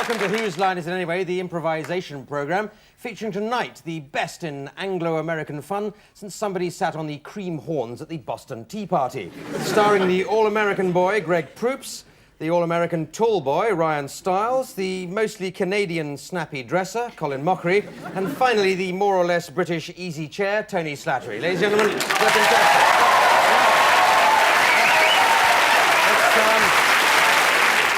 Welcome to Whose Line Is It Anyway, the improvisation programme, featuring tonight the best in Anglo-American fun since somebody sat on the cream horns at the Boston Tea Party. Starring the all-American boy, Greg Proops, the all-American tall boy, Ryan Stiles, the mostly Canadian snappy dresser, Colin Mockery, and finally the more or less British easy chair, Tony Slattery. Ladies and gentlemen,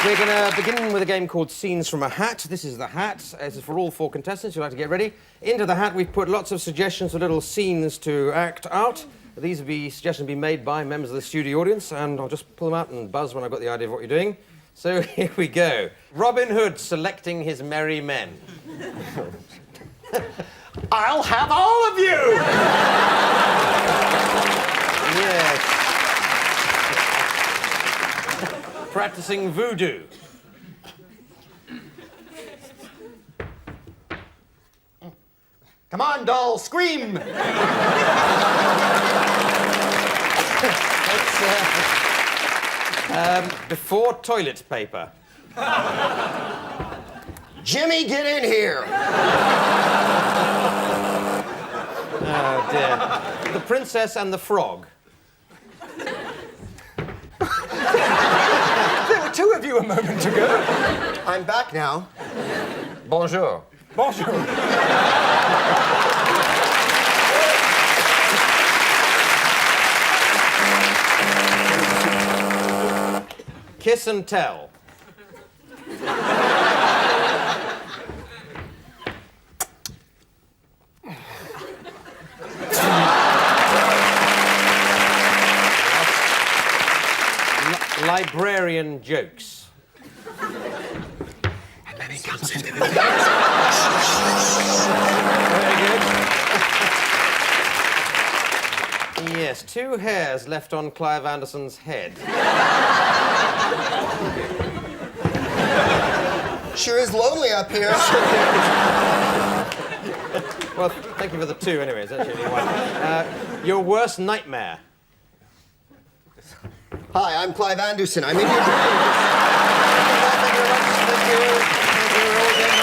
we're going to begin with a game called Scenes from a Hat. This is the hat. This is for all four contestants who'd like to get ready. Into the hat, we've put lots of suggestions for little scenes to act out. These would be suggestions be made by members of the studio audience, and I'll just pull them out and buzz when I've got the idea of what you're doing. So here we go. Robin Hood selecting his merry men. I'll have all of you! Yes. Practicing voodoo. Come on, doll, scream! Before toilet paper. Jimmy, get in here! Oh, dear. The Princess and the Frog. There were two of you a moment ago. I'm back now. Bonjour. Bonjour. Kiss and tell. Librarian jokes. And then he comes into the... Very good. Yes, two hairs left on Clive Anderson's head. Sure is lonely up here. Well, thank you for the two anyway. It's actually only one. Your worst nightmare. Hi, I'm Clive Anderson. I'm in your dreams. Thank you very much. Thank you. Thank you all again.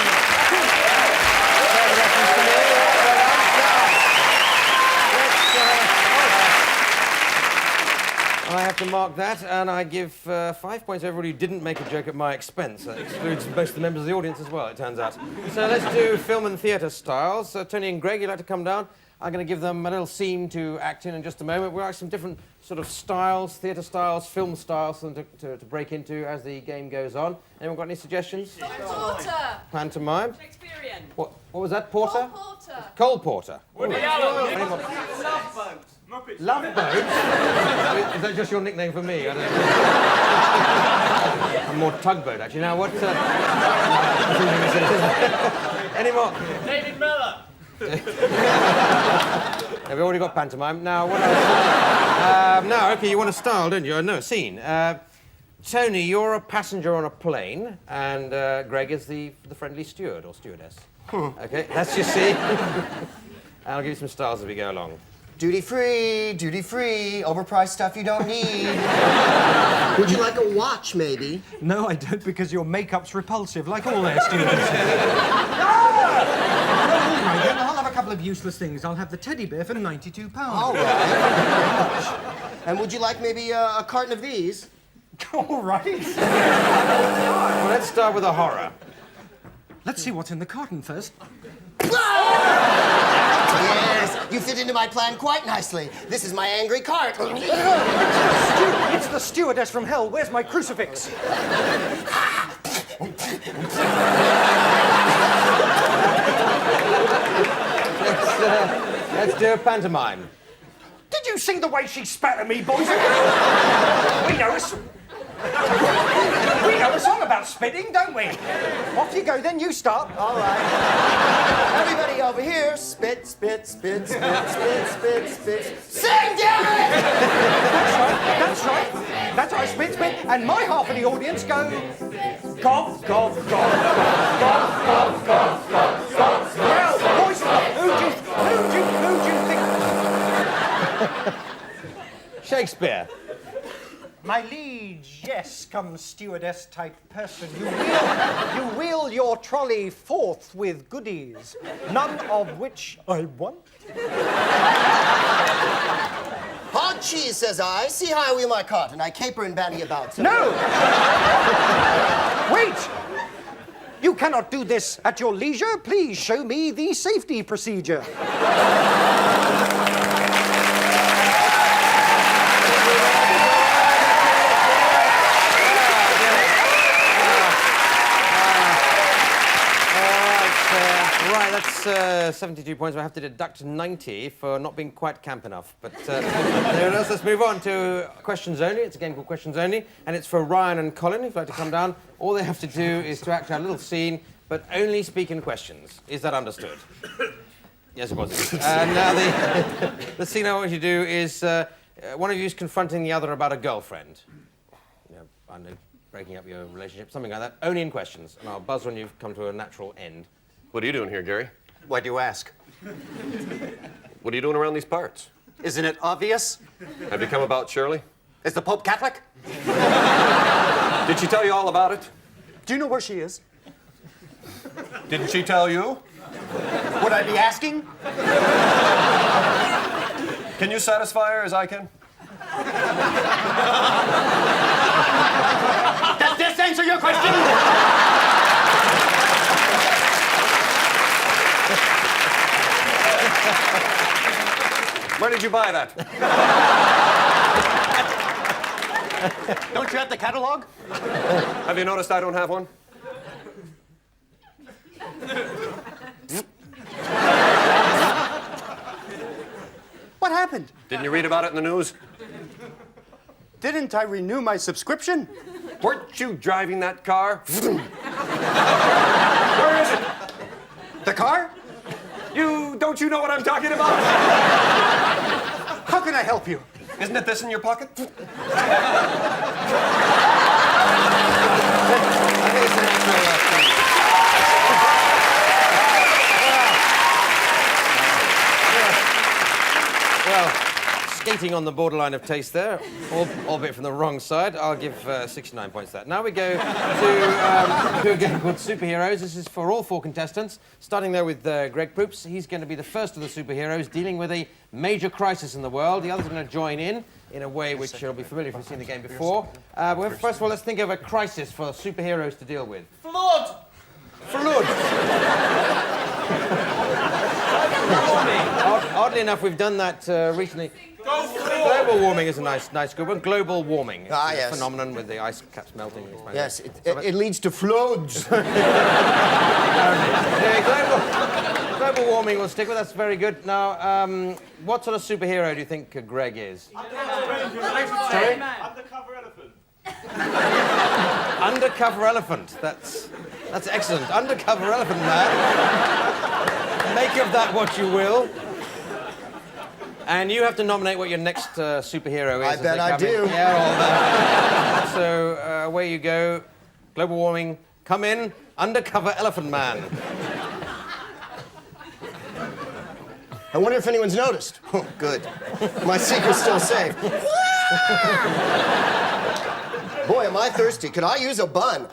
I have to mark that, and I give 5 points to everybody who didn't make a joke at my expense. That excludes most of the members of the audience as well, it turns out. So let's do film and theatre styles. Tony and Greg, you'd like to come down? I'm going to give them a little scene to act in just a moment. We'll have some different sort of styles, theatre styles, film styles to break into as the game goes on. Anyone got any suggestions? Porter. Pantomime. Shakespearean. What was that? Porter? Cole Porter. Cole Porter. Woody Allen. Love boat. Love boat? Is that just your nickname for me? I don't know. I'm more tugboat, actually. Now, what... Any more? David Miller. Yeah, we've already got pantomime. Now, what else? No, OK, you want a style, don't you? No, a scene. Tony, you're a passenger on a plane, and Greg is the friendly steward or stewardess. OK, that's your scene. I'll give you some styles as we go along. Duty free, overpriced stuff you don't need. Would you like a watch, maybe? No, I don't, because your makeup's repulsive, like all their students. Right, then I'll have a couple of useless things. I'll have the teddy bear for £92. All right. And would you like maybe a carton of these? All right. Well, let's start with a horror. Let's see what's in the carton first. Yes, you fit into my plan quite nicely. This is my angry cart. It's the stewardess from hell. Where's my crucifix? Let's do a pantomime. Did you see the way she spat at me, boys? We know a song about spitting, don't we? Off you go, then you start. All right. Everybody over here, spit, spit, spit, spit, spit, spit, spit. Sing, damn it! That's right. That's right, spit, spit. And my half of the audience go... Cough, cough, cough, cough, cough, cough, cough, cough, cough. Well, boys, who do you think... Shakespeare. My liege, yes, come stewardess-type person. You wheel your trolley forth with goodies, none of which I want. Hot cheese, says I. See how I wheel my cart, and I caper and bandy about. So. No! Wait! You cannot do this at your leisure. Please show me the safety procedure. Right, that's 72 points. I have to deduct 90 for not being quite camp enough. But there it is. Let's move on to Questions Only. It's a game called Questions Only, and it's for Ryan and Colin. If you'd like to come down, all they have to do is to act out a little scene, but only speak in questions. Is that understood? Yes, of course. Now, the scene I want you to do is one of you is confronting the other about a girlfriend. You know, I know, breaking up your relationship, something like that. Only in questions, and I'll buzz when you've come to a natural end. What are you doing here, Gary? Why do you ask? What are you doing around these parts? Isn't it obvious? Have you come about Shirley? Is the Pope Catholic? Did she tell you all about it? Do you know where she is? Didn't she tell you? Would I be asking? Can you satisfy her as I can? Does this answer your question? Where did you buy that? Don't you have the catalog? Have you noticed I don't have one? What happened? Didn't you read about it in the news? Didn't I renew my subscription? Weren't you driving that car? Where is it? The car? Don't you know what I'm talking about? How can I help you? Isn't it this in your pocket? Well, skating on the borderline of taste there, albeit from the wrong side. I'll give 69 points to that. Now we go to a game called Superheroes. This is for all four contestants. Starting there with Greg Proops. He's going to be the first of the superheroes dealing with a major crisis in the world. The others are going to join in a way which you'll be familiar if you've seen the game before. First of all, let's think of a crisis for superheroes to deal with. Flood! Flood! Oddly enough, we've done that recently. Global warming is a nice good one. Global warming. Ah, It's a yes. phenomenon with the ice caps melting. Yes, it leads to floods. Global warming we'll stick with. That's very good. Now, what sort of superhero do you think Greg is? Sorry? Undercover elephant. Undercover elephant. That's excellent. Undercover elephant man. Make of that what you will. And you have to nominate what your next superhero is. I bet I do. Yeah, all that. So away you go. Global warming. Come in. Undercover elephant man. I wonder if anyone's noticed. Oh, good. My secret's still safe. Boy, am I thirsty. Could I use a bun?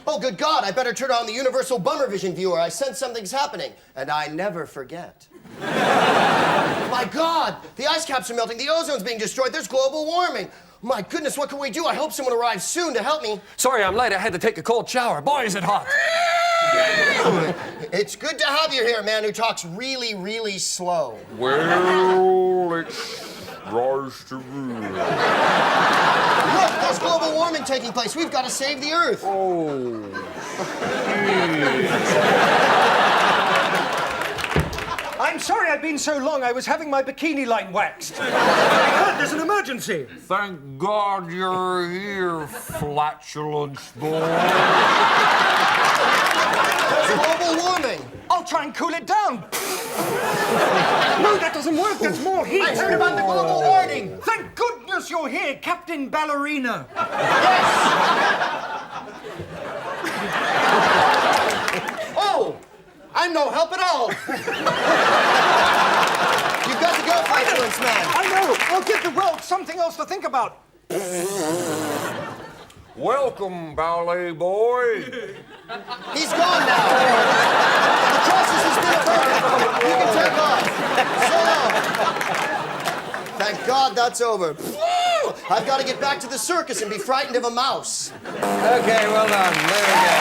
Oh, good God, I better turn on the universal bummer vision viewer. I sense something's happening, and I never forget. My God, the ice caps are melting, the ozone's being destroyed, there's global warming. My goodness, what can we do? I hope someone arrives soon to help me. Sorry, I'm late. I had to take a cold shower. Boy, is it hot. It's good to have you here, man who talks really, really slow. Well, it's rise to rule. Look, there's global warming taking place. We've got to save the Earth. Oh. I'm sorry I've been so long. I was having my bikini line waxed. I heard there's an emergency. Thank God you're here, flatulence boy. There's global warming. I'll try and cool it down. No, that doesn't work. That's more heat. I heard about the global warning. Thank goodness you're here, Captain Ballerina. Oh, I'm no help at all. You've got to go, flatulence man. I know. I'll give the world something else to think about. Welcome, ballet boy. He's gone now. The process has been averted. You can take off. So long. Thank God that's over. I've got to get back to the circus and be frightened of a mouse. Okay, well done. There we go.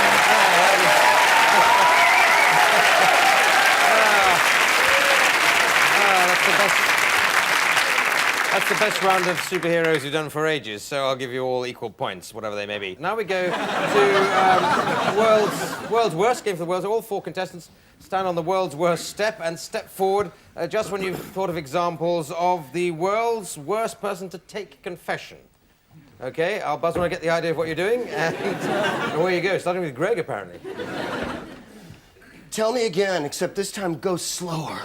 That's the best round of superheroes we've done for ages, so I'll give you all equal points, whatever they may be. Now we go to world's worst game for the world. All 4 contestants stand on the world's worst step and step forward just when you've thought of examples of the world's worst person to take confession. Okay, I'll buzz when I get the idea of what you're doing, and away you go, starting with Greg, apparently. Tell me again, except this time go slower.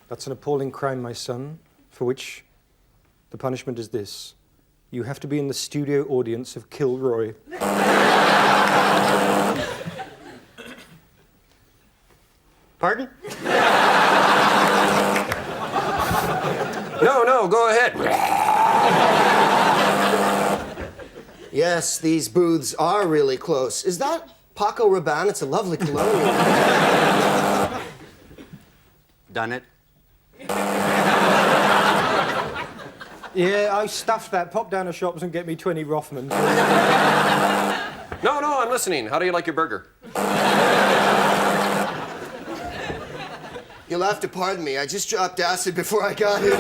That's an appalling crime, my son, for which the punishment is this. You have to be in the studio audience of Kilroy. Pardon? No, go ahead. Yes, these booths are really close. Is that Paco Rabanne? It's a lovely cologne. Done it. Yeah, I stuffed that. Pop down to shops and get me 20 Rothmans. No, I'm listening. How do you like your burger? You'll have to pardon me. I just dropped acid before I got here.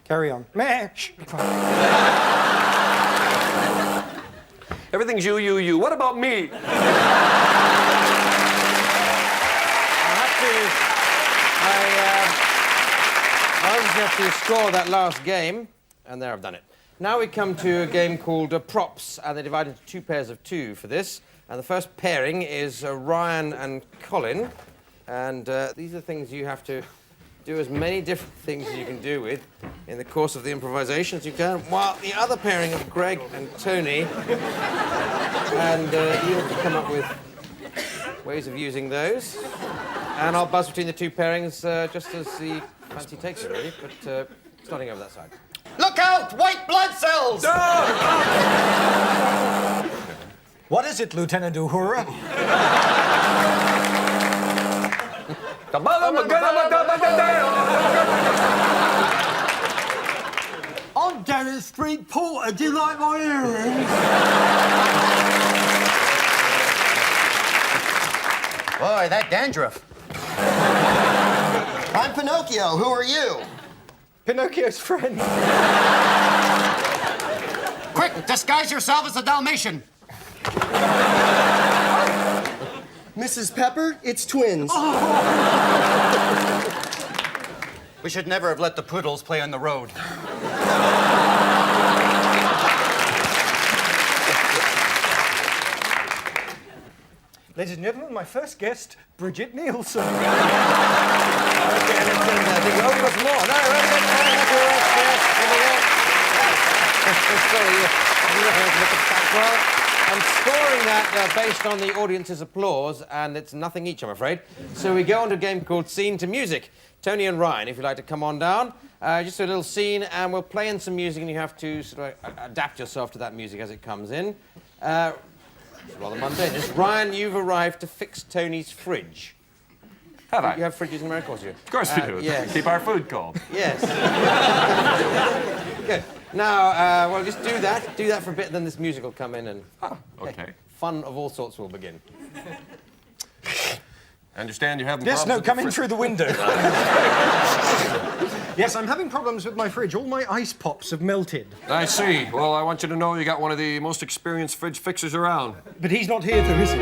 Carry on. Meh. Shh. Everything's you. What about me? I obviously have to score that last game, and there I've done it. Now we come to a game called Props, and they're divided into 2 pairs of 2 for this. And the first pairing is Ryan and Colin, and these are things you have to do as many different things as you can do with in the course of the improvisation as you can, while the other pairing of Greg and Tony, and you have to come up with ways of using those. And I'll buzz between the 2 pairings just as the fancy takes it, really, but starting over that side. Look out! White blood cells! What is it, Lieutenant Uhura? I'm Dennis Street Porter. Do you like my earrings? Boy, that dandruff. I'm Pinocchio. Who are you? Pinocchio's friend. Quick, disguise yourself as a Dalmatian. Mrs. Pepper, it's twins. We should never have let the poodles play on the road. Ladies and gentlemen, my first guest, Bridget Nielsen. Okay, let's send that. Oh, we've got some more. No, ready, yes, Sorry, I'm scoring that based on the audience's applause, and it's nothing each, I'm afraid. So we go on to a game called Scene to Music. Tony and Ryan, if you'd like to come on down. Just a little scene, and we'll play in some music, and you have to sort of adapt yourself to that music as it comes in. It's rather mundane. Just, Ryan, you've arrived to fix Tony's fridge. Have I? You have fridges in America, of course you do. Of course we do. Yes. Keep our food cold. Yes. Good. Now, well, just do that. Do that for a bit, then this music will come in and... Okay. Fun of all sorts will begin. I understand you're having Yes, problems no, with come the in fridge. through the window. Yes, I'm having problems with my fridge. All my ice pops have melted. I see. Well, I want you to know you got one of the most experienced fridge fixers around. But he's not here, though, is he?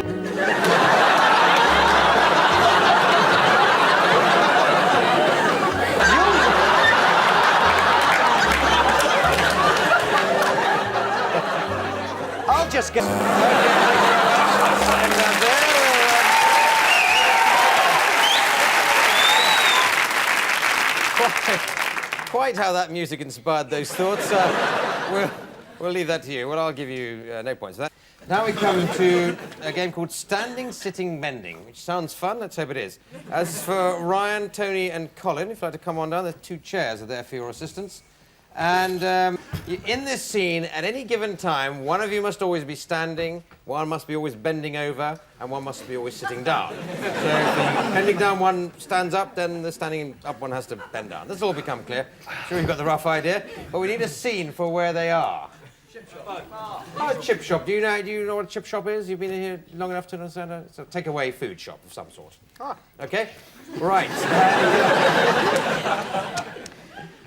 I'll just get... Quite how that music inspired those thoughts. We'll leave that to you. Well, I'll give you no points for that. Now we come to a game called Standing, Sitting, Mending, which sounds fun. Let's hope it is. As for Ryan, Tony, and Colin, if you'd like to come on down, there's 2 chairs are there for your assistance. And in this scene, at any given time, one of you must always be standing, one must be always bending over, and one must be always sitting down. So if the bending down one stands up, then the standing up one has to bend down. This will all become clear. I'm sure you've got the rough idea. But we need a scene for where they are. Oh, chip shop. Do you know what a chip shop is? You've been in here long enough to understand it? It's a takeaway food shop of some sort. Okay? Right.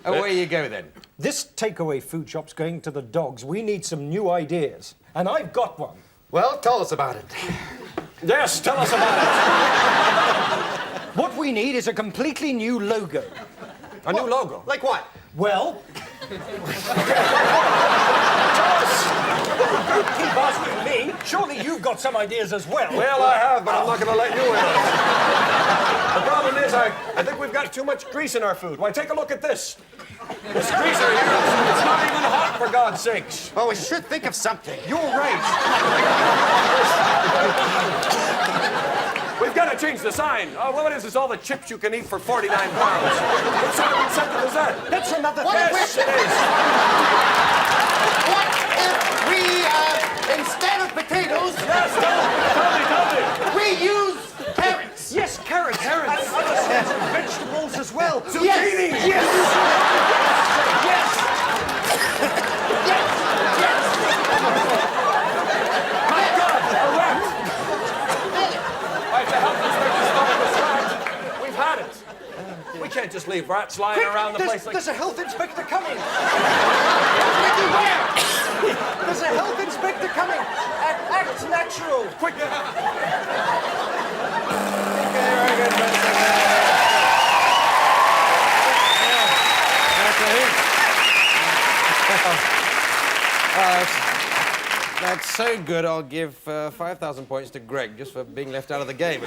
Away you go then. This takeaway food shop's going to the dogs. We need some new ideas. And I've got one. Well, tell us about it. Yes, tell us about it. What we need is a completely new logo. A new logo? Like what? Well... Don't keep asking me. Surely you've got some ideas as well. Well, I have, but I'm not going to let you in. The problem is, I think we've got too much grease in our food. Why, take a look at this. This greaser here, it's not even hot, for God's sakes. Well, we should think of something. You're right. We've got to change the sign. Oh, what is this? All the chips you can eat for 49 pounds. What sort of incentive is that? That's another thing. Yes, it is. What if we, instead of potatoes, Yes, tell me. we use carrots? Yes, carrots. And other sorts of vegetables as well. Zucchini. Yes! Yes. My God, a rat. Right, the health inspector's coming this rat. We've had it. We can't just leave rats lying around the place like... There's a health inspector coming. Where? There's a health inspector coming. Act natural. Quick. Very good, That's so good, I'll give 5,000 points to Greg just for being left out of the game.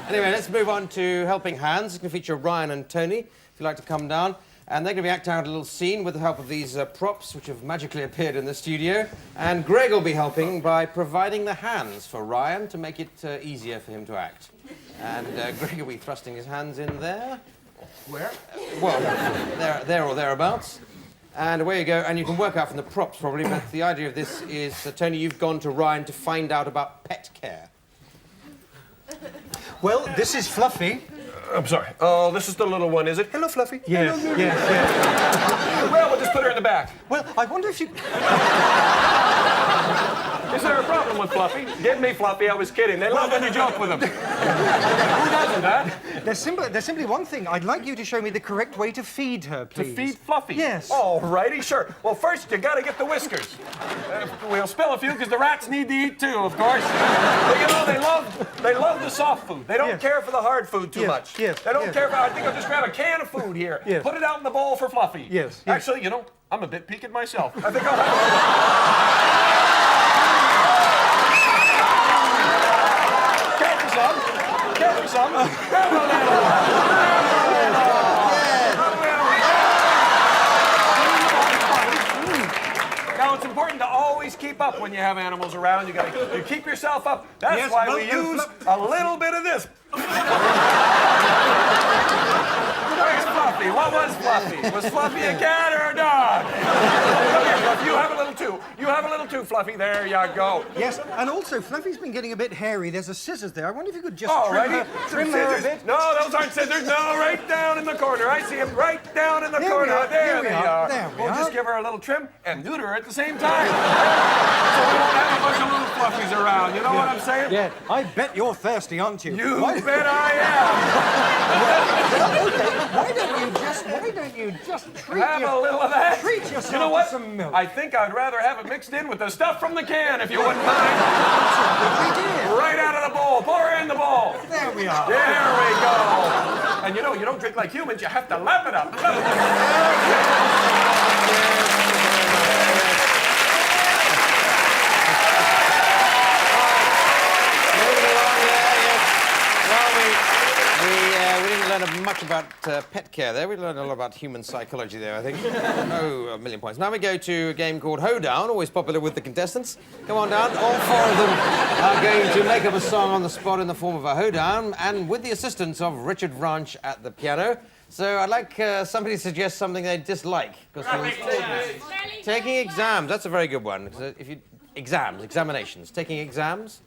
Anyway, let's move on to Helping Hands. It can feature Ryan and Tony, if you'd like to come down. And they're going to be acting out a little scene with the help of these props, which have magically appeared in the studio. And Greg will be helping by providing the hands for Ryan to make it easier for him to act. And Greg will be thrusting his hands in there. Where? Well, there or thereabouts. And away you go, and you can work out from the props probably, but the idea of this is, Tony, you've gone to Ryan to find out about pet care. Well, this is Fluffy. I'm sorry. Oh, this is the little one, is it? Hello, Fluffy. Yes. Well, we'll just put her in the back. Well, I wonder if you... Is there a problem with Fluffy? Give me Fluffy, I was kidding. They love when you joke with them. Who doesn't, Dad? There's simply one thing. I'd like you to show me the correct way to feed her, To please. feed Fluffy? Yes. All righty, sure. Well, first, you gotta get the whiskers. We'll spill a few, because the rats need to eat too, of course. But, you know, they love the soft food. They don't Yes. care for the hard food too much. Yes. They don't Yes. care for... I think I'll just grab a can of food here. Yes. Put it out in the bowl for Fluffy. Yes. Actually, you know, I'm a bit peaked myself. I think I'll have Get me some. Have a little. Now, it's important to always keep up when you have animals around. You keep yourself up. That's Yes, why well, we use a little bit of this. Where's Fluffy? What was Fluffy? Was Fluffy a cat or a dog? Come here, Fluffy. You have a little too. You have a little too, Fluffy. There you go. Yes, and also, Fluffy's been getting a bit hairy. There's a scissors there. I wonder if you could just All trim righty. trim her a bit. No, those aren't scissors. No, right down in the corner. I see him right down in the There we corner. are, There there we they are, are. there we We'll are. just give her a little trim and neuter her at the same time. So we won't have a bunch of little fluffies around. You know what I'm saying? Yeah, I bet you're thirsty, aren't you? You bet I am. Why don't you just treat Have a little of that. treat yourself You know what? to some milk. I think I'd rather have it mixed in with the stuff from the can, if you wouldn't mind. Right out of the bowl. Pour her in the bowl. There we are. There we go. And you know, you don't drink like humans. You have to lap it up. Lap it up. We didn't learn a much about pet care there. We learned a lot about human psychology there, I think. Oh, a million points. Now we go to a game called Hoedown, always popular with the contestants. Come on down. All four of them are going to make up a song on the spot in the form of a hoedown, and with the assistance of Richard Branch at the piano. So I'd like somebody to suggest something they dislike. Taking exams, that's a very good one. If you examinations, taking exams.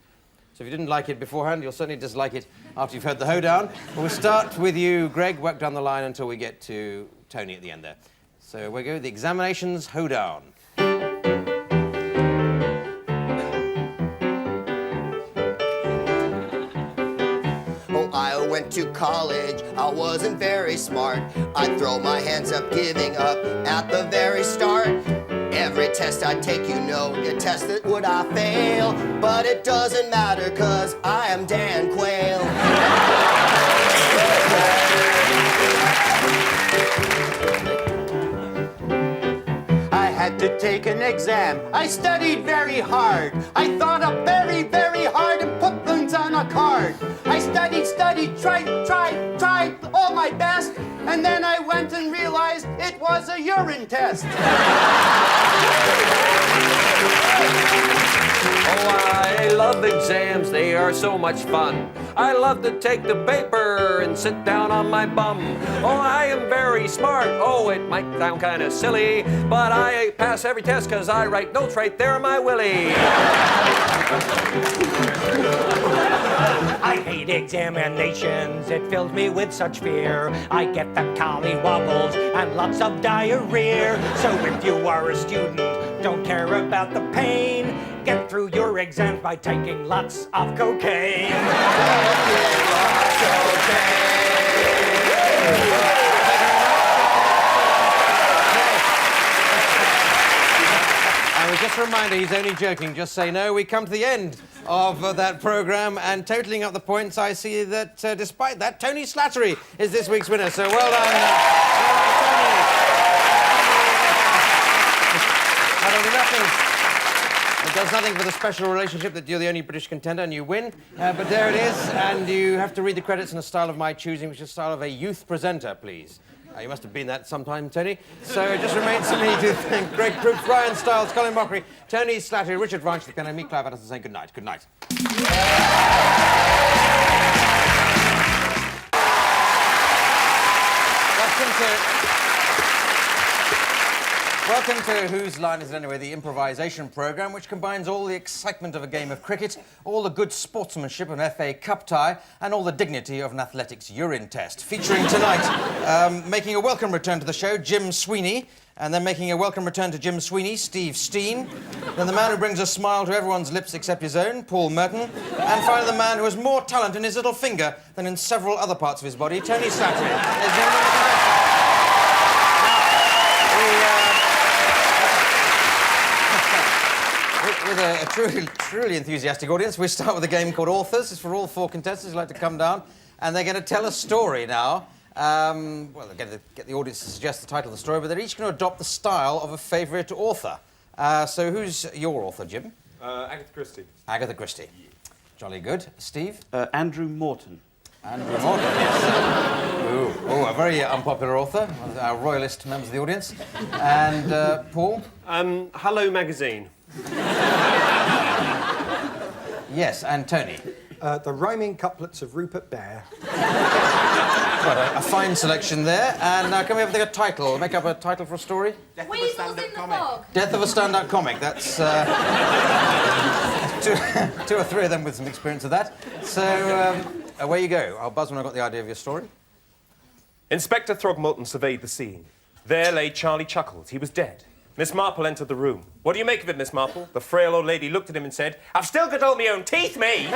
So if you didn't like it beforehand, you'll certainly dislike it after you've heard the hoedown. We'll start with you, Greg, work down the line until we get to Tony at the end there. So we go, the examinations hoedown. Oh, I went to college, I wasn't very smart. I'd throw my hands up, giving up at the very start. Every test I take, you know, you tested would I fail. But it doesn't matter, 'cause I am Dan Quayle. I had to take an exam. I studied very hard. I thought up very, very hard and put things on a card. I studied, tried all my best, and then I went and realized it was a urine test. Oh, I love exams, they are so much fun. I love to take the paper and sit down on my bum. Oh, I am very smart. Oh, it might sound kind of silly, but I pass every test 'cause I write notes right there in my willy. I hate examinations, it fills me with such fear. I get the collywobbles and lots of diarrhea. So if you are a student, don't care about the pain. Get through your exams by taking lots of cocaine. And just a reminder, he's only joking. Just say no. We come to the end of that programme, and totalling up the points, I see that despite that, Tony Slattery is this week's winner. So well done, Tony. It does nothing for the special relationship that you're the only British contender and you win. But there it is, and you have to read the credits in a style of my choosing, which is the style of a youth presenter, please. You must have been that sometime, Tony. So it just remains for me to thank Greg Proops, Ryan Stiles, Colin Mockery, Tony Slattery, Richard Branch, the piano, me, Clive Addison, saying good night. Good night. Welcome to Whose Line Is It Anyway, the improvisation programme, which combines all the excitement of a game of cricket, all the good sportsmanship of an FA Cup tie, and all the dignity of an athletics urine test. Featuring tonight, making a welcome return to the show, Jim Sweeney, and then making a welcome return to Jim Sweeney, Steve Steen. Then the man who brings a smile to everyone's lips except his own, Paul Merton. And finally, the man who has more talent in his little finger than in several other parts of his body, Tony Slattery. With a truly enthusiastic audience, we start with a game called Authors. It's for all four contestants who'd like to come down, and they're going to tell a story now. Well, they're going to get the audience to suggest the title of the story, but they're each going to adopt the style of a favourite author. So who's your author, Jim? Agatha Christie. Agatha Christie. Yeah. Jolly good. Steve? Andrew Morton. Andrew Morton, yes. Ooh, a very unpopular author, one of our royalist members of the audience. And Paul? Hello Magazine. Yes, and Tony? The rhyming couplets of Rupert Bear. Quite a fine selection there. And now can we have a title? Make up a title for a story? Weasels in the Fog. Death of a stand-up comic. That's two or three of them with some experience of that. So away you go. I'll buzz when I've got the idea of your story. Inspector Throgmorton surveyed the scene. There lay Charlie Chuckles. He was dead. Miss Marple entered the room. What do you make of it, Miss Marple? The frail old lady looked at him and said, I've still got all my own teeth, me!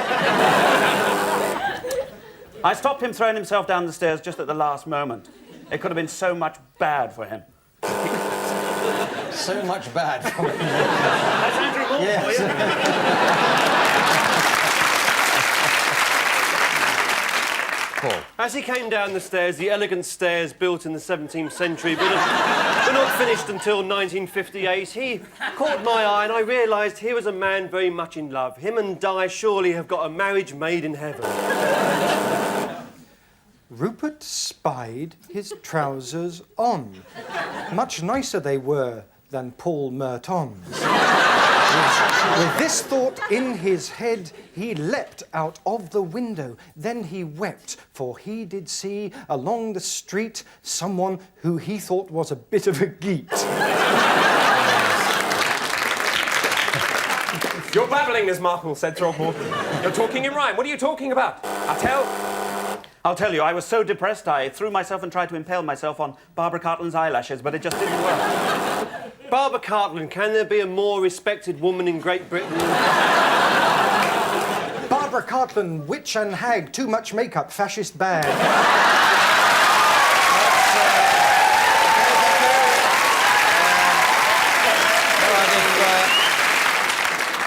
I stopped him throwing himself down the stairs just at the last moment. It could have been so much bad for him. So much bad for him. That's Andrew Morton for you. Paul. As he came down the stairs, the elegant stairs built in the 17th century, but not finished until 1958, he caught my eye and I realised he was a man very much in love. Him and Di surely have got a marriage made in heaven. Rupert spied his trousers on. Much nicer they were than Paul Merton's. With this thought in his head, he leapt out of the window. Then he wept, for he did see along the street someone who he thought was a bit of a geet. You're babbling, Miss Marple, said Throgmorton. You're talking in rhyme. What are you talking about? I'll tell you, I was so depressed I threw myself and tried to impale myself on Barbara Cartland's eyelashes, but it just didn't work. Barbara Cartland, can there be a more respected woman in Great Britain? Barbara Cartland, witch and hag, too much makeup, fascist bag.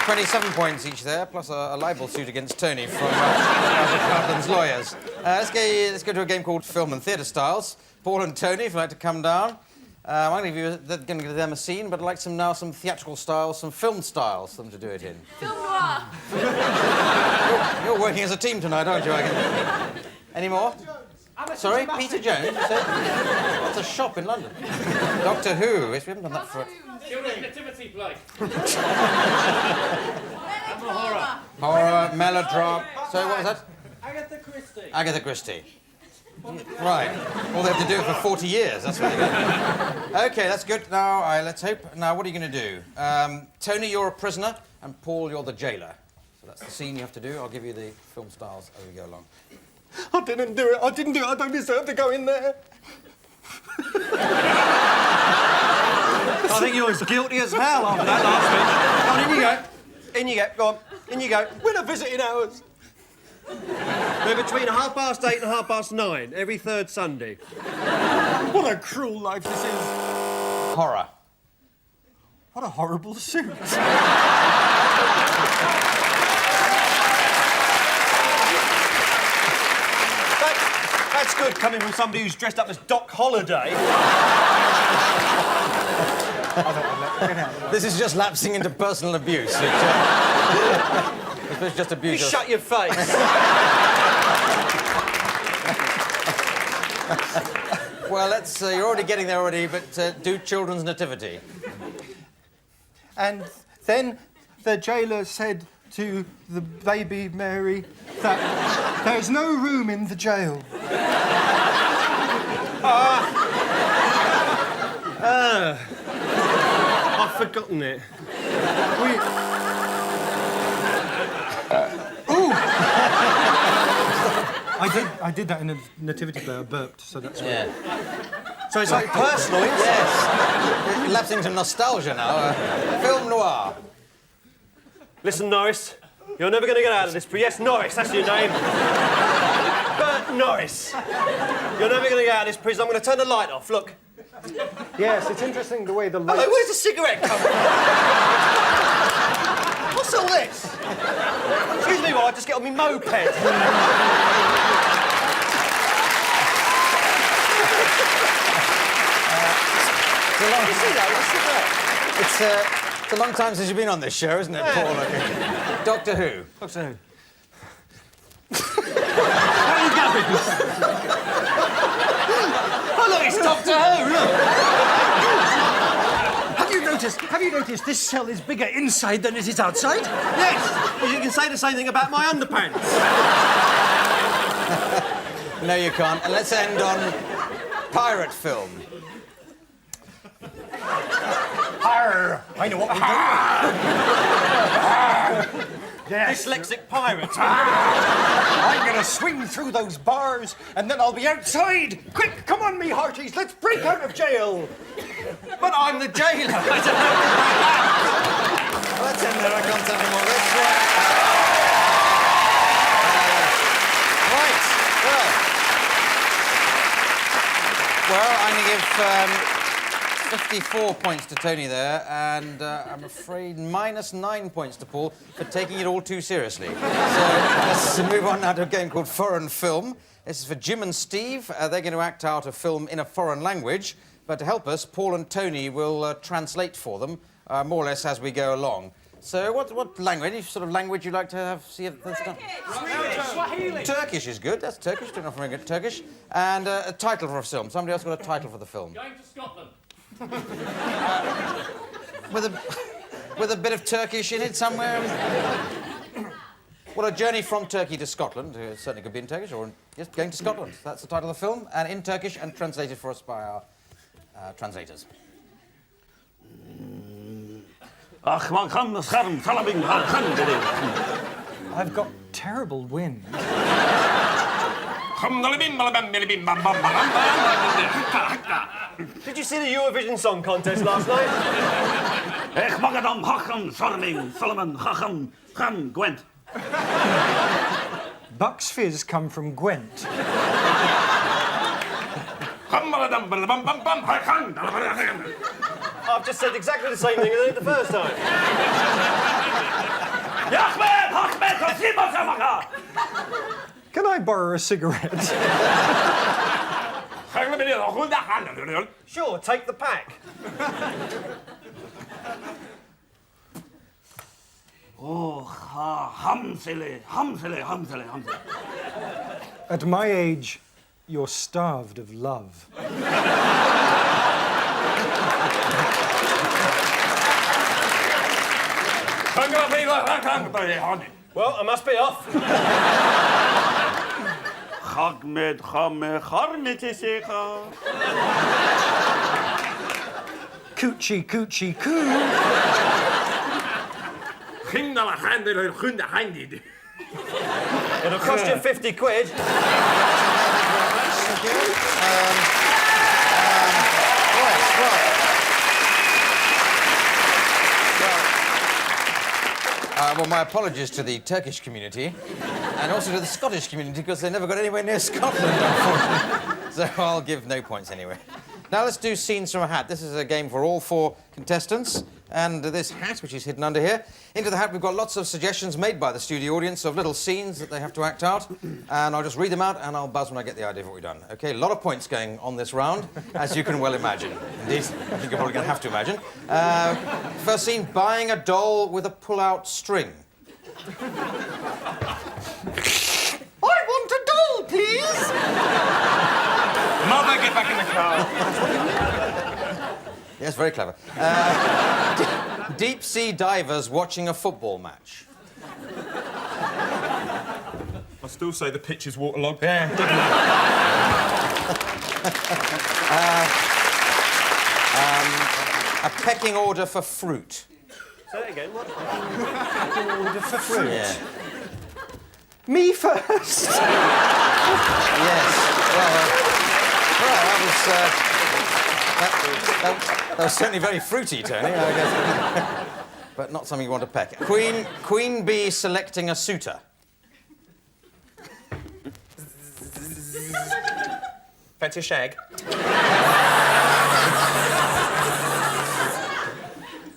27 points each there, plus a libel suit against Tony from Cartland's lawyers. Let's go to a game called Film and Theatre Styles. Paul and Tony, if you'd like to come down. I'm going to give them a scene, but I'd like some theatrical styles, some film styles for them to do it in. Film noir. You're working as a team tonight, aren't you? Any more? Sorry, Peter Jones, you said? That's a shop in London. Doctor Who. Yes, we haven't done that for... Children's nativity play. Melodrama. Horror, melodrama... Sorry, what was that? Agatha Christie. Agatha Christie. Right. All they have to do it for 40 years. That's really good. OK, that's good. Now, let's hope... Now, what are you going to do? Tony, you're a prisoner, and Paul, you're the jailer. So that's the scene you have to do. I'll give you the film styles as we go along. I didn't do it. I don't deserve to go in there. I think you're as guilty as hell after that last bit. Go on, in you go. In you go. Go on. In you go. When are visiting hours? They're between 8:30 and 9:30, every third Sunday. What a cruel life this is. Horror. What a horrible suit. That's good coming from somebody who's dressed up as Doc Holliday. This is just lapsing into personal abuse. It's just abuse. You shut your face. Well, let's... you're already getting there already, but do children's nativity. And then the jailer said to the baby Mary that there's no room in the jail. I've forgotten it. I did that in a nativity play. I burped, so that's why. Yeah. So it's like personal, isn't it? Yes. It's lapsing into nostalgia now. Film noir. Listen, Norris, you're never going to get out of this. But yes, Norris, that's your name. Bert Norris. You're never going to get out of this prison. I'm going to turn the light off. Look. Yes, it's interesting the way the lights... Hello, where's the cigarette come from? What's all this? Excuse me while I just get on my moped. It's a long time since you've been on this show, isn't it, Paul? Doctor Who. Doctor Who. What are you gabbing? Oh, look, it's Doctor Who, look! Have you noticed this cell is bigger inside than it is outside? Yes, well, you can say the same thing about my underpants. No, you can't. And let's end on pirate film. Arr, I know what we're doing. Yes. Dyslexic pirate. I'm going to swing through those bars and then I'll be outside. Quick, come on, me hearties, let's break out of jail. But I'm the jailer. I don't know about that. Let's end there. I can't tell any more of this. Right. Well, I'm going to give 54 points to Tony there, and I'm afraid -9 points to Paul for taking it all too seriously. So let's move on now to a game called Foreign Film. This is for Jim and Steve. They're going to act out a film in a foreign language, but to help us, Paul and Tony will translate for them, more or less as we go along. So what language? Any sort of language you'd like to have? See if that's done? Swahili. Turkish is good. That's Turkish. Don't often get Turkish. And a title for a film. Somebody else got a title for the film. Going to Scotland. With a bit of Turkish in it somewhere. Well, a journey from Turkey to Scotland. Certainly could be in Turkish, or just going to Scotland. That's the title of the film, and in Turkish and translated for us by our translators. I've got terrible wind. Did you see the Eurovision Song Contest last night? Gwent. Bucks fizz come from Gwent. I've just said exactly the same thing as I did the first time. Can I borrow a cigarette? Sure, take the pack. At my age, you're starved of love. Well, I must be off. Coochie, coochie, coo. It'll cost you 50 quid. Well, my apologies to the Turkish community and also to the Scottish community because they never got anywhere near Scotland, unfortunately. So I'll give no points anyway. Now let's do Scenes from a Hat. This is a game for all 4 contestants. And this hat, which is hidden under here. Into the hat, we've got lots of suggestions made by the studio audience of little scenes that they have to act out. And I'll just read them out, and I'll buzz when I get the idea of what we've done. OK, a lot of points going on this round, as you can well imagine. Indeed, I think you're probably going to have to imagine. First scene, buying a doll with a pull-out string. I want a doll, please. Mother, get back in the car. Yes, very clever. Deep-sea divers watching a football match. I still say the pitch is waterlogged. Yeah. A pecking order for fruit. Say that again, what? Pecking order for fruit. Yeah. Me first. Yes. Well, that was certainly very fruity, Tony, I guess. But not something you want to peck. Queen bee selecting a suitor. Fancy a shag?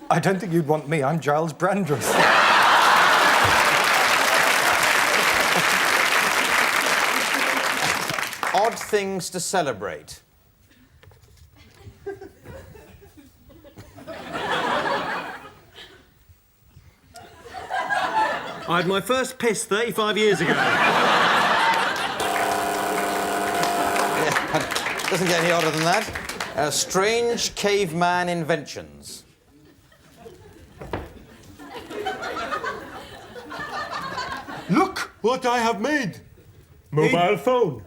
I don't think you'd want me. I'm Giles Brandreth. Odd things to celebrate. I had my first piss 35 years ago. Yeah, doesn't get any odder than that. Strange caveman inventions. Look what I have made. Mobile phone.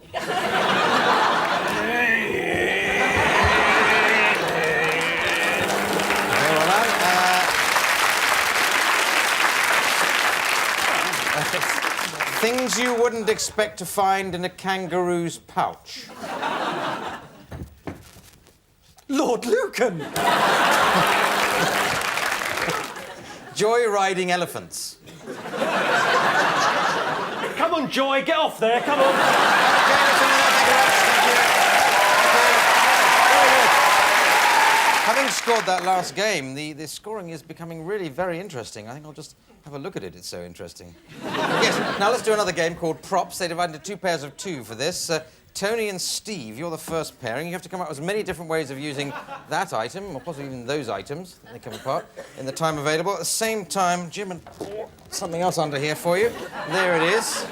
Things you wouldn't expect to find in a kangaroo's pouch. Lord Lucan! Joy riding elephants. Come on, Joy, get off there, come on. Having scored that last game, the scoring is becoming really very interesting. I think I'll just have a look at it. It's so interesting. Yes, now let's do another game called Props. They divide into 2 pairs of 2 for this. Tony and Steve, you're the first pairing. You have to come up with as many different ways of using that item, or possibly even those items, they come apart, in the time available. At the same time, Jim and Paul, something else under here for you. There it is.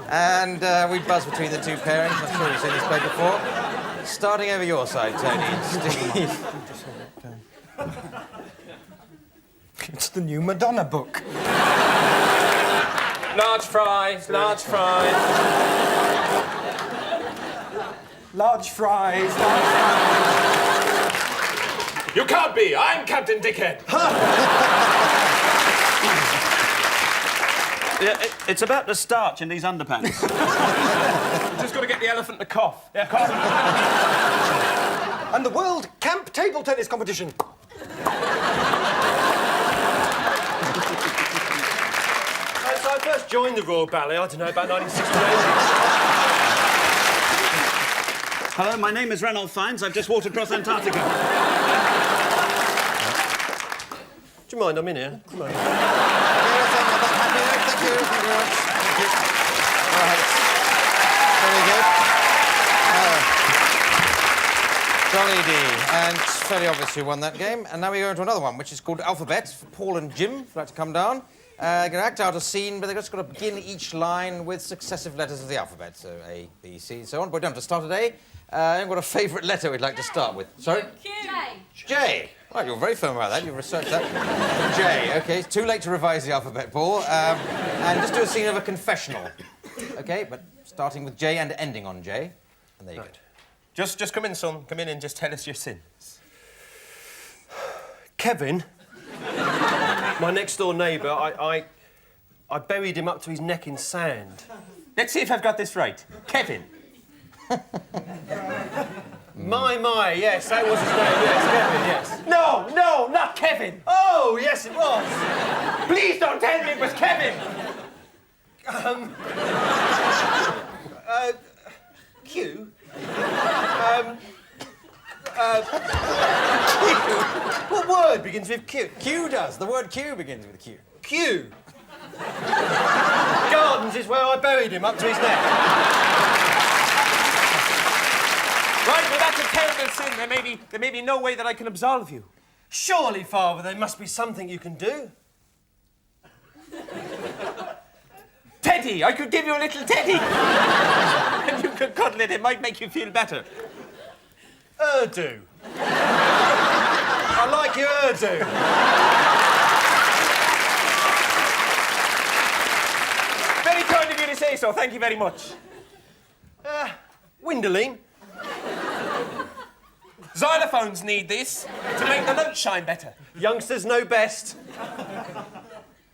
And we buzz between the two pairings. I'm sure you've seen this play before. Starting over your side, Tony and Steve. It's the new Madonna book. Large fries, large fries. Large fries, large fries. You can't be. I'm Captain Dickhead. Yeah, it's about the starch in these underpants. Just got to get the elephant to cough. Yeah, cough. And the World Camp Table Tennis Competition. So I first joined the Royal Ballet, I don't know, about 1968. Hello, my name is Ranulph Fiennes. I've just walked across Antarctica. Do you mind? I'm in here. Come on. Thank you very much. Thank you. Right. Very good. Jolly D. And it's fairly obvious who won that game. And now we go into another one, which is called Alphabet, for Paul and Jim, if you'd like to come down. They're going to act out a scene, but they've just got to begin each line with successive letters of the alphabet. So A, B, C, and so on. But we don't have to start at A. I've got a favourite letter we'd like to start with. Sorry? J. Well, you're very firm about that. You've researched that. J. OK, it's too late to revise the alphabet, Paul. And just do a scene of a confessional. OK, but starting with J and ending on J. And there you go. Just come in, son. Come in and just tell us your sins. Kevin, my next-door neighbour, I buried him up to his neck in sand. Let's see if I've got this right. Kevin. My, yes, that was his name, yes, Kevin, yes. No, not Kevin. Oh, yes, it was. Please don't tell me it was Kevin. Q? What word begins with Q? Q does. The word Q begins with a Q. Q. Gardens is where I buried him up to his neck. Right, well, that's a terrible sin. There may be no way that I can absolve you. Surely, Father, there must be something you can do. Teddy! I could give you a little teddy. And you could cuddle it. It might make you feel better. Urdu. I like your Urdu. Very kind of you to say so. Thank you very much. Windoline. Xylophones need this to make the notes shine better. Youngsters know best.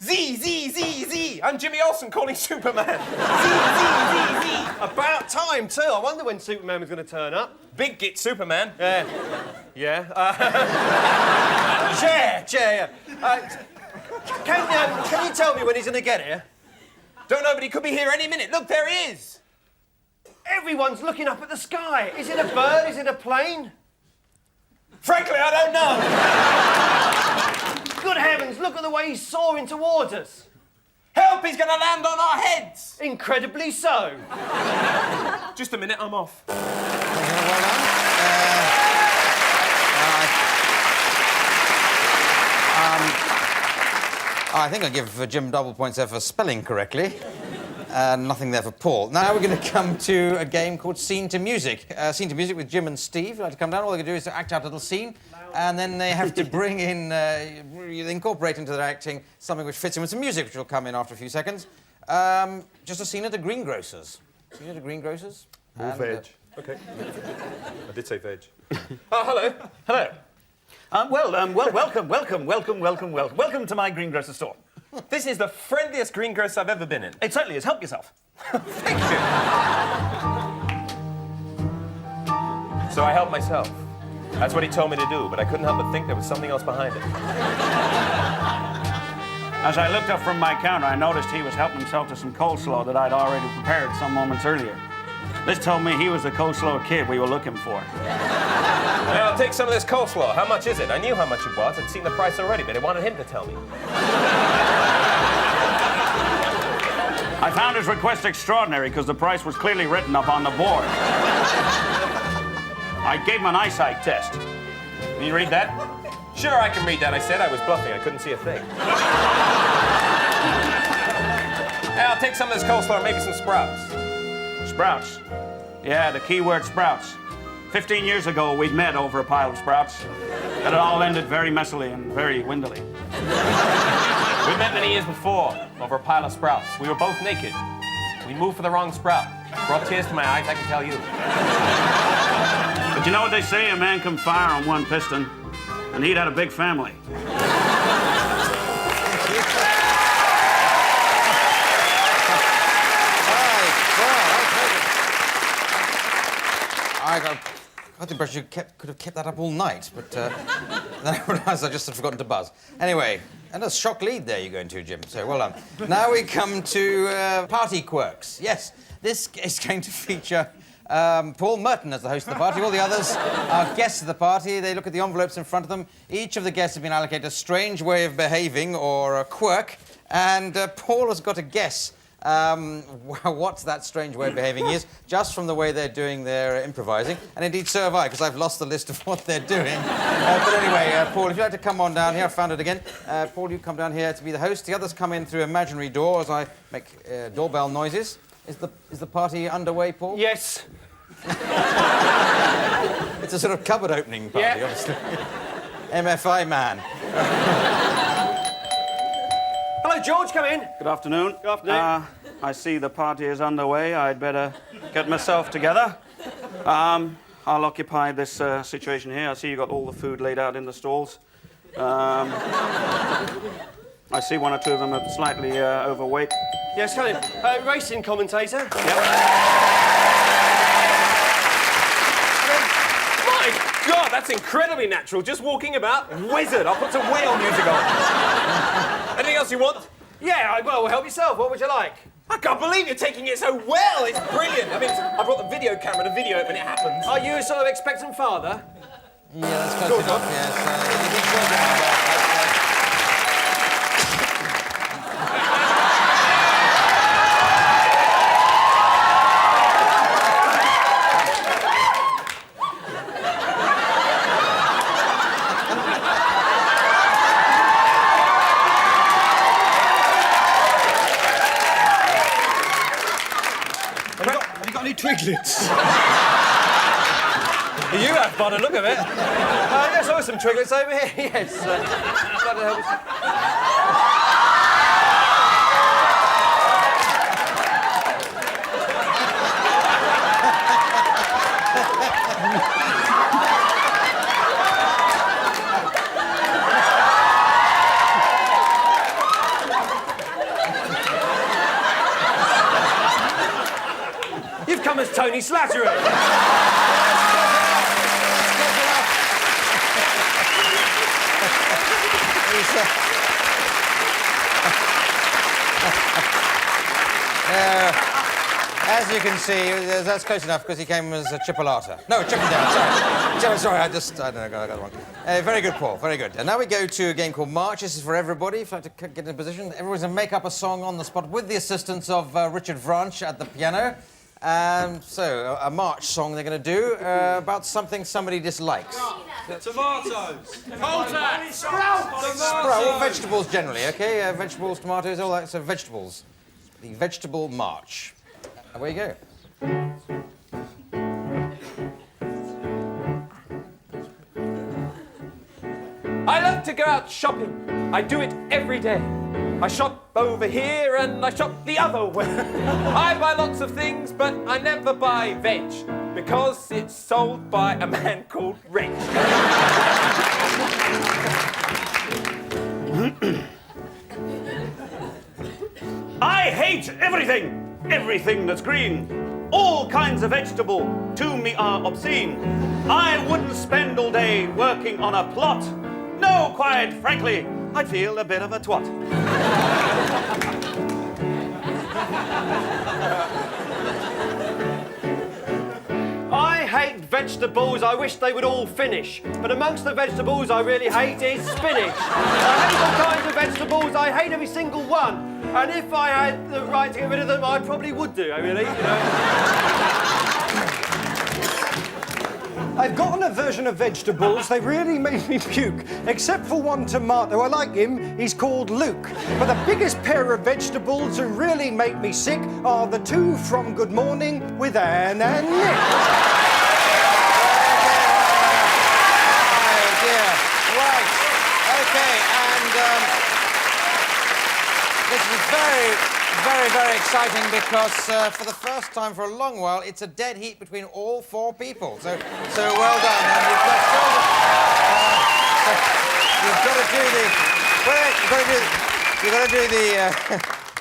Z. I'm Jimmy Olsen calling Superman. Z. About time, too. I wonder when Superman was going to turn up. Big git Superman. Yeah. Chair. Can you tell me when he's going to get here? Don't know, but he could be here any minute. Look, there he is. Everyone's looking up at the sky. Is it a bird? Is it a plane? Frankly, I don't know. Good heavens, look at the way he's soaring towards us. Help, he's going to land on our heads. Incredibly so. Just a minute, I'm off. Well done. I think I'll give Jim double points there for spelling correctly. Nothing there for Paul. Now we're going to come to a game called Scene to Music. Scene to Music with Jim and Steve. You'd like to come down. All they can do is to act out a little scene, and then they have to bring in, incorporate into their acting something which fits in with some music, which will come in after a few seconds. Just a scene at the greengrocer's. Scene at the greengrocer's. Or veg. OK. I did say veg. Hello. Welcome to my greengrocer store. This is the friendliest greengrocer I've ever been in. It certainly is. Help yourself. Thank you. So I helped myself. That's what he told me to do, but I couldn't help but think there was something else behind it. As I looked up from my counter, I noticed he was helping himself to some coleslaw that I'd already prepared some moments earlier. This told me he was the coleslaw kid we were looking for. Yeah, I'll take some of this coleslaw. How much is it? I knew how much it was. I'd seen the price already, but I wanted him to tell me. I found Visitor's request extraordinary because the price was clearly written up on the board. I gave him an eyesight test. Can you read that? Sure, I can read that. I said I was bluffing. I couldn't see a thing. Hey, I'll take some of this coleslaw and maybe some sprouts. Sprouts. Yeah, the key word sprouts. 15 years ago, we'd met over a pile of sprouts. And it all ended very messily and very windily. We met many years before over a pile of sprouts. We were both naked. We moved for the wrong sprout. Brought tears to my eyes, I can tell you. But you know what they say? A man can fire on one piston. And he'd had a big family. I got the impression you could have kept that up all night, but then I realised I just had forgotten to buzz. Anyway, and a shock lead there you're going to, Jim, so well done. Now we come to party quirks. Yes, this is going to feature Paul Merton as the host of the party. All the others are guests of the party. They look at the envelopes in front of them. Each of the guests have been allocated a strange way of behaving or a quirk, and Paul has got to guess what that strange way of behaving is, just from the way they're doing their improvising. And indeed, so have I, because I've lost the list of what they're doing. But anyway, Paul, if you'd like to come on down here, I found it again. Paul, you come down here to be the host. The others come in through imaginary doors. I make doorbell noises. Is the party underway, Paul? Yes. It's a sort of cupboard opening party, obviously. MFI man. Hello, George, come in. Good afternoon. Good afternoon. I see the party is underway. I'd better get myself together. I'll occupy this situation here. I see you got all the food laid out in the stalls. I see one or two of them are slightly overweight. Yes, come in. Racing commentator. Yep. My God, that's incredibly natural. Just walking about. Wizard. I'll put some whale music on. Anything else you want? Yeah, well, help yourself. What would you like? I can't believe you're taking it so well. It's brilliant. I mean, I brought the video camera to video it when it happens. Are you a sort of expectant father? Yeah, that's close enough, yes. Have you got any twiglets? You have, by the look of it. Yes, there were some triglets over here. Yes. Glad to help you. You've come as Tony Slattery. As you can see, that's close enough because he came as a chipolata. No, chicken down, sorry. I don't know, I got it wrong. Very good, Paul, very good. And now we go to a game called March. This is for everybody. If you'd like to get in a position, everyone's going to make up a song on the spot with the assistance of Richard Vranch at the piano. So, a march song they're going to do about something somebody dislikes. Tomatoes. Well, vegetables generally, okay? Vegetables, tomatoes, all that, so vegetables. The vegetable march. Away you go. I love to go out shopping. I do it every day. I shop over here and I shop the other way. I buy lots of things, but I never buy veg because it's sold by a man called Reg. I hate everything! Everything that's green. All kinds of vegetable to me are obscene. I wouldn't spend all day working on a plot. No, quite frankly, I'd feel a bit of a twat. I hate vegetables. vegetables, I wish they would all finish. But amongst the vegetables I really hate is spinach. I hate all kinds of vegetables, I hate every single one. And if I had the right to get rid of them, I probably would do, really, you know. I've got an aversion of vegetables. They really make me puke. Except for one tomato. I like him. He's called Luke. But the biggest pair of vegetables who really make me sick are the two from Good Morning with Anne and Nick. Oh, dear. Right. OK, and this is very exciting because for the first time for a long while, it's a dead heat between all four people. So well done. And you've got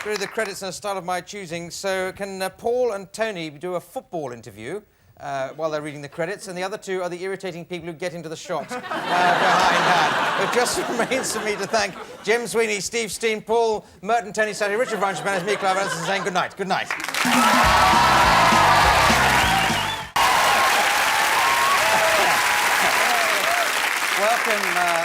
to do the credits in a style of my choosing. So can Paul and Tony do a football interview while they're reading the credits, and the other two are the irritating people who get into the shot behindhand. It just remains for me to thank Jim Sweeney, Steve Steen, Paul Merton, Tony Sally, Richard Branch, and me, Clive Anderson, saying good night. Good night.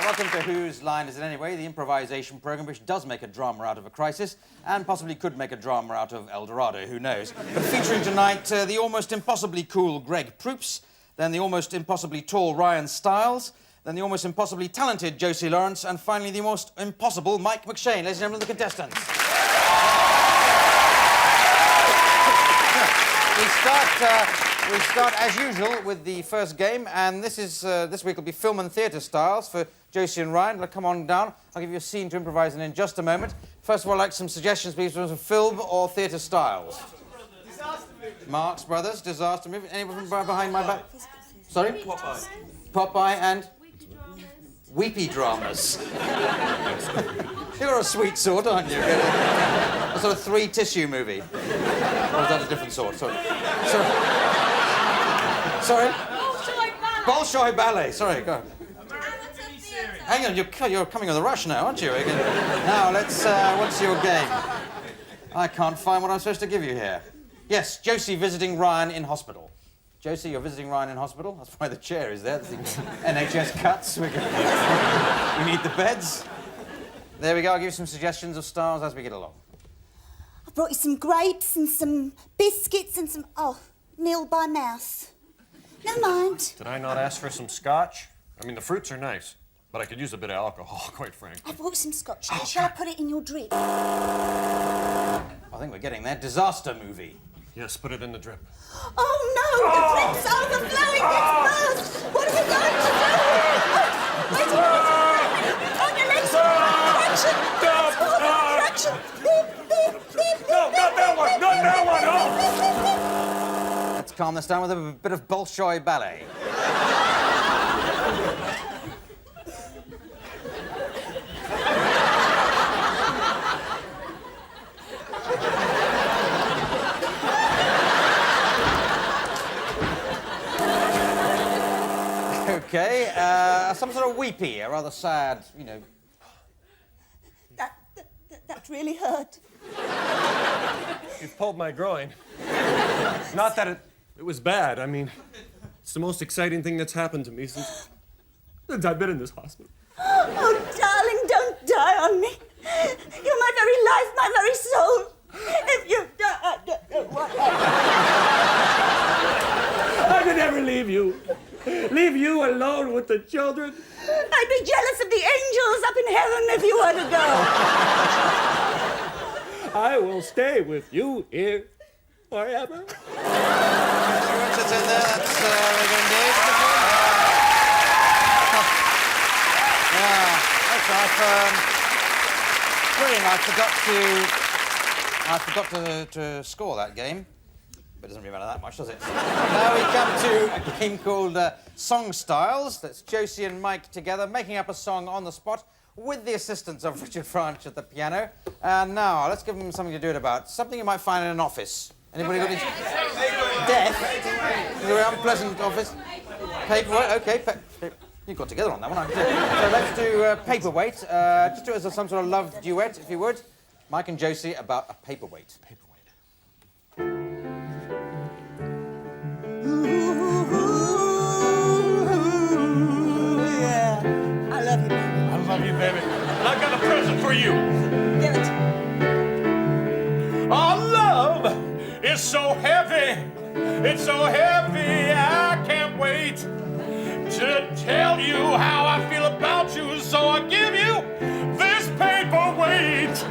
Welcome to Whose Line Is It Anyway, the improvisation programme which does make a drama out of a crisis and possibly could make a drama out of El Dorado, who knows. But featuring tonight the almost impossibly cool Greg Proops, then the almost impossibly tall Ryan Stiles, then the almost impossibly talented Josie Lawrence, and finally the most impossible Mike McShane. Ladies and gentlemen, the contestants. We start as usual with the first game, and this week will be film and theatre styles for Josie and Ryan. Well, come on down. I'll give you a scene to improvise in just a moment. First of all, I'd like some suggestions, please, for film or theatre styles. Disaster movie. Marx Brothers, disaster movie. Anyone from behind my back? Sorry? Popeye. Popeye and weepy dramas. You're a sweet sort, aren't you? A sort of three-tissue movie. Or is that a different sort? Sorry. Sorry? Bolshoi Ballet. Sorry, go on. Hang on, you're coming on the rush now, aren't you? Now, what's your game? I can't find what I'm supposed to give you here. Yes, Josie visiting Ryan in hospital. Josie, you're visiting Ryan in hospital? That's why the chair is there. The NHS cuts. We need the beds. There we go. I'll give you some suggestions of styles as we get along. I brought you some grapes and some biscuits and some... Oh, nil by mouth. Never mind. Did I not ask for some scotch? I mean, the fruits are nice, but I could use a bit of alcohol, quite frankly. I brought some scotch. Shall I put it in your drip? I think we're getting there. Disaster movie. Yes, put it in the drip. Oh, no! The drip's overflowing! It's burst! What are we going to do? Wait a minute! On your legs! Traction! Beep, beep, beep, beep, No, not that one! Not that one! Oh! Let's calm this down with a bit of Bolshoi Ballet. Okay, some sort of weepy, a rather sad, you know... That really hurt. You've pulled my groin. Not that it was bad. I mean, it's the most exciting thing that's happened to me since I've been in this hospital. Oh, darling, don't die on me. You're my very life, my very soul. If you die, I don't know what. I could never leave you. Leave you alone with the children. I'd be jealous of the angels up in heaven if you were to go. I will stay with you here forever. Thank you very much. That's in there. That's very good indeed. That's brilliant. I forgot to score that game. But it doesn't really matter that much, does it? Now we come to a game called Song Styles. That's Josie and Mike together, making up a song on the spot with the assistance of Richard Branch at the piano. And now, let's give them something to do it about. Something you might find in an office. Anybody got any... Death? A very unpleasant office. Paperweight? OK. You got together on that one. So let's do Paperweight. Just do it as some sort of love duet, if you would. Mike and Josie about a paperweight. Ooh, I've got a present for you. Give it. Our love is so heavy. It's so heavy, I can't wait to tell you how I feel about you. So I give you this paperweight.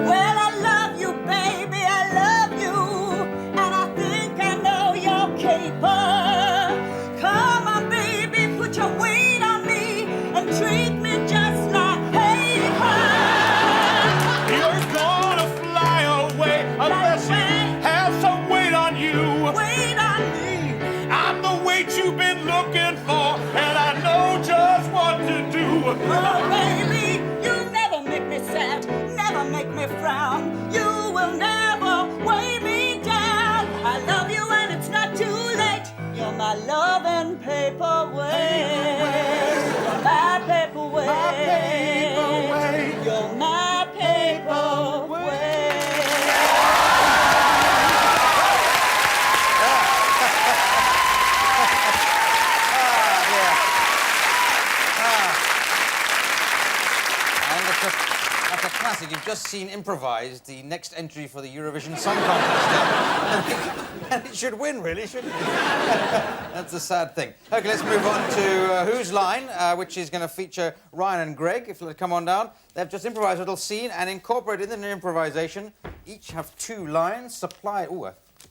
Well, I love you, baby, I love you. And I think I know your caper. Come on, baby, put your weight on me and treat me just like paper. You're gonna fly away unless you have some weight on you. Wait on me. I'm the weight you've been looking for, and I know just what to do. Oh, baby, you never make me sad, never make me frown. You will never weigh me down. I love you and it's not too late. You're my loving paperweight. You're my paperweight. You're my paperweight. And that's a classic. You've just seen improvised the next entry for the Eurovision Song Contest. And it should win, really, shouldn't it? That's a sad thing. OK, let's move on to Whose Line, which is going to feature Ryan and Greg. If you'll come on down. They've just improvised a little scene and incorporated in the improvisation. Each have 2 lines supplied... Ooh,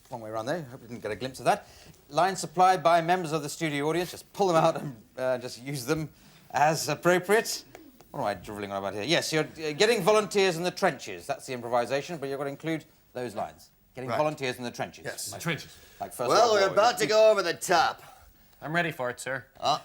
one way around there. Hope you didn't get a glimpse of that. Lines supplied by members of the studio audience. Just pull them out and just use them as appropriate. What am I drivelling on about here? Yes, you're getting volunteers in the trenches. That's the improvisation, but you've got to include those lines. Getting volunteers in the trenches. Yes. Like, Trenches. like first Well, World we're War. about to go over the top. I'm ready for it, sir. Does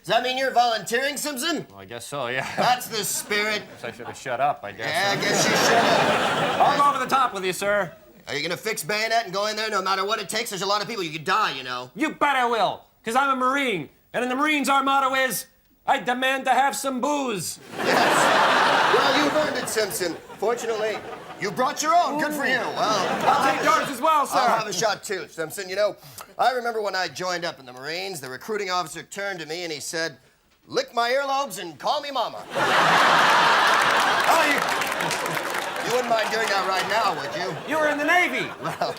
that mean you're volunteering, Simpson? Well, I guess so, yeah. That's the spirit. I should have shut up, I guess. Yeah, I guess you should have. I'll go over the top with you, sir. Are you gonna fix bayonet and go in there no matter what it takes? There's a lot of people. You could die, you know. You bet I will, because I'm a Marine. And in the Marines, our motto is, I demand to have some booze. Well, you've earned it, Simpson. Fortunately, you brought your own. Good for you. Well, I'll take yours as well, sir. I'll have a shot too, Simpson. You know, I remember when I joined up in the Marines, the recruiting officer turned to me and he said, "Lick my earlobes and call me mama." Oh, You wouldn't mind doing that right now, would you? you were in the Navy. Well,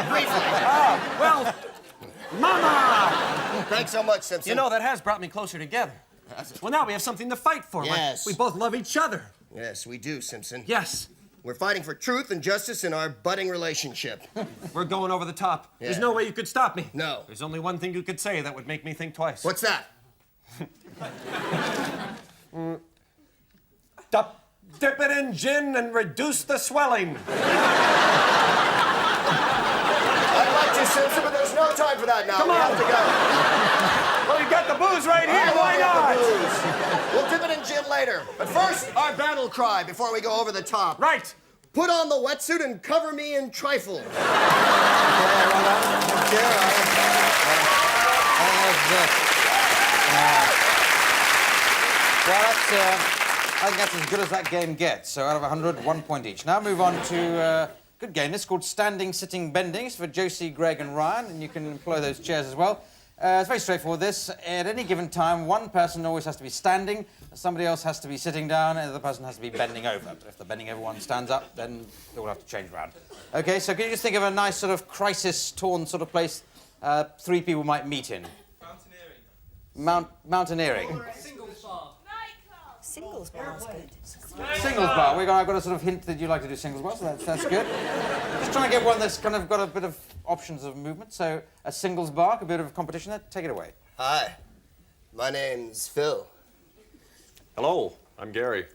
briefly. Well, Mama! Thanks so much, Simpson. You know, that has brought me closer together. Well, now we have something to fight for. Yes. We both love each other. Yes, we do, Simpson. Yes. We're fighting for truth and justice in our budding relationship. We're going over the top. Yeah. There's no way you could stop me. No. There's only one thing you could say that would make me think twice. What's that? Dip it in gin and reduce the swelling. I'd like to, Simpson, but there's no time for that now. Come we on. have to go. Well, you got the booze right here. Why not? We'll dip it in gin later. But first, our battle cry before we go over the top. Right. Put on the wetsuit and cover me in trifle. I think that's as good as that game gets. So out of 100, 1 point each. Now move on to good game. This is called Standing, Sitting, Bending. It's for Josie, Greg and Ryan, and you can employ those chairs as well. It's very straightforward, this. At any given time, one person always has to be standing, somebody else has to be sitting down, and the other person has to be bending over. But if the bending over one stands up, then they will have to change around. OK, so can you just think of a nice sort of crisis-torn sort of place 3 people might meet in? Mountaineering. Singles bar's good. Singles bar. I've got a sort of hint that you like to do singles bar, so that's good. Just trying to get one that's kind of got a bit of options of movement. So a singles bar, a bit of competition there. Take it away. Hi, my name's Phil. Hello, I'm Gary.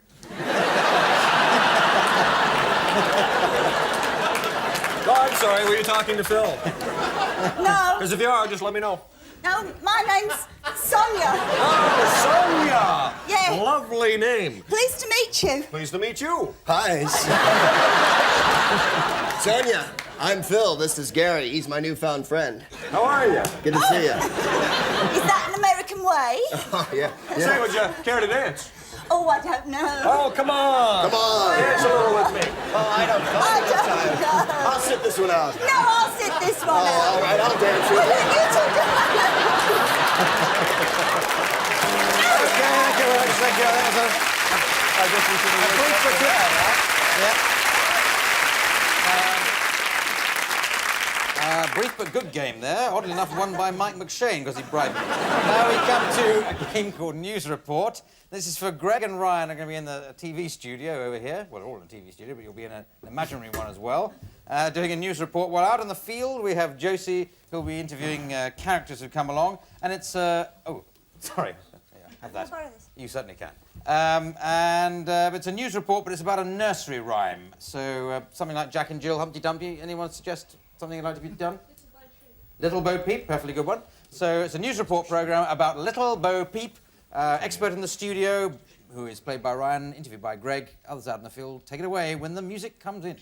Oh, I'm sorry, were you talking to Phil? No, Because if you are, just let me know. no, my name's Sonia. Oh, Sonia! Yeah. Lovely name. Pleased to meet you. Pleased to meet you. Hi. Sonia, I'm Phil. This is Gary. He's my newfound friend. How are you? Good to see you. Is that an American way? Oh, yeah. Say, would you care to dance? Oh, I don't know. Oh, come on. Come on. Dance a little with me. Oh, I don't know. I don't know. I'll sit this one out. No, I'll sit this one Oh, out. all right, I'll dance with Well, you. then you two do. OK, thank you very much. Thank you. I guess we should have Brief but good game there. Oddly enough, won by Mike McShane because he bribed me. Now we come to a game called News Report. This is for Greg and Ryan. Are going to be in the TV studio over here. Well, they're all in a TV studio, but you'll be in an imaginary one as well. Doing a news report. While out in the field, we have Josie, who'll be interviewing characters who come along. And it's... oh, sorry. Yeah, have that. Can I borrow this? You certainly can. It's a news report, but it's about a nursery rhyme. So something like Jack and Jill, Humpty Dumpty. Anyone suggest something you'd like to be done? Little Bo Peep, perfectly good one. So it's a news report program about Little Bo Peep, expert in the studio, who is played by Ryan, interviewed by Greg, others out in the field. Take it away when the music comes in.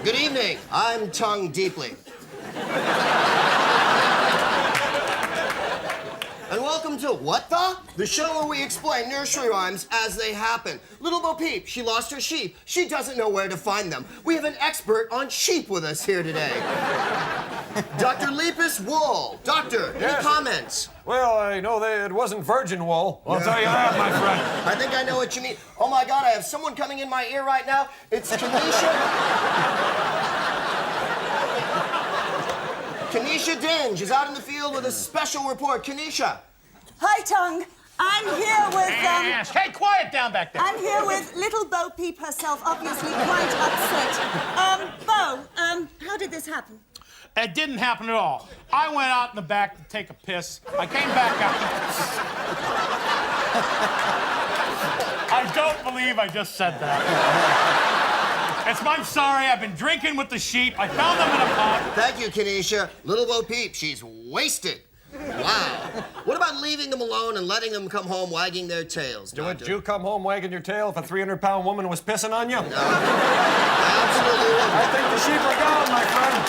Good evening. I'm Tongue Deeply. And welcome to What The? The show where we explain nursery rhymes as they happen. Little Bo Peep, she lost her sheep. She doesn't know where to find them. We have an expert on sheep with us here today. Dr. Lepus Wool. Doctor, any comments? Well, I know that it wasn't virgin wool. I'll tell you that, my friend. I think I know what you mean. Oh my God, I have someone coming in my ear right now. It's Kenesha. Kenesha Dinge is out in the field with a special report. Kenesha. Hi, Tongue. I'm here with, Hey, quiet down back there. I'm here with Little Bo Peep herself, obviously quite upset. Bo, how did this happen? It didn't happen at all. I went out in the back to take a piss. I came back out. I don't believe I just said that. I'm sorry, I've been drinking with the sheep. I found them in a pond. Thank you, Kenesha. Little Bo Peep, she's wasted. Wow. What about leaving them alone and letting them come home wagging their tails? Would you come home wagging your tail if a 300-pound woman was pissing on you? No. Absolutely wouldn't. I think the sheep are gone, my friend.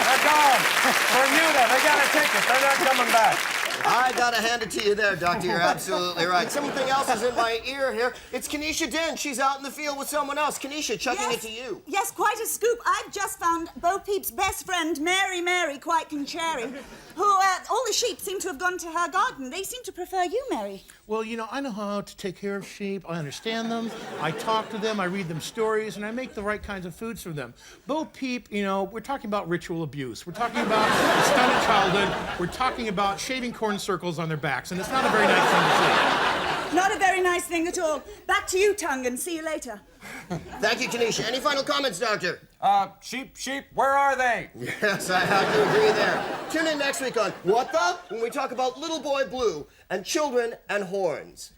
They're gone. Bermuda, they got a ticket. They're not coming back. I gotta hand it to you there, Doctor. You're absolutely right. Something else is in my ear here. It's Kenesha Dinge. She's out in the field with someone else. Kenesha, chucking it to you. Yes, quite a scoop. I've just found Bo Peep's best friend, Mary, quite contrary, who, all the sheep seem to have gone to her garden. They seem to prefer you, Mary. Well, you know, I know how to take care of sheep. I understand them. I talk to them. I read them stories, and I make the right kinds of foods for them. Bo Peep, you know, we're talking about ritual abuse. We're talking about stunted childhood. We're talking about shaving corn circles on their backs, and it's not a very nice thing to see. Not a very nice thing at all. Back to you, Tongue, and see you later. Thank you, Kenesha. Any final comments, Doctor? Sheep, where are they? Yes, I have to agree there. Tune in next week on What The? When we talk about Little Boy Blue and children and horns.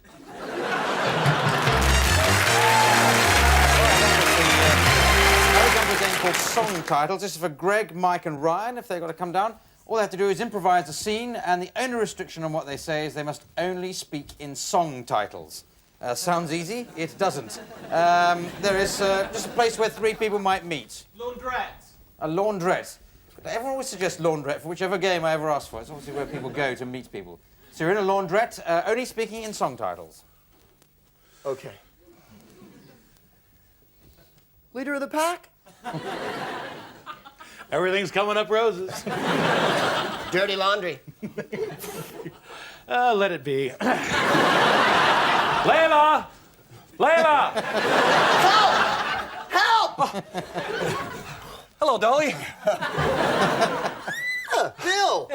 A game called Song Titles. This is for Greg, Mike, and Ryan. If they've got to come down, all they have to do is improvise a scene, and the only restriction on what they say is they must only speak in song titles. Sounds easy? It doesn't. There is just a place where three people might meet. Laundrette. A laundrette. Everyone always suggests laundrette for whichever game I ever ask for. It's obviously where people go to meet people. So you're in a laundrette, only speaking in song titles. Okay. Leader of the pack? Everything's coming up roses. Dirty laundry. Let it be. Layla! Help! Hello, Dolly. Bill!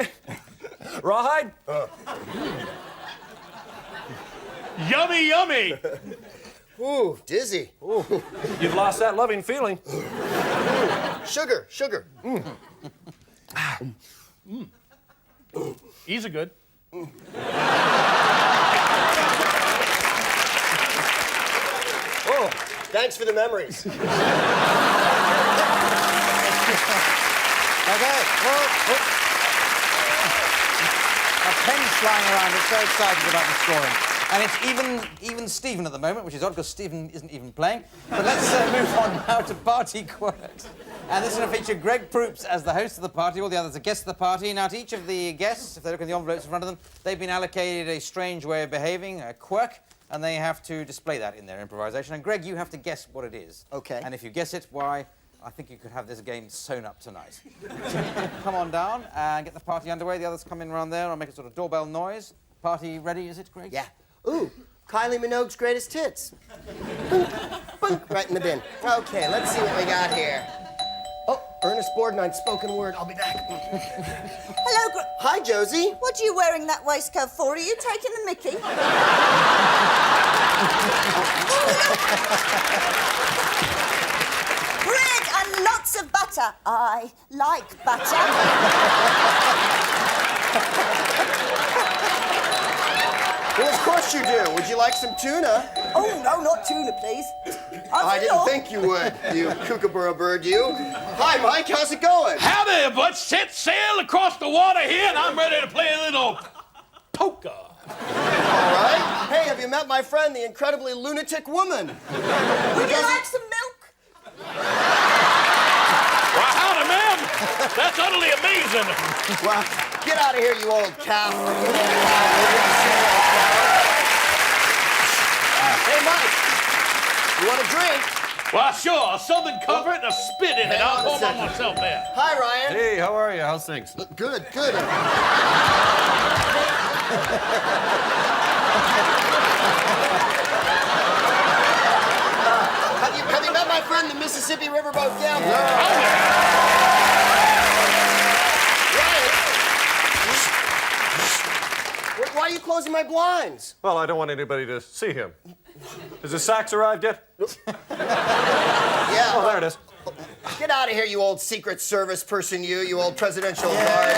Rawhide? Yummy! Ooh, dizzy. Ooh. You've lost that loving feeling. Sugar. These are good. Oh, thanks for the memories. Okay, well, a pen's flying around. It's so excited about the scoring. And it's even Stephen at the moment, which is odd because Stephen isn't even playing. But let's move on now to party quirks. And this is going to feature Greg Proops as the host of the party. All the others are guests of the party. Now, to each of the guests, if they look at the envelopes in front of them, they've been allocated a strange way of behaving, a quirk, and they have to display that in their improvisation. And Greg, you have to guess what it is. Okay. And if you guess it, why, I think you could have this game sewn up tonight. Come on down and get the party underway. The others come in around there. I'll make a sort of doorbell noise. Party ready, is it, Greg? Yeah. Ooh, Kylie Minogue's greatest hits. Boink, boink, right in the bin. Okay, let's see what we got here. Oh, Ernest Borgnine, spoken word. I'll be back. Hello, Hi, Josie. What are you wearing that waistcoat for? Are you taking the mickey? Bread and lots of butter. I like butter. Well, of course you do. Would you like some tuna? Oh, no, not tuna, please. I didn't think you would, you kookaburra bird, you. Hi, Mike. How's it going? Howdy, but set sail across the water here, and I'm ready to play a little poker. All right. Hey, have you met my friend, the incredibly lunatic woman? Would you like some milk? Well, howdy, ma'am. That's utterly amazing. Well, get out of here, you old calf. Hey, Mike. You want a drink? Well, sure. A Southern Comfort and a spit in it. I'll pour by myself there. Hi, Ryan. Hey, how are you? How's things? Good, good. Have you met my friend, the Mississippi Riverboat Gambler? Ryan, why are you closing my blinds? Well, I don't want anybody to see him. Has the sacks arrived yet? Yeah. Oh, there it is. Get out of here, you old Secret Service person, you old presidential guard.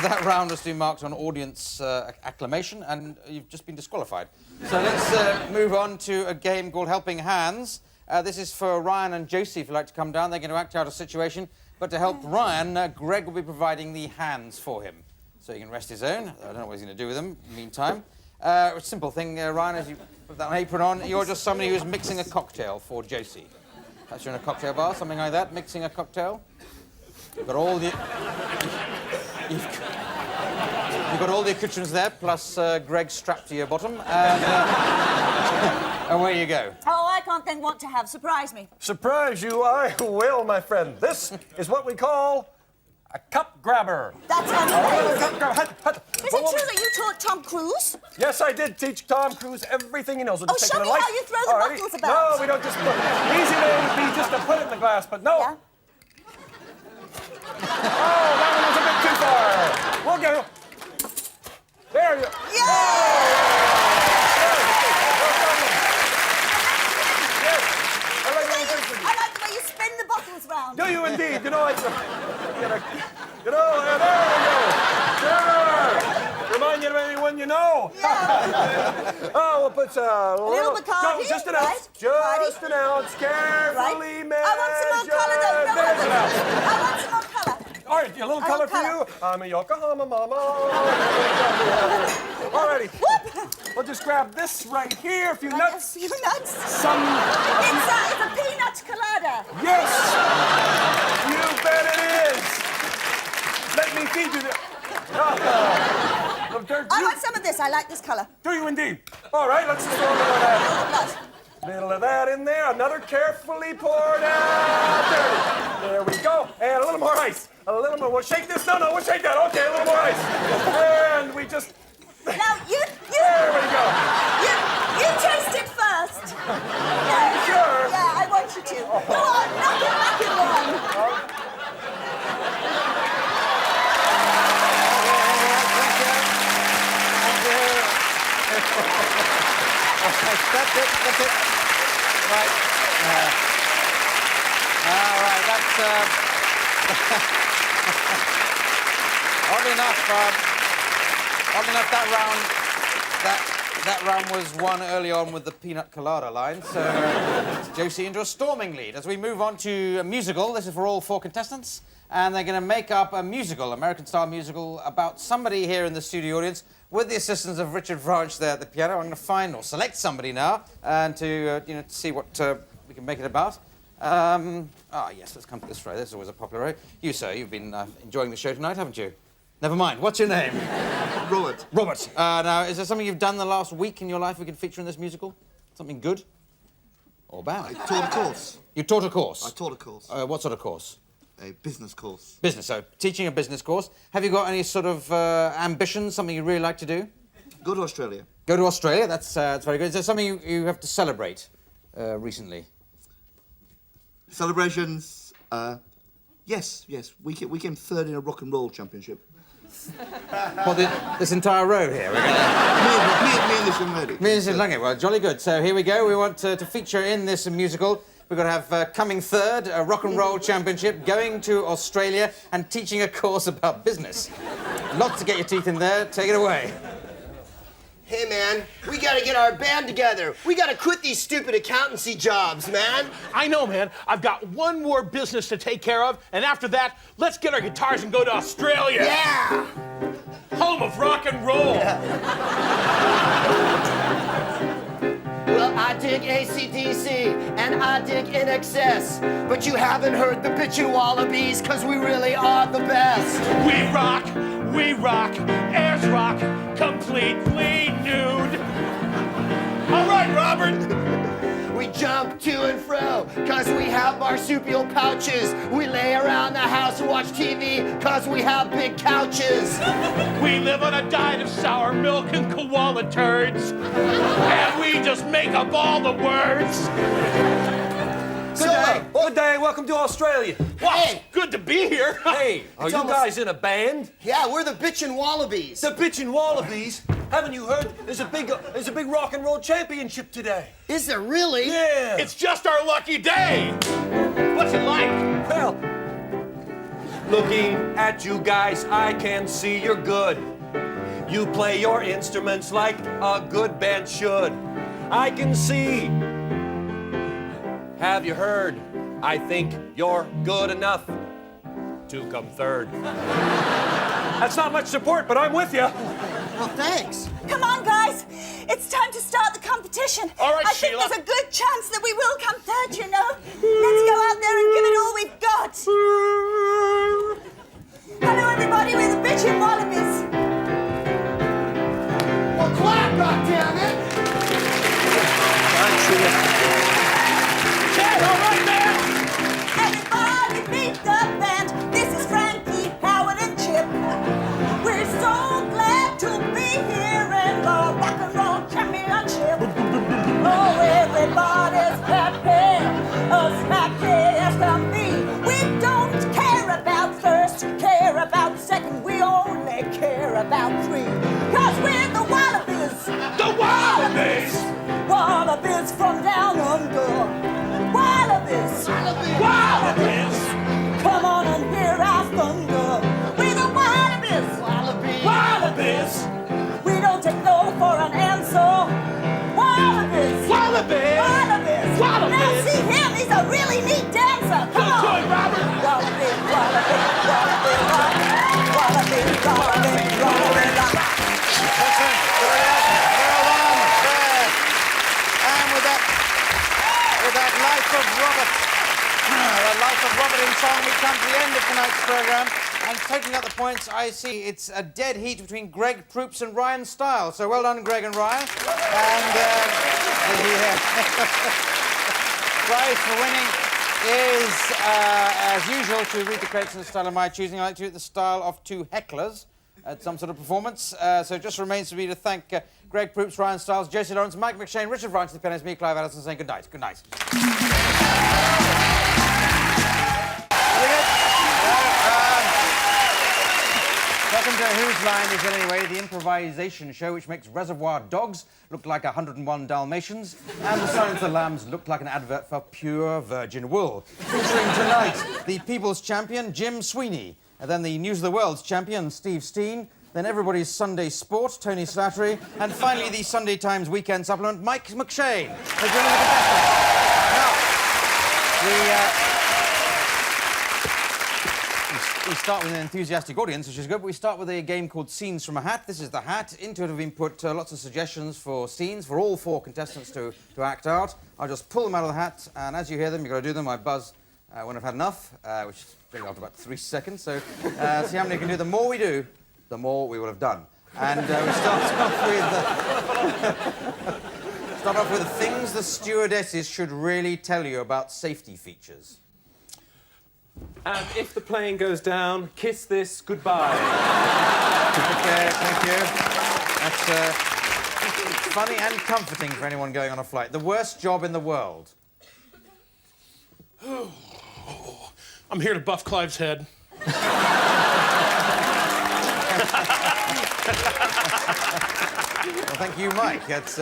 That round has to be marked on audience acclamation, and you've just been disqualified. So let's move on to a game called Helping Hands. This is for Ryan and Josie, if you'd like to come down. They're going to act out a situation. But to help Ryan, Greg will be providing the hands for him. So he can rest his own. I don't know what he's going to do with them in the meantime. A simple thing, Ryan, as you put that apron on, you're just somebody who's mixing a cocktail for Josie. Perhaps you're in a cocktail bar, something like that, mixing a cocktail. You've got all the... You've got all the accoutrements there, plus Greg strapped to your bottom, and away you go. Oh, I can't think what to have. Surprise me. Surprise you, I will, my friend. This is what we call a cup grabber. That's amazing. Is it Well, true that you taught Tom Cruise? Yes, I did teach Tom Cruise everything he knows. We'll just Oh, take show it me in light. how you throw the Alrighty. bottles about. No, we don't just put... Easy way would be just to put it in the glass, but no. Yeah. Oh, that one was a bit too far. We'll get it. There you go. I like the way you spin the bottles round. Do you indeed? You know, there we go. Sure. Remind you of anyone you know. Yeah. Oh, we'll put a little Bacardi, just an right? ounce. Just an ounce. Carefully Right. measured. I want some more colour, though. No, There's an ounce. I want some more colour. All right, a little I color want for colour. you. I'm a Yokohama mama. All righty. We'll just grab this right here. A few A nuts. few nuts. Some... It's a peanut colada. Yes! You bet it is! Let me feed you the... I want some of this. I like this colour. Do you indeed? All right, let's just throw a little of that. Little of that in there. Another carefully poured out. There we go. And a little more ice. A little more. We'll shake this. No, we'll shake that. Okay, a little more ice. And we just... Now, you... There we go. You taste it first. Yeah, Sure. Yeah, I want you to. Go on, knock it back in one. That's it. Right. All right, that's... Oddly enough, that round was won early on with the peanut colada line, so Josie into a storming lead. As we move on to a musical, this is for all 4 contestants, and they're going to make up a musical, American-style musical, about somebody here in the studio audience, with the assistance of Richard Branch there at the piano. I'm going to find or select somebody now, and to to see what we can make it about. Yes, let's come to this Friday. This is always a popular way. You, sir, you've been enjoying the show tonight, haven't you? Never mind. What's your name? Robert. Robert. Now, is there something you've done the last week in your life we can feature in this musical? Something good? Or bad? I taught a course. You taught a course? I taught a course. What sort of course? A business course. Business, so teaching a business course. Have you got any sort of ambitions, something you'd really like to do? Go to Australia. Go to Australia, that's very good. Is there something you have to celebrate recently? Celebrations, yes. We came third in a rock and roll championship. What, this entire row here? Me and this young lady. Me and this young lady. Well, jolly good. So here we go. We want to feature in this musical. We're going to have coming third, a rock and roll championship, going to Australia and teaching a course about business. Lots to get your teeth in there. Take it away. Hey, man, we gotta get our band together. We gotta quit these stupid accountancy jobs, man. I know, man. I've got one more business to take care of, and after that, let's get our guitars and go to Australia. Yeah! Home of rock and roll. Well, I dig AC/DC, and I dig INXS, but you haven't heard the bitchin' Wallabies, 'cause we really are the best. We rock, airs rock, completely nude. All right, Robert. We jump to and fro, 'cause we have marsupial pouches. We lay around the house and watch TV, 'cause we have big couches. We live on a diet of sour milk and koala turds, and we just make up all the words. Good day, welcome to Australia. Wow, Hey. good to be here. Hey, are you almost- guys in a band? Yeah, we're the bitchin' Wallabies. The Bitchin' Wallabies? Haven't you heard? There's a big rock and roll championship today. Is there really? Yeah. It's just our lucky day. What's it like? Well, looking at you guys, I can see you're good. You play your instruments like a good band should. I can see. Have you heard? I think you're good enough to come third. That's not much support, but I'm with you. Well, thanks. Come on, guys. It's time to start the competition. All right, I think Sheila. there's a good chance that we will come third, you know. Let's go out there and give it all we've got. Hello, everybody. We're the Bitchin' Wallabies. Well, clap, goddammit! Yeah, all right, man. Everybody meet the band. This is Frankie, Howard, and Chip. We're so glad to be here in the rock and roll championship. Oh, everybody's happy, as happy as can be. We don't care about first, care about second. We only care about three. 'Cause we're the Wallabies. The Wallabies. Wallabies from down under. Wallabies. Wallabies. Come on and hear our thunder. We're the Wallabies. Wallabies. We don't take no for an answer. Wallabies. Wallabies. Wallabies. Wallabies. Now see him, he's a really neat dancer. Come on. Good, Robert. Wallabies, wallabies, wallabies, wallabies, wallabies, wallabies, wallabies. And with that life of Robert in song, we come to the end of tonight's programme. And taking up the points, I see it's a dead heat between Greg Proops and Ryan Stiles. So well done, Greg and Ryan. And the prize for winning is, as usual, to read the credits in the style of my choosing. I like to do it the style of two hecklers at some sort of performance. So it just remains for me to thank Greg Proops, Ryan Stiles, Josie Lawrence, Mike McShane, Richard Branch, the pianist, me, Clive Addison, saying good night. Good night. Welcome to Whose Line Is It Anyway, the improvisation show which makes Reservoir Dogs look like 101 Dalmatians and The Silence of the Lambs look like an advert for pure virgin wool. Featuring tonight the People's Champion, Jim Sweeney, and then the News of the World's Champion, Steve Steen, then everybody's Sunday Sport, Tony Slattery, and finally the Sunday Times Weekend Supplement, Mike McShane. They're doing the contestants. Now, we start with an enthusiastic audience, which is good, but we start with a game called Scenes from a Hat. This is the hat. Into it have been put lots of suggestions for scenes for all four contestants to act out. I'll just pull them out of the hat, and as you hear them, you've got to do them. I buzz when I've had enough, which is pretty after about 3 seconds. So see how many can do. The more we do, the more we will have done. And we start off with things the stewardesses should really tell you about safety features. And if the plane goes down, kiss this goodbye. Okay, thank you. That's funny and comforting for anyone going on a flight. The worst job in the world. I'm here to buff Clive's head. Well, thank you, Mike. It's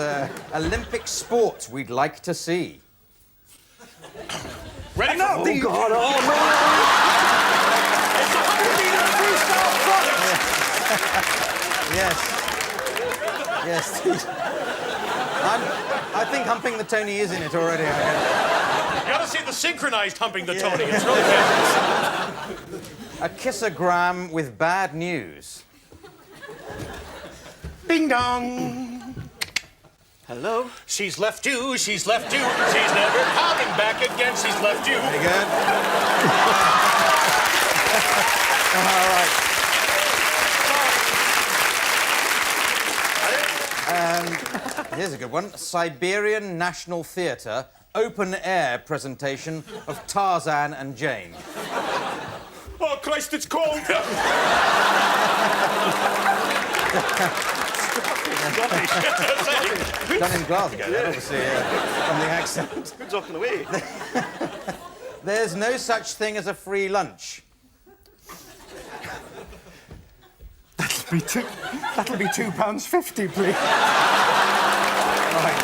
Olympic sport we'd like to see. Ready? No! For... Oh, God, oh, Yes. Yes. I think Humping the Tony is in it already. You gotta see the synchronized Humping the Tony. It's really good. A kissogram with bad news. Ding dong. Hello? She's left you, she's left you. She's never coming back again. She's left you. Very good. All right. Here's a good one. Siberian National Theatre open-air presentation of Tarzan and Jane. Oh, Christ, it's cold. Done in Glasgow, then, obviously, from the accent. Good talking away. There's no such thing as a free lunch. That'll be £2.50, please. Right.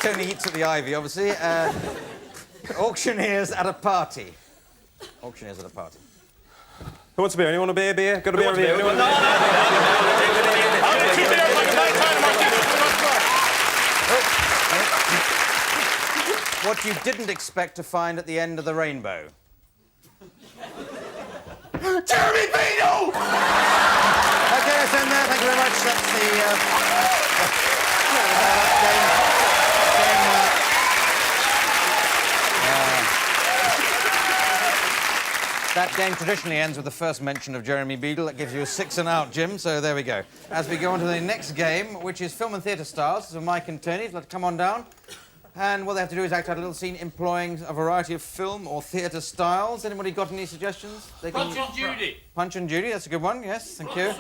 Tony eats at the Ivy, obviously. Auctioneers at a party. Auctioneers at a party. Who wants a beer? Anyone want a beer? Got a beer? Anyone? What you didn't expect to find at the end of the rainbow. Jeremy Beadle! Okay, it's in there. Thank you very much. That's the that game traditionally ends with the first mention of Jeremy Beadle. That gives you a 6 and out, Jim. So there we go. As we go on to the next game, which is film and theatre stars. So Mike and Tony, let's come on down. And what they have to do is act out a little scene employing a variety of film or theatre styles. Anybody got any suggestions? Punch and Judy. Punch and Judy, that's a good one, yes, thank you.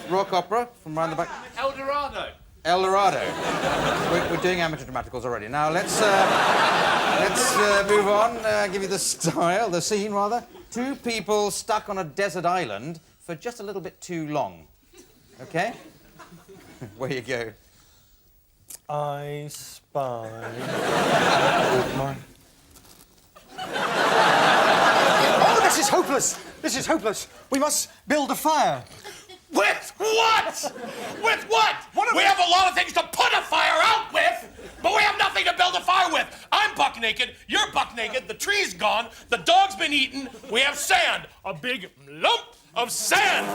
Rock opera from round the back. El Dorado. El Dorado. We're doing amateur dramaticals already. Now let's move on. Give you the style, the scene rather. 2 people stuck on a desert island for just a little bit too long. Okay? Where you go. I spy. Oh, this is hopeless! This is hopeless. We must build a fire. With what? With what? We have a lot of things to put a fire out with, but we have nothing to build a fire with. I'm buck naked, you're buck naked, the tree's gone, the dog's been eaten, we have sand. A big lump of sand.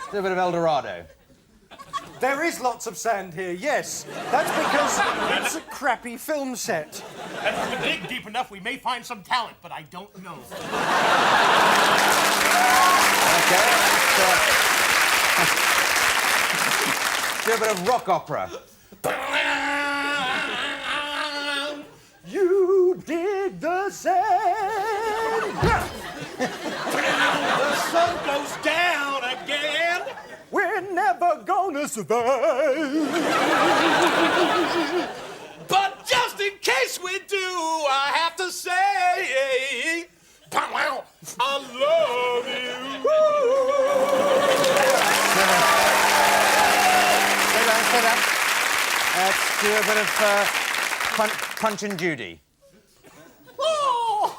A little bit of El Dorado. There is lots of sand here, yes. That's because it's a crappy film set. And if we dig deep enough, we may find some talent, but I don't know. Do a bit of rock opera. You dig the sand. The sun goes down again. We're never gonna survive. But just in case we do, I have to say, I love you. Sit down. Let's do a bit of Punch and Judy. Oh,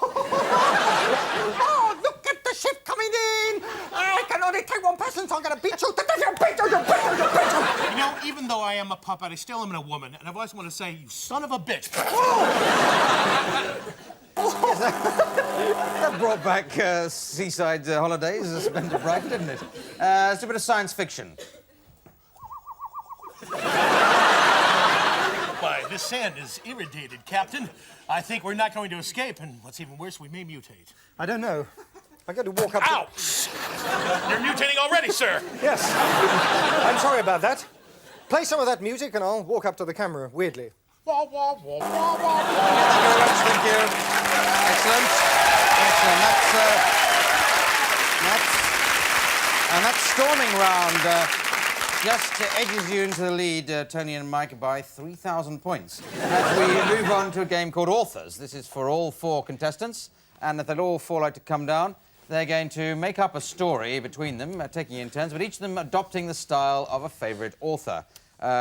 look at the ship coming in. I can only take one person, so I'm gonna beat you to death. You beat you. You know, even though I am a puppet, I still am a woman, and I've always wanted to say, you son of a bitch. That brought back seaside holidays as a splendid bright, didn't it? It's a bit of science fiction. Why, the sand is irritated, Captain. I think we're not going to escape, and what's even worse, we may mutate. I don't know. I got to walk up. Ouch! You're mutating already, sir. Yes. I'm sorry about that. Play some of that music, and I'll walk up to the camera weirdly. Thank you very much, thank you. Excellent. That's storming round. Just edges you into the lead, Tony and Mike, by 3,000 points. As we move on to a game called Authors. This is for all 4 contestants, and if they'd all 4 like to come down, they're going to make up a story between them, taking in turns, but each of them adopting the style of a favourite author.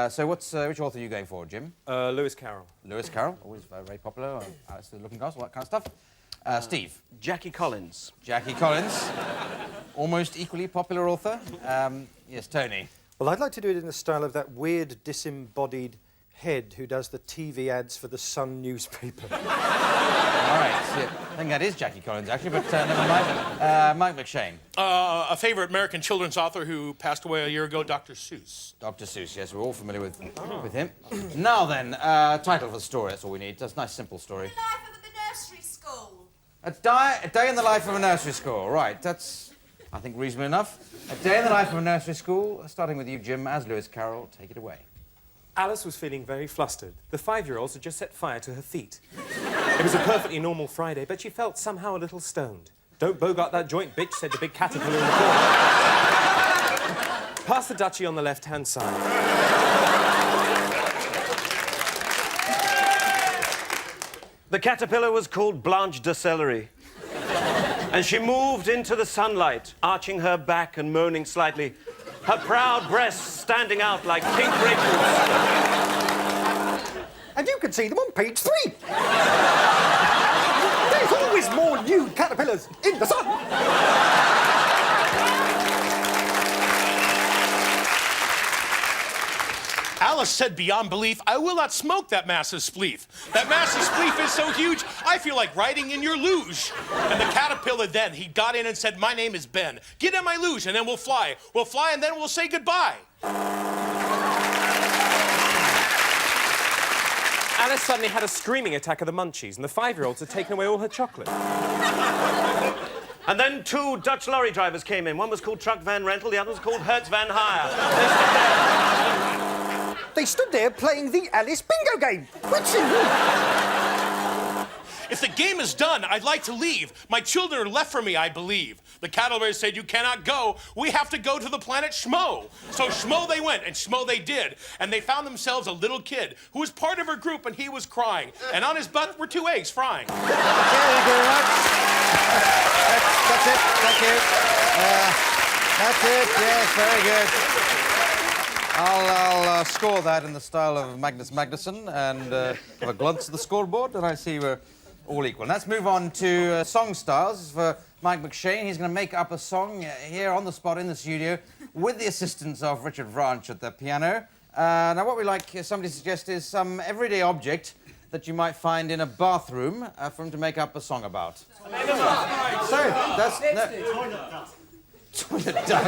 So which author are you going for, Jim? Lewis Carroll. Lewis Carroll, always very popular. Alice the Looking Glass, all that kind of stuff. Steve? Jackie Collins. Jackie Collins. Almost equally popular author. Yes, Tony? Well, I'd like to do it in the style of that weird, disembodied head who does the TV ads for the Sun newspaper. All right. Yeah, I think that is Jackie Collins, actually, but never mind. Mike McShane. A favorite American children's author who passed away a year ago, Dr. Seuss. Dr. Seuss, yes, we're all familiar with him. Now then, title for the story, that's all we need. That's a nice, simple story. The life of the nursery school. A day in the life of a nursery school. Right, that's, I think, reasonable enough. A day in the life of a nursery school, starting with you, Jim, as Lewis Carroll. Take it away. Alice was feeling very flustered. The 5-year-olds had just set fire to her feet. It was a perfectly normal Friday, but she felt somehow a little stoned. "Don't bogart that joint, bitch," said the big caterpillar in the corner. Past the duchy on the left-hand side. The caterpillar was called Blanche de Celery. And she moved into the sunlight, arching her back and moaning slightly, her proud breasts standing out like pink grapefruits. And you can see them on page 3. There's always more nude caterpillars in the sun. Alice said beyond belief, "I will not smoke that massive spleef. That massive spleef is so huge, I feel like riding in your luge." And the caterpillar then, he got in and said, "My name is Ben. Get in my luge and then we'll fly. We'll fly and then we'll say goodbye." Alice suddenly had a screaming attack of the munchies, and the 5-year-olds had taken away all her chocolate. And then 2 Dutch lorry drivers came in. One was called Truck Van Rental, the other was called Hertz Van Hire. They stood there playing the Alice bingo game. "If the game is done, I'd like to leave. My children are left for me, I believe." The caterpillar said, "You cannot go. We have to go to the planet Schmo." So Schmo they went, and Schmo they did. And they found themselves a little kid who was part of her group, and he was crying. And on his butt were 2 eggs frying. Thank you very much. That's it. Thank you. That's it. Yes, very good. I'll score that in the style of Magnus Magnusson and have a glance at the scoreboard, and I see we're all equal. And let's move on to song styles. For Mike McShane, he's going to make up a song here on the spot in the studio with the assistance of Richard Branch at the piano. Now, what we like, somebody suggested, is some everyday object that you might find in a bathroom for him to make up a song about. So, that's... Toilet duck.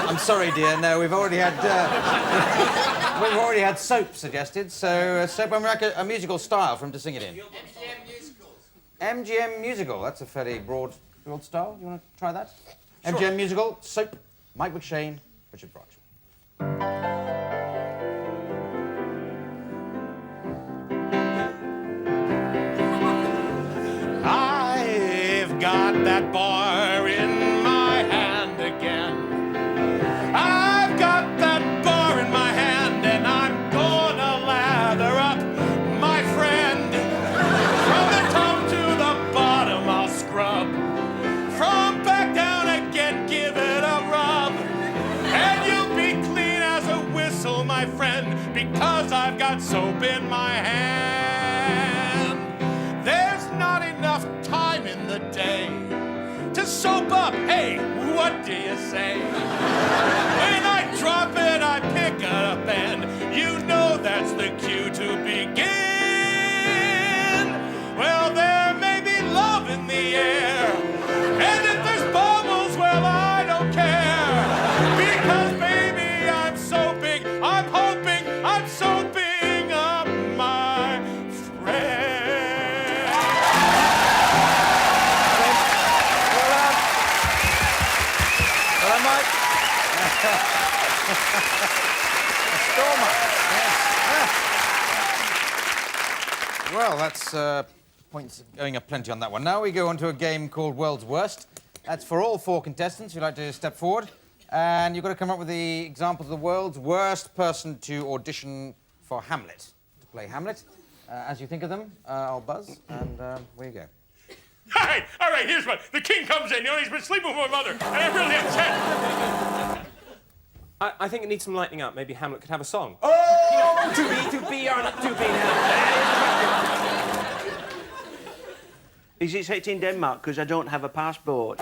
I'm sorry, dear. No, we've already had soap suggested. So soap, and we like a musical style for him to sing it in. MGM musicals. MGM musical. That's a fairly broad style. You want to try that? Sure. MGM musical. Soap. Mike McShane. Richard Branch. I've got that bar in my hand again. I've got that bar in my hand, and I'm gonna lather up my friend. From the top to the bottom, I'll scrub. From back down again, give it a rub. And you'll be clean as a whistle, my friend, because I've got soap in my hand. There's not enough time in the day to soap up. Hey, what do you say? When I drop it, I pick it up, and you know that's the cue to begin. Well, there may be love in the air, and if there's bubbles, well, I don't care. Because, baby, I'm soaping, I'm hoping, I'm soaping up. Well, that's points going up plenty on that one. Now we go on to a game called World's Worst. That's for all 4 contestants who'd like to step forward. And you've got to come up with the examples of the world's worst person to audition for Hamlet, to play Hamlet. As you think of them, I'll buzz, and where you go. All right, here's one. The king comes in, you know, he's been sleeping with my mother, and I'm really upset. I think it needs some lightening up. Maybe Hamlet could have a song. Oh, to be or not to be now. Is it set in Denmark? Because I don't have a passport.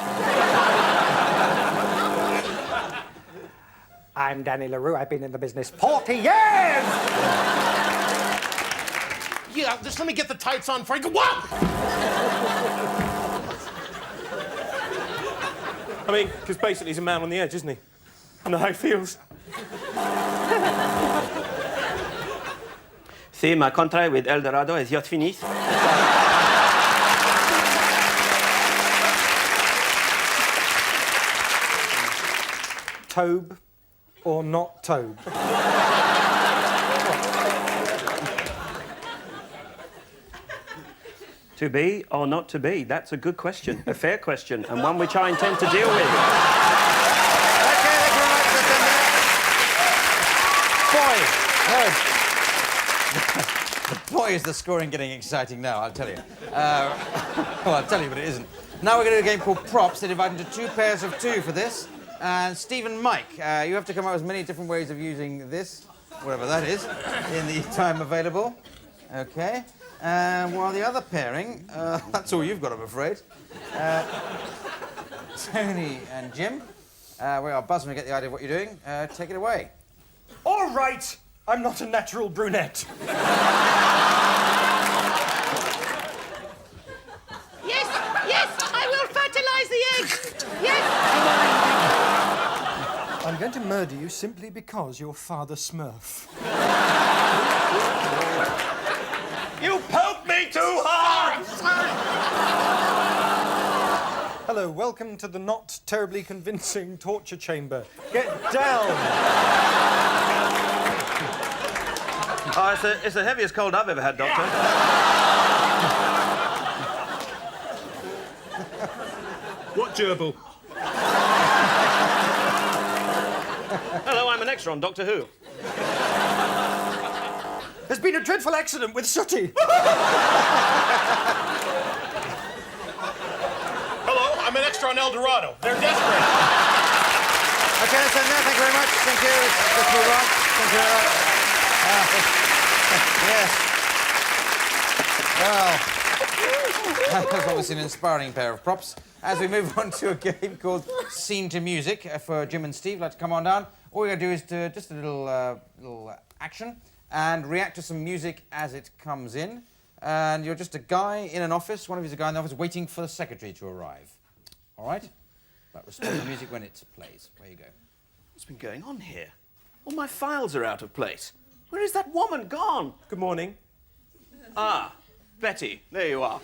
I'm Danny LaRue. I've been in the business 40 years! Yeah, just let me get the tights on, Frank. What? I mean, because basically he's a man on the edge, isn't he? I know how he feels. See, my contract with El Dorado is just finished. Tobe or not Tobe? To be or not to be? That's a good question, a fair question, and one which I intend to deal with. Okay, thank you very much, Bartender. Boy, is the scoring getting exciting now, I'll tell you. Well, I'll tell you, but it isn't. Now we're going to do a game called Props. They're divided into 2 pairs of 2 for this. And Steve and Mike, you have to come up with as many different ways of using this, whatever that is, in the time available. Okay. While the other pairing, that's all you've got, I'm afraid. Tony and Jim, we are buzzing to get the idea of what you're doing. Take it away. All right, I'm not a natural brunette. Yes, I will fertilize the eggs. Yes. I'm going to murder you simply because you're Father Smurf. You poked me too hard! Hello, welcome to the not terribly convincing torture chamber. Get down! Oh, it's the heaviest cold I've ever had, Doctor. What gerbil? Hello, I'm an extra on Doctor Who. There's been a dreadful accident with Sooty. Hello, I'm an extra on El Dorado. They're desperate. Okay, that's it now. Thank you very much. Thank you. Let's move on. Thank you very much. Yes. Well, that was obviously an inspiring pair of props. As we move on to a game called Scene to Music for Jim and Steve, like to come on down. All we're going to do is just a little action and react to some music as it comes in. And you're just a guy in an office, one of you's a guy in the office waiting for the secretary to arrive. All right? But respond to the music when it plays. Where you go. What's been going on here? All my files are out of place. Where is that woman gone? Good morning. Ah, Betty, there you are.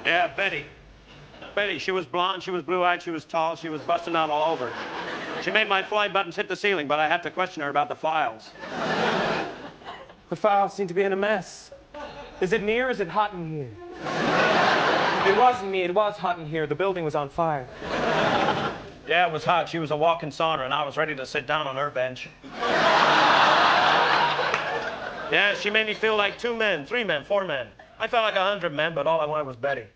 Yeah, Betty. Betty, she was blonde, she was blue-eyed, she was tall, she was busting out all over. She made my fly buttons hit the ceiling, but I had to question her about the files. The files seem to be in a mess. Is it near or is it hot in here? It wasn't me, it was hot in here. The building was on fire. Yeah, it was hot. She was a walking sauna, and I was ready to sit down on her bench. Yeah, she made me feel like 2 men, 3 men, 4 men. I felt like 100 men, but all I wanted was Betty.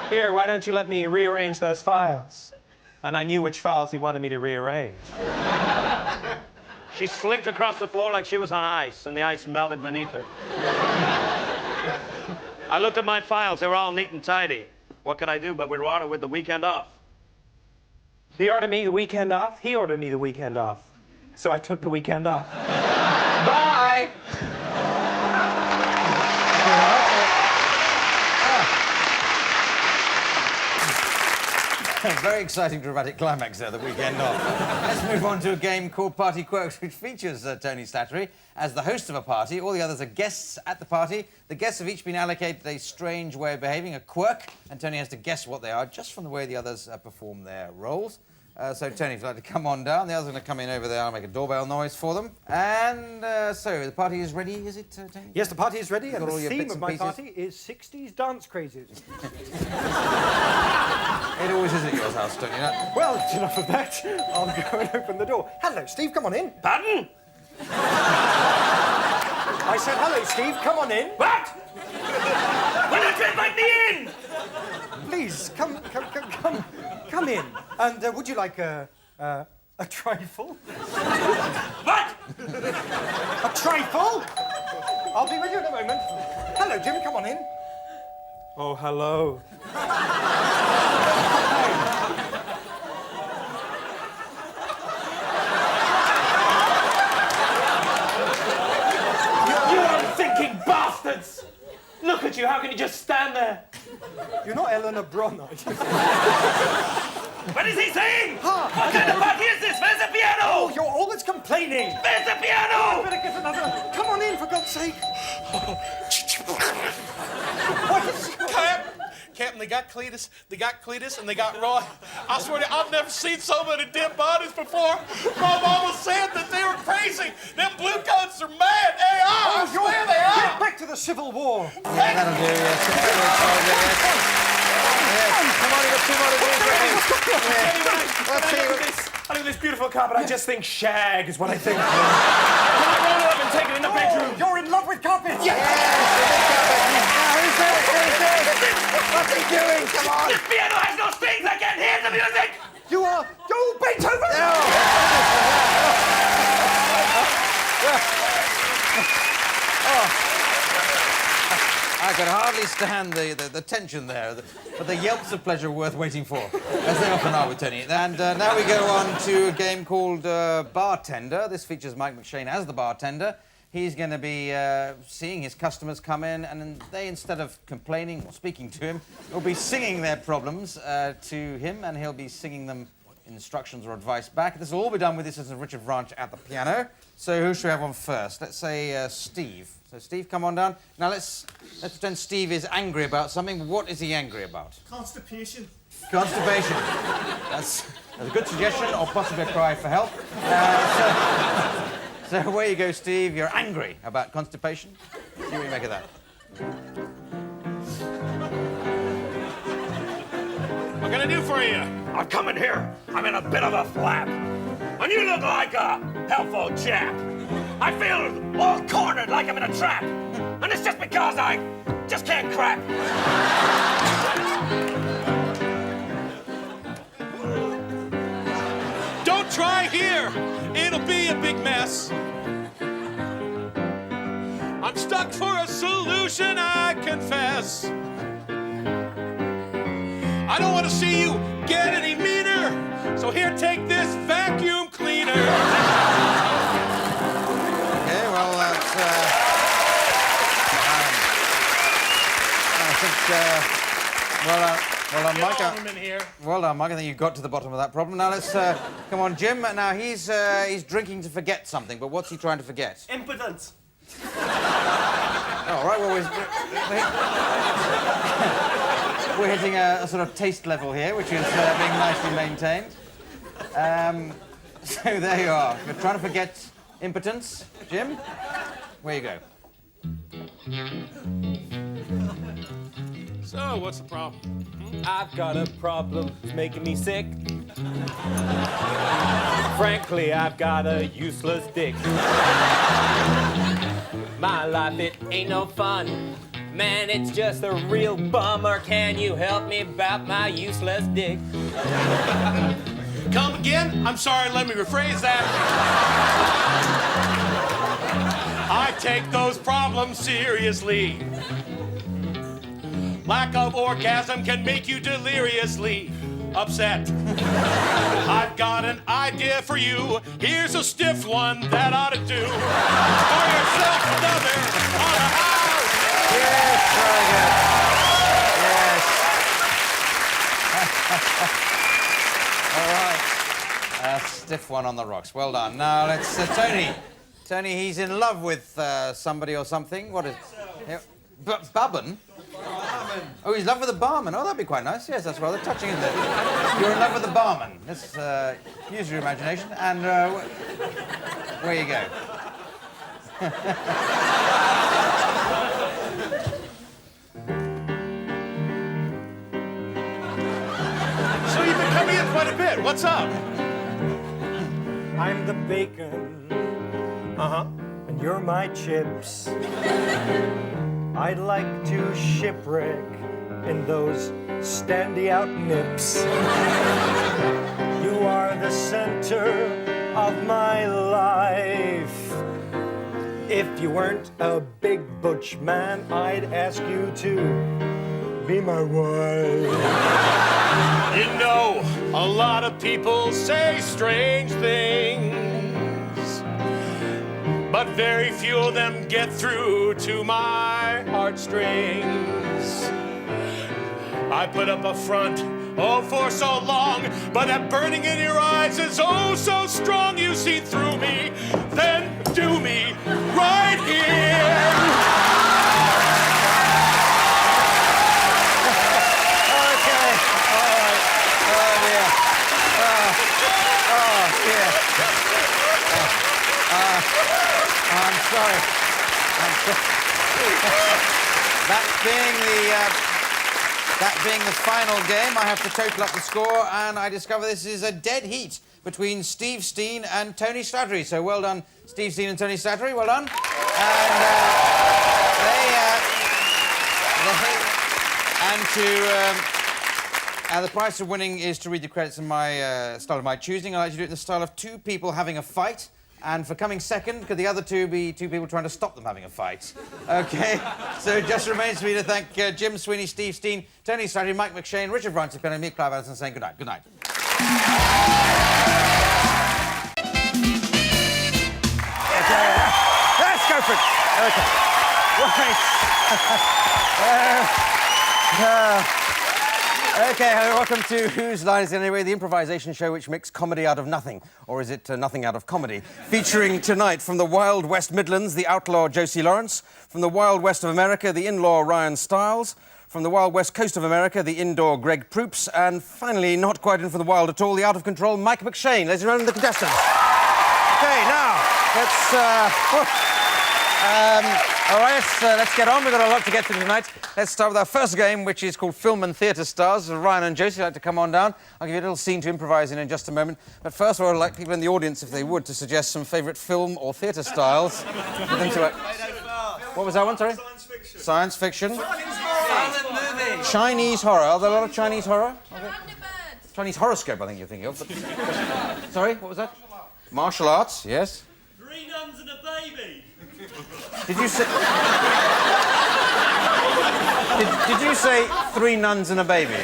Here, why don't you let me rearrange those files? And I knew which files he wanted me to rearrange. She slipped across the floor like she was on ice, and the ice melted beneath her. I looked at my files. They were all neat and tidy. What could I do but water with the weekend off? He ordered me the weekend off. He ordered me the weekend off. So I took the weekend off. Bye! Very exciting dramatic climax there, the weekend off. Let's move on to a game called Party Quirks, which features Tony Slattery as the host of a party. All the others are guests at the party. The guests have each been allocated a strange way of behaving, a quirk, and Tony has to guess what they are just from the way the others perform their roles. So, Tony, if you'd like to come on down, the others are going to come in over there. I'll make a doorbell noise for them. And so, the party is ready, is it, Tony? Yes, the party is ready, and Got all the your theme bits of and my pieces? party is 60s dance crazes. It always is at your house, don't you know? Well, that's enough of that. I'll go and open the door. Hello, Steve, come on in. Pardon? I said, hello, Steve, come on in. What? Why don't you invite me in? Please, come in. And would you like a trifle? What? A trifle? I'll be with you in a moment. Hello, Jim, come on in. Oh, hello. You unthinking bastards! Look at you, how can you just stand there? You're not Eleanor Bron, are you? What is he saying? What kind of party is this? Where's the piano? Oh, you're all that's complaining. Where's the I piano? better get another. Come on in, for God's sake. Captain, they got Cletus, and they got Roy. I swear to you, I've never seen so many dead bodies before. My mama said that they were crazy. Them blue coats are mad. They are. I swear they are. Get back to the Civil War. Yeah, that'll do, yes. Come on, you've got 2 more to do. Anyway, I look at this beautiful carpet, I just think shag is what I think. Can I roll it up and take it in the bedroom? You're in love with carpets. Yes! Who's this? What's he doing? Come on! This piano has no strings, I can't hear the music! You are Beethoven. I could hardly stand the tension there, but the yelps of pleasure worth waiting for, as they often are with Tony. And now we go on to a game called Bartender. This features Mike McShane as the bartender. He's going to be seeing his customers come in, and they, instead of complaining or speaking to him, will be singing their problems to him, and he'll be singing them instructions or advice back. This will all be done with the assistant Richard Branch at the piano. So who should we have on first? Let's say Steve. So Steve, come on down. Now let's pretend Steve is angry about something. What is he angry about? Constipation. Constipation. That's a good suggestion, or possibly a cry for help. So away you go, Steve. You're angry about constipation. See what you make of that. What can I do for you? I'm coming here. I'm in a bit of a flap. And you look like a helpful chap. I feel all cornered like I'm in a trap. And it's just because I just can't crap. Don't try here. It'll be a big mess. I'm stuck for a solution, I confess. I don't want to see you get any meaner, so here, take this vacuum cleaner. Okay, well, that's... I think... well done, Mike. Well done, Mike. I think you got to the bottom of that problem. Now let's... come on, Jim. Now, he's drinking to forget something, but what's he trying to forget? Impotence. All right, well, we're hitting a sort of taste level here, which is being nicely maintained. So there you are. You're trying to forget impotence. Jim, where you go. So, what's the problem? I've got a problem, it's making me sick. Frankly, I've got a useless dick. My life, it ain't no fun. Man, it's just a real bummer. Can you help me about my useless dick? Come again? I'm sorry, let me rephrase that. I take those problems seriously. Lack of orgasm can make you deliriously upset. I've got an idea for you. Here's a stiff one that ought to do. For yourself another on a house. Yes, very good. Yes. All right. Stiff one on the rocks. Well done. Now let's Tony. Tony, he's in love with somebody or something. What is? Bubbin? Oh, he's in love with the barman. Oh, that'd be quite nice. Yes, that's rather touching, isn't it? You're in love with the barman. Let's use your imagination and where you go. So you've been coming in quite a bit. What's up? I'm the bacon. And you're my chips. I'd like to shipwreck in those standy out nips. You are the center of my life. If you weren't a big butch man, I'd ask you to be my wife. You know, a lot of people say strange things, but very few of them get through to my heartstrings. I put up a front, oh, for so long, but that burning in your eyes is oh so strong. You see through me, then do me right here. I'm sorry. That being the final game, I have to total up the score, and I discover this is a dead heat between Steve Steen and Tony Slattery. So well done, Steve Steen and Tony Slattery. Well done. And the price of winning is to read the credits in my style of my choosing. I like to do it in the style of two people having a fight. And for coming second, could the other two be two people trying to stop them having a fight? OK, so it just remains for me to thank Jim Sweeney, Steve Steen, Tony Slattery, Mike McShane, Richard Francis, and me, Clive Anderson, saying good night. Good night. Let's go for it. Right. OK, welcome to Whose Line Is It Anyway, the improvisation show which makes comedy out of nothing. Or is it nothing out of comedy? Featuring tonight from the Wild West Midlands, the outlaw Josie Lawrence. From the Wild West of America, the in-law Ryan Stiles. From the Wild West Coast of America, the indoor Greg Proops. And finally, not quite in for the wild at all, the out-of-control Mike McShane. Ladies and gentlemen, the contestants. OK, now, all right, let's get on. We've got a lot to get through tonight. Let's start with our first game, which is called Film and Theatre Stars. Ryan and Josie, like to come on down. I'll give you a little scene to improvise in just a moment. But first of all, I'd like people in the audience, if they would, to suggest some favourite film or theatre styles. What was that one, sorry? Science fiction. Science fiction. Silent movie. Chinese horror. Are there a lot of Chinese horror? Chinese horoscope, I think you're thinking of. But... Sorry, what was that? Martial arts, yes. 3 nuns and a baby. Did you say... did you say 3 nuns and a baby?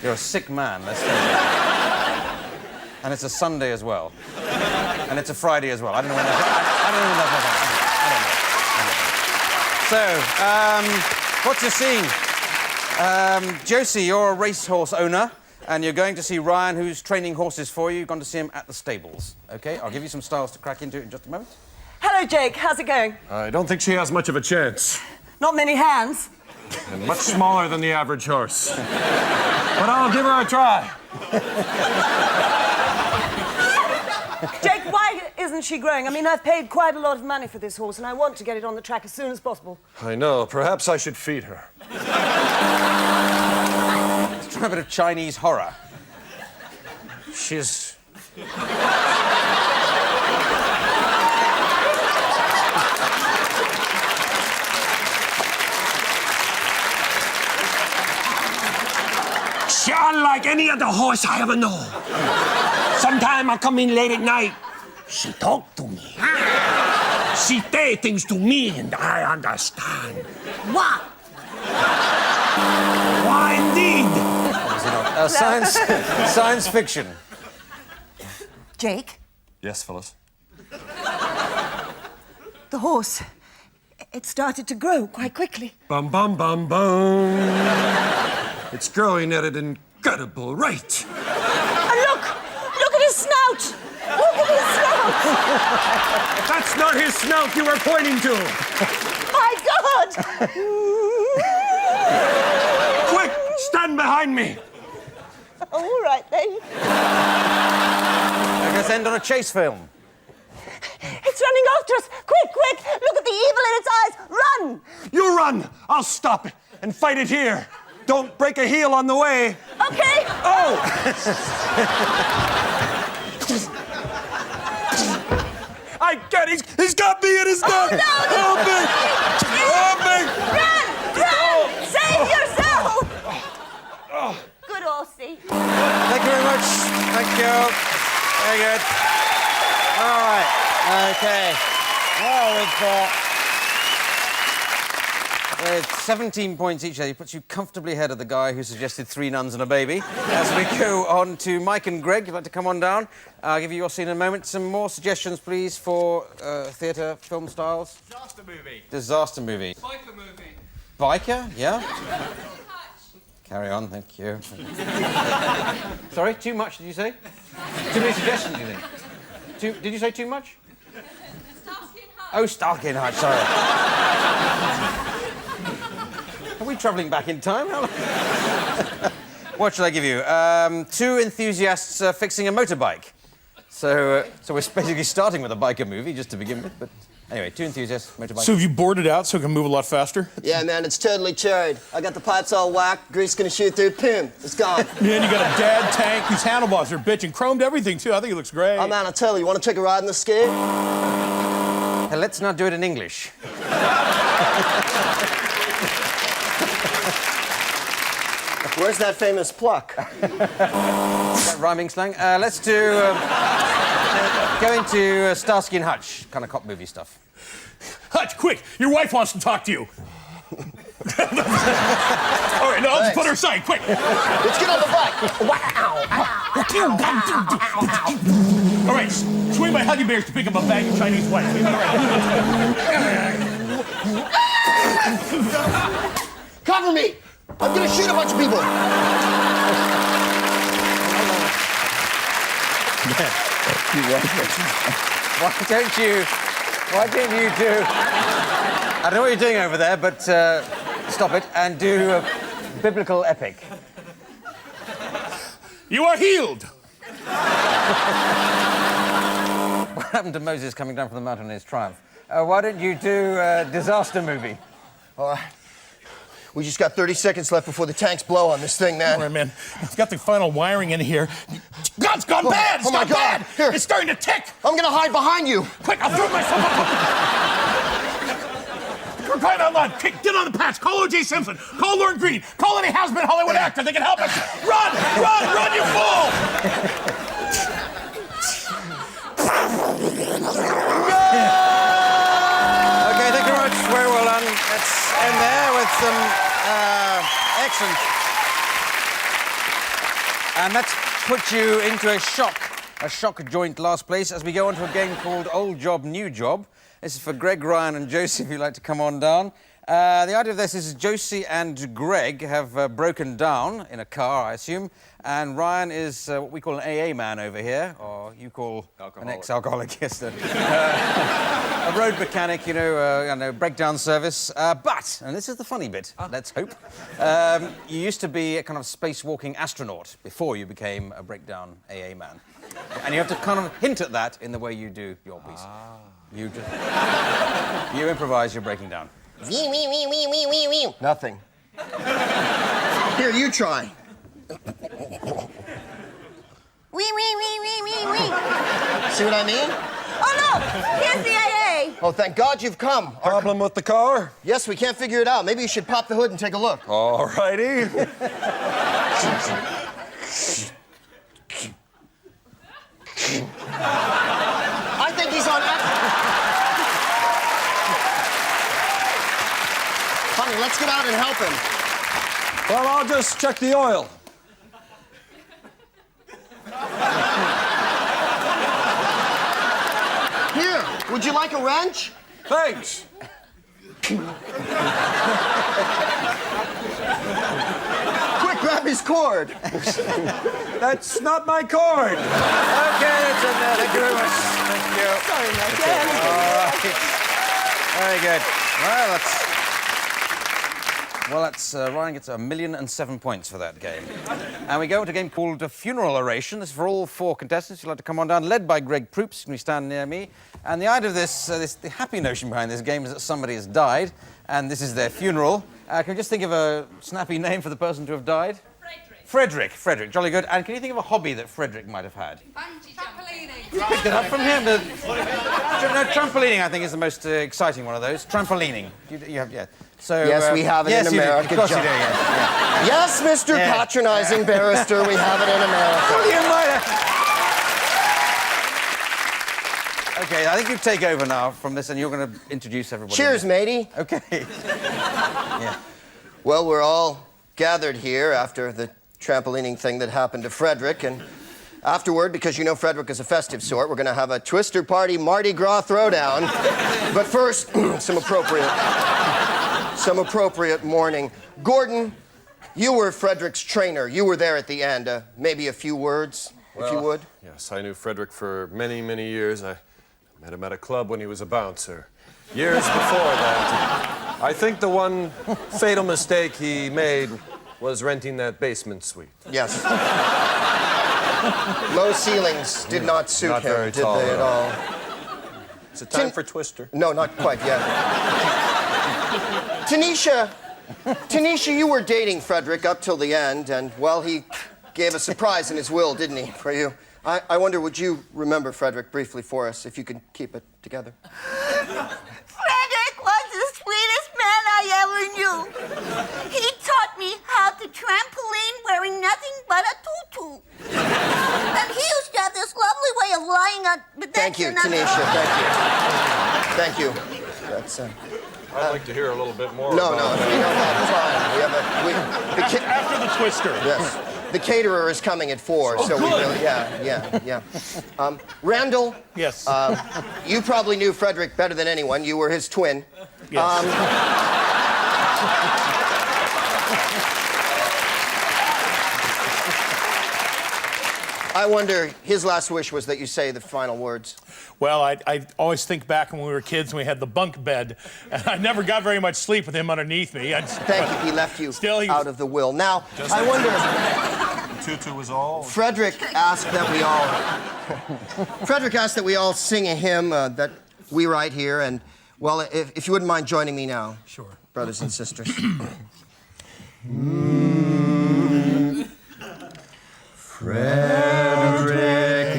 You're a sick man, let's tell you. And it's a Sunday as well. And it's a Friday as well. I don't know when that... I don't know. So, what's your scene? Josie, you're a racehorse owner, and you're going to see Ryan, who's training horses for you. You're going to see him at the stables. OK? I'll give you some styles to crack into in just a moment. Hello, Jake. How's it going? I don't think she has much of a chance. Not many hands. And much smaller than the average horse. But I'll give her a try. Jake, why isn't she growing? I mean, I've paid quite a lot of money for this horse, and I want to get it on the track as soon as possible. I know. Perhaps I should feed her. Let's try a bit of Chinese horror. She's... She unlike any other horse I ever know. Sometime I come in late at night. She talk to me. She say things to me and I understand. What? Why indeed? Science fiction. Jake, Yes, Phyllis? the horse, it started to grow quite quickly. Bum bum bum bum. It's growing at an incredible rate. And look at his snout. Look at his snout. That's not his snout you were pointing to. My God. me. All right, then. I guess end on a chase film. It's running after us. Quick, quick. Look at the evil in its eyes. Run. You run. I'll stop it and fight it here. Don't break a heel on the way. Okay. Oh! I get it. He's got me in his neck. Oh, no. Help me. Help me. Run. Run. Save yourself. Good horsey. Thank you very much. Thank you. Very good. All right. Okay. Well, with 17 points each, he puts you comfortably ahead of the guy who suggested 3 nuns and a baby. As we go on to Mike and Greg, you'd like to come on down. I'll give you your scene in a moment. Some more suggestions, please, for theatre, film styles. Disaster movie. Disaster movie. Biker movie. Biker, yeah? Carry on, thank you. Sorry, too much, did you say? Too many suggestions, do you think? Did you say too much? Starsky and Hutch. Oh, Starsky and Hutch, sorry. Are we travelling back in time? What should I give you? 2 enthusiasts fixing a motorbike. So we're basically starting with a biker movie, just to begin with, but... Anyway, 2 enthusiasts, motorbike. So have you bored it out so it can move a lot faster? Yeah, man, it's totally cherried. I got the pipes all whacked, grease gonna shoot through, boom, it's gone. Man, you got a dad tank. These handlebars are bitching. Chromed everything, too. I think it looks great. Oh, man, I'll tell you want to take a ride in the skate? Let's not do it in English. Where's that famous pluck? That rhyming slang. Let's do... go into Starsky and Hutch, kind of cop movie stuff. Hutch, quick! Your wife wants to talk to you. All right, no, I'll just put her aside, quick. Let's get on the bike. All right, swing by Huggy Bears to pick up a bag of Chinese white. Cover me! I'm gonna shoot a bunch of people. Why don't you do... I don't know what you're doing over there, but stop it and do a biblical epic. You are healed. What happened to Moses coming down from the mountain in his triumph? Why don't you do a disaster movie? All right. We just got 30 seconds left before the tanks blow on this thing, man. All right, man. I've got the final wiring in here. God, it's gone bad! It's oh my gone God. bad! Here. It's starting to tick! I'm gonna hide behind you. Quick, I'll throw myself up! We're crying out loud. Quick, get on the patch. Call O.J. Simpson. Call Lauren Green. Call any has-been Hollywood actor. They can help us. Run! Run! Run, you fool! Okay, thank you very much. Very well done. Let's end there with some excellent. And let's put you into a shock joint last place as we go on to a game called Old Job, New Job. This is for Greg, Ryan, and Josie, if you'd like to come on down. The idea of this is Josie and Greg have broken down in a car, I assume, and Ryan is what we call an AA man over here, or you call an ex-alcoholic, yes, a road mechanic, you know, breakdown service. But, and this is the funny bit, let's hope, you used to be a kind of spacewalking astronaut before you became a breakdown AA man. And you have to kind of hint at that in the way you do your piece. You improvise your breaking down. Nothing. Here, you try. See what I mean? Oh, look! Here's the AA! Oh, thank God you've come. Problem with the car? Yes, we can't figure it out. Maybe you should pop the hood and take a look. All righty. I think he's on Honey, let's get out and help him. Well, I'll just check the oil. Here, would you like a wrench? Thanks. Quick, grab his cord. That's not my cord. Okay, that's in there. Thank you very much. Thank you. Sorry, my Okay. All right. Very good. Well, Well, that's Ryan gets 1,000,007 points for that game. And we go to a game called Funeral Oration. This is for all 4 contestants. You'd like to come on down, led by Greg Proops. Can you stand near me? And the idea of the happy notion behind this game is that somebody has died, and this is their funeral. Can you just think of a snappy name for the person to have died? Frederick, jolly good. And can you think of a hobby that Frederick might have had? Bungee jumping. You picked it up from him. No, trampolining, I think, is the most exciting one of those. Trampolining. You have, yeah. So, yes, we have it in America. Of course you do, yes. Yes, Mr. Patronizing barrister, we have it in America. Okay, I think you take over now from this, and you're going to introduce everybody. Cheers, matey. Okay. Yeah. Well, we're all gathered here after the trampolining thing that happened to Frederick, and afterward, because you know Frederick is a festive sort, we're going to have a Twister Party Mardi Gras throwdown. But first, some appropriate mourning. Gordon, you were Frederick's trainer. You were there at the end. Maybe a few words, if you would. Yes, I knew Frederick for many, many years. I met him at a club when he was a bouncer. Years before that. I think the one fatal mistake he made was renting that basement suite. Yes. Low ceilings did not suit him, did they at all? Is it time for Twister? No, not quite yet. Tanisha, you were dating Frederick up till the end, and, well, he gave a surprise in his will, didn't he, for you? I wonder, would you remember Frederick briefly for us, if you could keep it together? Frederick was the sweetest man I ever knew. He taught me how to trampoline wearing nothing but a tutu. And he used to have this lovely way of lying on... But Thank you, Tanisha, thank you. That's, I'd like to hear a little bit more No, about we don't have time. After the Twister. Yes. The caterer is coming at 4, so we really... Yeah. Randall. Yes. You probably knew Frederick better than anyone. You were his twin. Yes. I wonder, his last wish was that you say the final words. Well, I always think back when we were kids and we had the bunk bed, and I never got very much sleep with him underneath me. Thank you, he left you out of the will. Now, I wonder... Tutu was all... Frederick asked that we all sing a hymn that we write here, and, well, if you wouldn't mind joining me now. Sure. Brothers and sisters. Frederick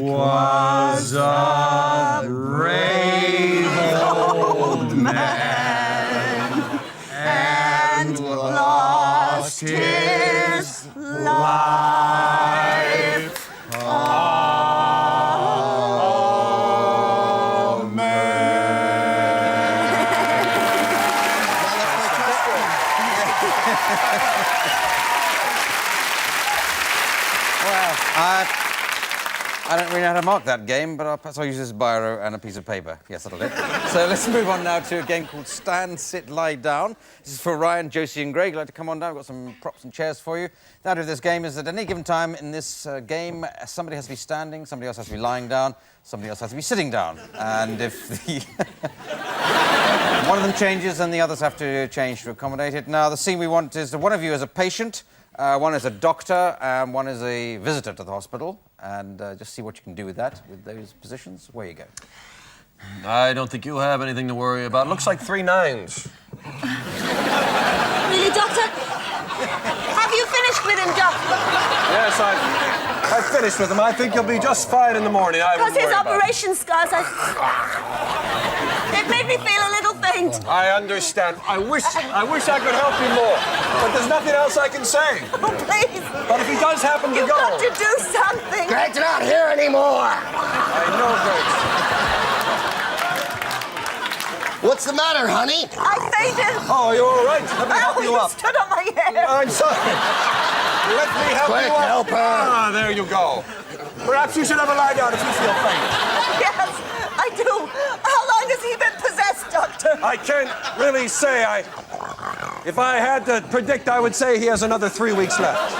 was a brave old man and lost his life. I don't really know how to mark that game, but perhaps I'll use this biro and a piece of paper. Yes, that'll do. So let's move on now to a game called Stand, Sit, Lie Down. This is for Ryan, Josie, and Greg. You'd like to come on down? I've got some props and chairs for you. The idea of this game is that at any given time in this game, somebody has to be standing, somebody else has to be lying down, somebody else has to be sitting down. And if the one of them changes, then the others have to change to accommodate it. Now, the scene we want is that one of you is a patient, one is a doctor, and one is a visitor to the hospital. And just see what you can do with that, with those positions. Where you go. I don't think you'll have anything to worry about. Looks like 3 9s. Really, Doctor? Have you finished with him, Doctor? Yes, I've finished with him. I think you'll be just fine in the morning. Because his operation scars, it made me feel a little faint. I understand. I wish I could help you more, but there's nothing else I can say. Oh, please. But if he does happen to go... You've got to do something. Greg's not here anymore. I know, Greg. What's the matter, honey? I fainted. Oh, you're all right? Let me help you up. Stood on my head. I'm sorry. Let me help Quick, you up. help her. Ah, there you go. Perhaps you should have a lie down if you feel faint. Yes, I do. How long has he been possessed, Doctor? I can't really say. If I had to predict, I would say he has another 3 weeks left.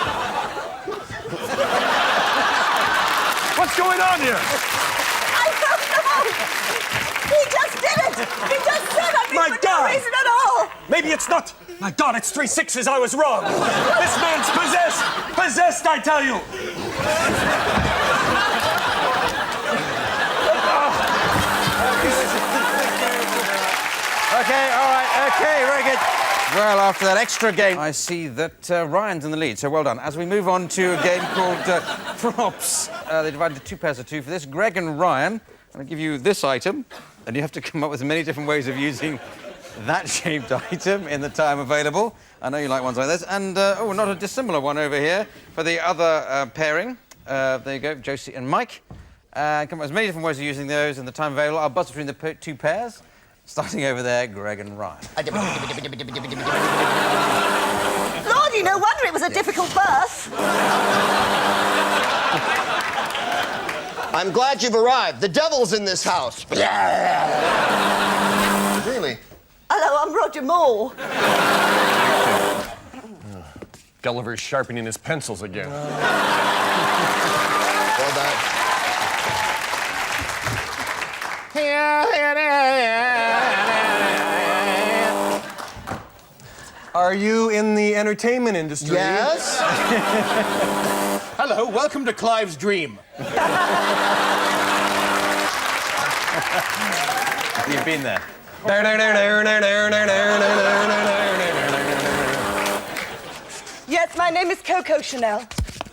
What's going on here? I don't know. He just did it. He just said it My for God. no reason at all. Maybe it's not. My God, it's 3 6s. I was wrong. This man's possessed. Possessed, I tell you. Okay, all right, okay, very good. Well, after that extra game, I see that Ryan's in the lead, so well done. As we move on to a game called Props, they divided into 2 pairs of 2 for this. Greg and Ryan, I'm going to give you this item, and you have to come up with many different ways of using that shaped item in the time available. I know you like ones like this. And, oh, not a dissimilar one over here for the other pairing. There you go, Josie and Mike. Come up with many different ways of using those in the time available. I'll buzz between the 2 pairs. Starting over there, Greg and Ryan. Lordy, no wonder it was a difficult birth. I'm glad you've arrived. The devil's in this house. Really? Hello, I'm Roger Moore. Gulliver's sharpening his pencils again. Well done. Are you in the entertainment industry? Yes? Hello, welcome to Clive's Dream. You've been there. Yes, my name is Coco Chanel.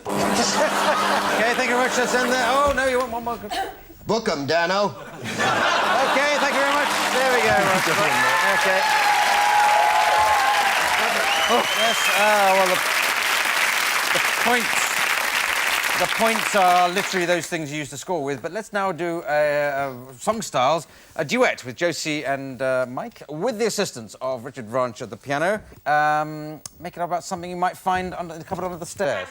Okay, thank you very much. Let's end there. Oh, no, you want one more? Book 'em, Dano. Okay, thank you very much. There we go. Okay. Oh, yes, well, the points are literally those things you used to score with, but let's now do song styles, a duet with Josie and Mike, with the assistance of Richard Branch at the piano. Make it about something you might find covered under the stairs.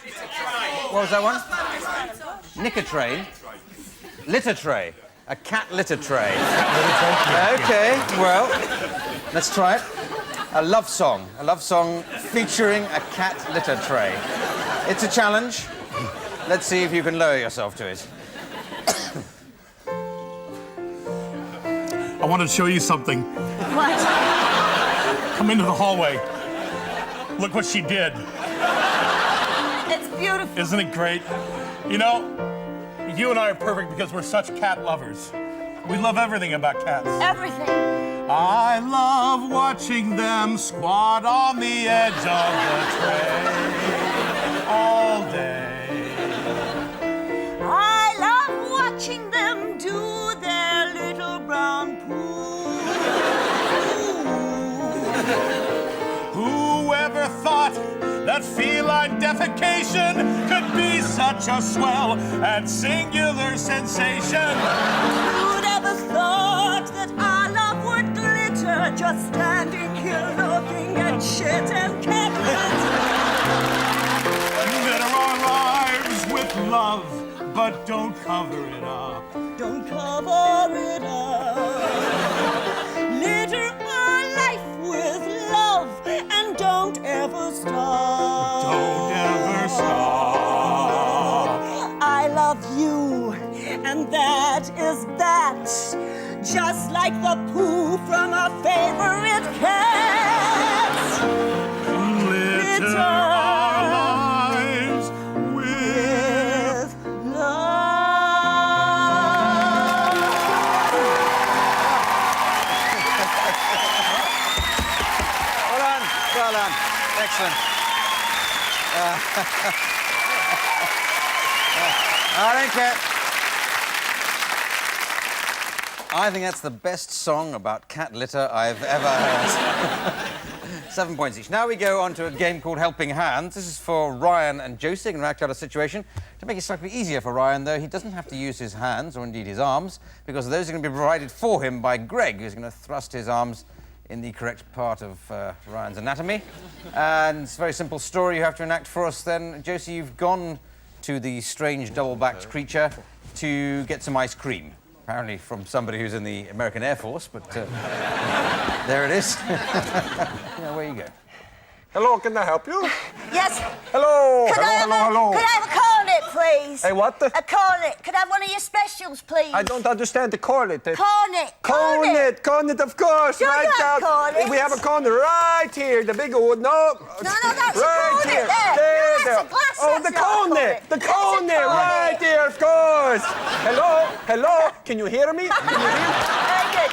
What was that one? Knicker tray. Litter tray. A cat litter tray. Okay, well, let's try it. A love song featuring a cat litter tray. It's a challenge. Let's see if you can lower yourself to it. I want to show you something. What? Come into the hallway. Look what she did. It's beautiful. Isn't it great? You know, you and I are perfect because we're such cat lovers. We love everything about cats. Everything. I love watching them squat on the edge of the tray all day. I love watching them do their little brown poo. Whoever thought that feline defecation could be such a swell and singular sensation? Who'd ever thought that our love would glitter just standing here looking at shit and cat Litter our lives with love, but don't cover it up. Don't cover it up. Litter our life with love and don't ever stop. Don't ever stop. I love you, and that is that. Just like the poo from a favorite cat. Litter our lives with love. Well done. Excellent. I don't care. I think that's the best song about cat litter I've ever heard. 7 points each. Now we go on to a game called Helping Hands. This is for Ryan and Josie. Going to act out a situation. To make it slightly easier for Ryan, though, he doesn't have to use his hands, or indeed his arms, because those are going to be provided for him by Greg, who's going to thrust his arms in the correct part of Ryan's anatomy. And it's a very simple story you have to enact for us then. Josie, you've gone to the strange double-backed creature to get some ice cream. Apparently from somebody who's in the American Air Force, but there it is. Yeah, where you go. Hello, can I help you? Yes. Hello. Could I have a cornet, please. Hey, what the? A cornet. Could I have one of your specials, please? I don't understand the cornet. Cornet. Cornet, of course. Sure Right you have down. cornets. We have a cornet right here. The big one. No, that's right a cornet here. there. There. No, that's a glass. Oh, That's the not a cornet. The That's a cornet. Right here, of course. Hello. Can you hear me? Can you hear me? Very good.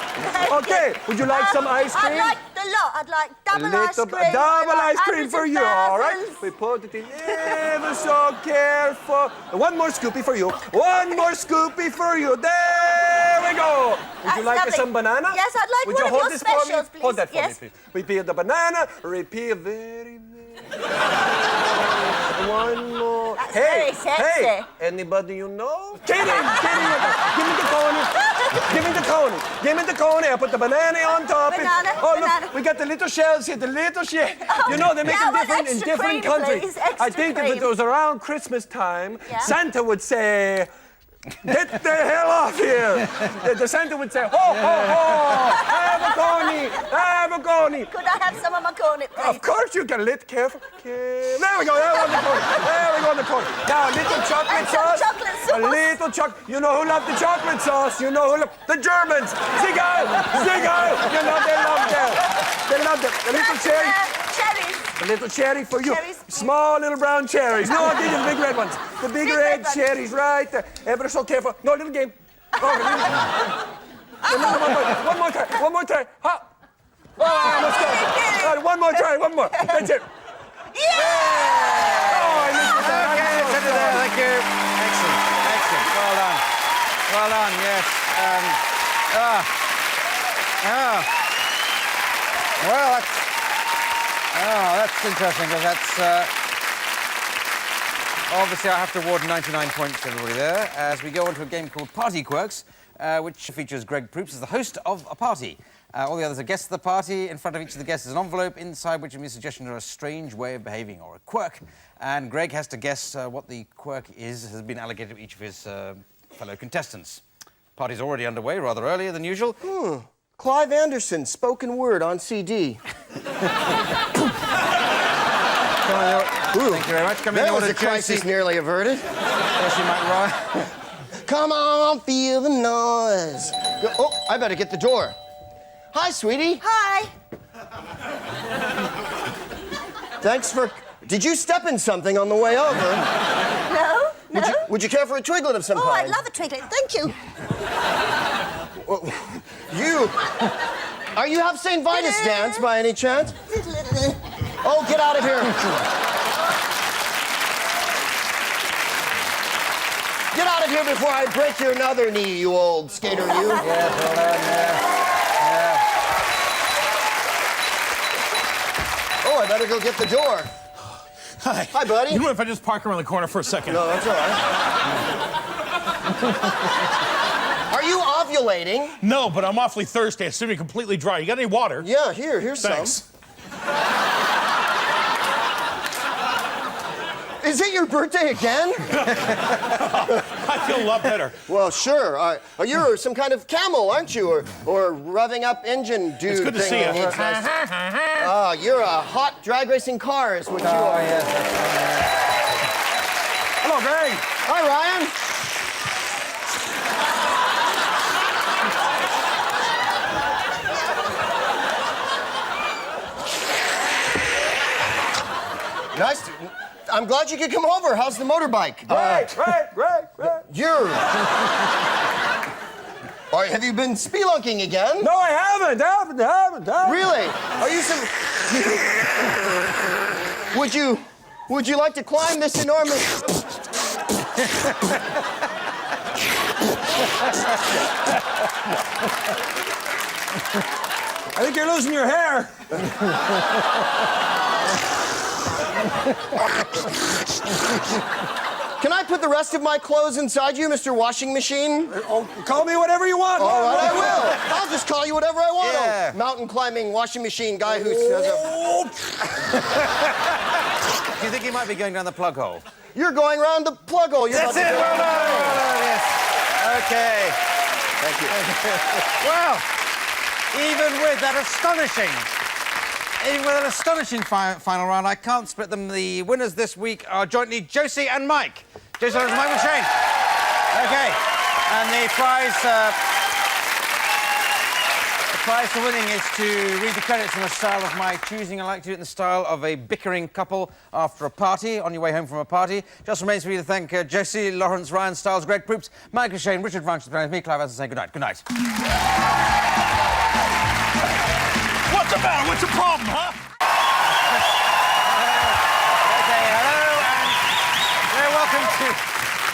Okay. Would you like some ice cream? I'd like the lot. I'd like double ice cream. Double ice cream hundreds for of you, all right? thousands. We put it in ever so careful. One more scoopy for you. One more scoopy for you. There we go. Would you That's like lovely. some banana? Yes, I'd like Would one you of hold your this for me? specials, please. Hold that for Yes. me, please. We peel the banana. Repeal very. One more. That's hey, very sexy. hey, anybody you know? Kidding. Give me the corner. Give me the corner. Give me the corner. I put the banana on top. Banana, Oh, banana. look, we got the little shells here, the little shell. Oh, You know, they make yeah, them well, different in extra different cream, countries. please, extra I think if cream. it was around Christmas time, Yeah. Santa would say, get the hell off here. The Santa would say, ho, ho, ho, have a coney, have a coney. Could I have some of my cornet, please? Of course you can. Careful. There we go. There we go on the corner. There we go on the corner. Now, a little chocolate And some sauce. chocolate sauce. A little chocolate. You know who loved the chocolate sauce? You know who loved the Germans. Ziegel. You know they loved that. They loved it. A little cherry. Cherries. A little cherry for you. Cherries. Small little brown cherries. No, I'll give you the big red ones. The big red ones. cherries right there. Ever so careful. No, little game. One more try. One more try. Ha. Oh, I almost got it. All right, one more try. One more. That's it. Yeah! Oh, I missed it. Okay, send it there. Thank you. Excellent. Well done. Well done, yes. Well, that's interesting, because that's... obviously, I have to award 99 points to everybody there, as we go on to a game called Party Quirks, which features Greg Proops as the host of a party. All the others are guests of the party. In front of each of the guests is an envelope, inside which will be a suggestion of a strange way of behaving, or a quirk. And Greg has to guess what the quirk has been allocated to each of his fellow contestants. Party's already underway, rather earlier than usual. Clive Anderson, spoken word on CD. Thank you very much. Come in, That was order, a crisis Josie. nearly averted. Josie McRae. Come on, feel the noise. Oh, I better get the door. Hi, sweetie. Hi. Thanks for... Did you step in something on the way over? No. Would you care for a twiglet of some Oh, kind? I'd love a twiglet. Thank you. Are you have St. Vitus dance by any chance? Oh, get out of here. Get out of here before I break your other knee, you old skater, you. Yes, well done, yeah. Oh, I better go get the door. Hi. Hi, buddy. You know, if I just park around the corner for a second? No, that's all right. Are you ovulating? No, but I'm awfully thirsty. It's sitting completely dry. You got any water? Yeah, here's Thanks. some. Is it your birthday again? I feel a lot better. Well, sure. You're some kind of camel, aren't you? Or revving up engine dude. It's good to thing see you. that needs us. You're a hot drag racing car is what you are. Yes, Hello, Greg. Hi, Ryan. Nice. I'm glad you could come over. How's the motorbike? Great. You're... have you been spelunking again? No, I haven't. Really? Are you some... Would you like to climb this enormous... I think you're losing your hair. Can I put the rest of my clothes inside you, Mr. Washing Machine? Oh, call me whatever you want. All right, I will. I'll just call you whatever I want. Yeah. Mountain climbing washing machine guy who has a... Do you think he might be going down the plug hole? You're going around the plug hole. That's it. Well done. Yes. Okay. Thank you. Well, even with that astonishing final round, I can't split them. The winners this week are jointly Josie and Mike. Digital Entertainment Chain. Okay. And the prize for winning is to read the credits in a style of my choosing. I like to do it in the style of a bickering couple after a party, on your way home from a party. Just remains for you to thank Josie, Lawrence, Ryan, Stiles, Greg Proops, Michael Shane, Richard Vance, me, Clive Evans, and say good night. Good night. What's the matter? What's the problem, huh?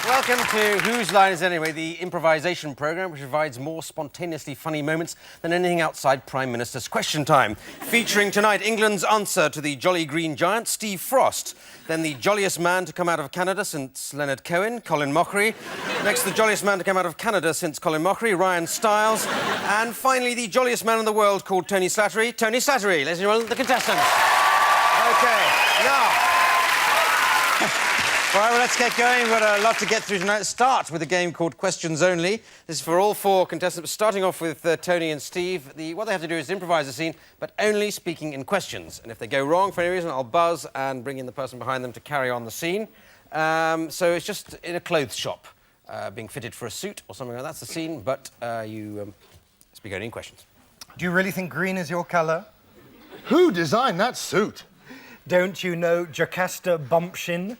Welcome to Whose Line Is It Anyway, the improvisation programme which provides more spontaneously funny moments than anything outside Prime Minister's Question Time. Featuring tonight England's answer to the Jolly Green Giant, Steve Frost. Then the jolliest man to come out of Canada since Leonard Cohen, Colin Mockery. Next, the jolliest man to come out of Canada since Colin Mockery, Ryan Stiles. And finally, the jolliest man in the world called Tony Slattery. Tony Slattery, ladies and gentlemen, the contestants. OK, now... All right, well, let's get going. We've got a lot to get through tonight. Let's start with a game called Questions Only. This is for all four contestants, starting off with Tony and Steve. What they have to do is improvise a scene, but only speaking in questions. And if they go wrong for any reason, I'll buzz and bring in the person behind them to carry on the scene. So it's just in a clothes shop, being fitted for a suit or something like that. That's the scene, but you speak only in questions. Do you really think green is your colour? Who designed that suit? Don't you know Jocasta Bumpshin?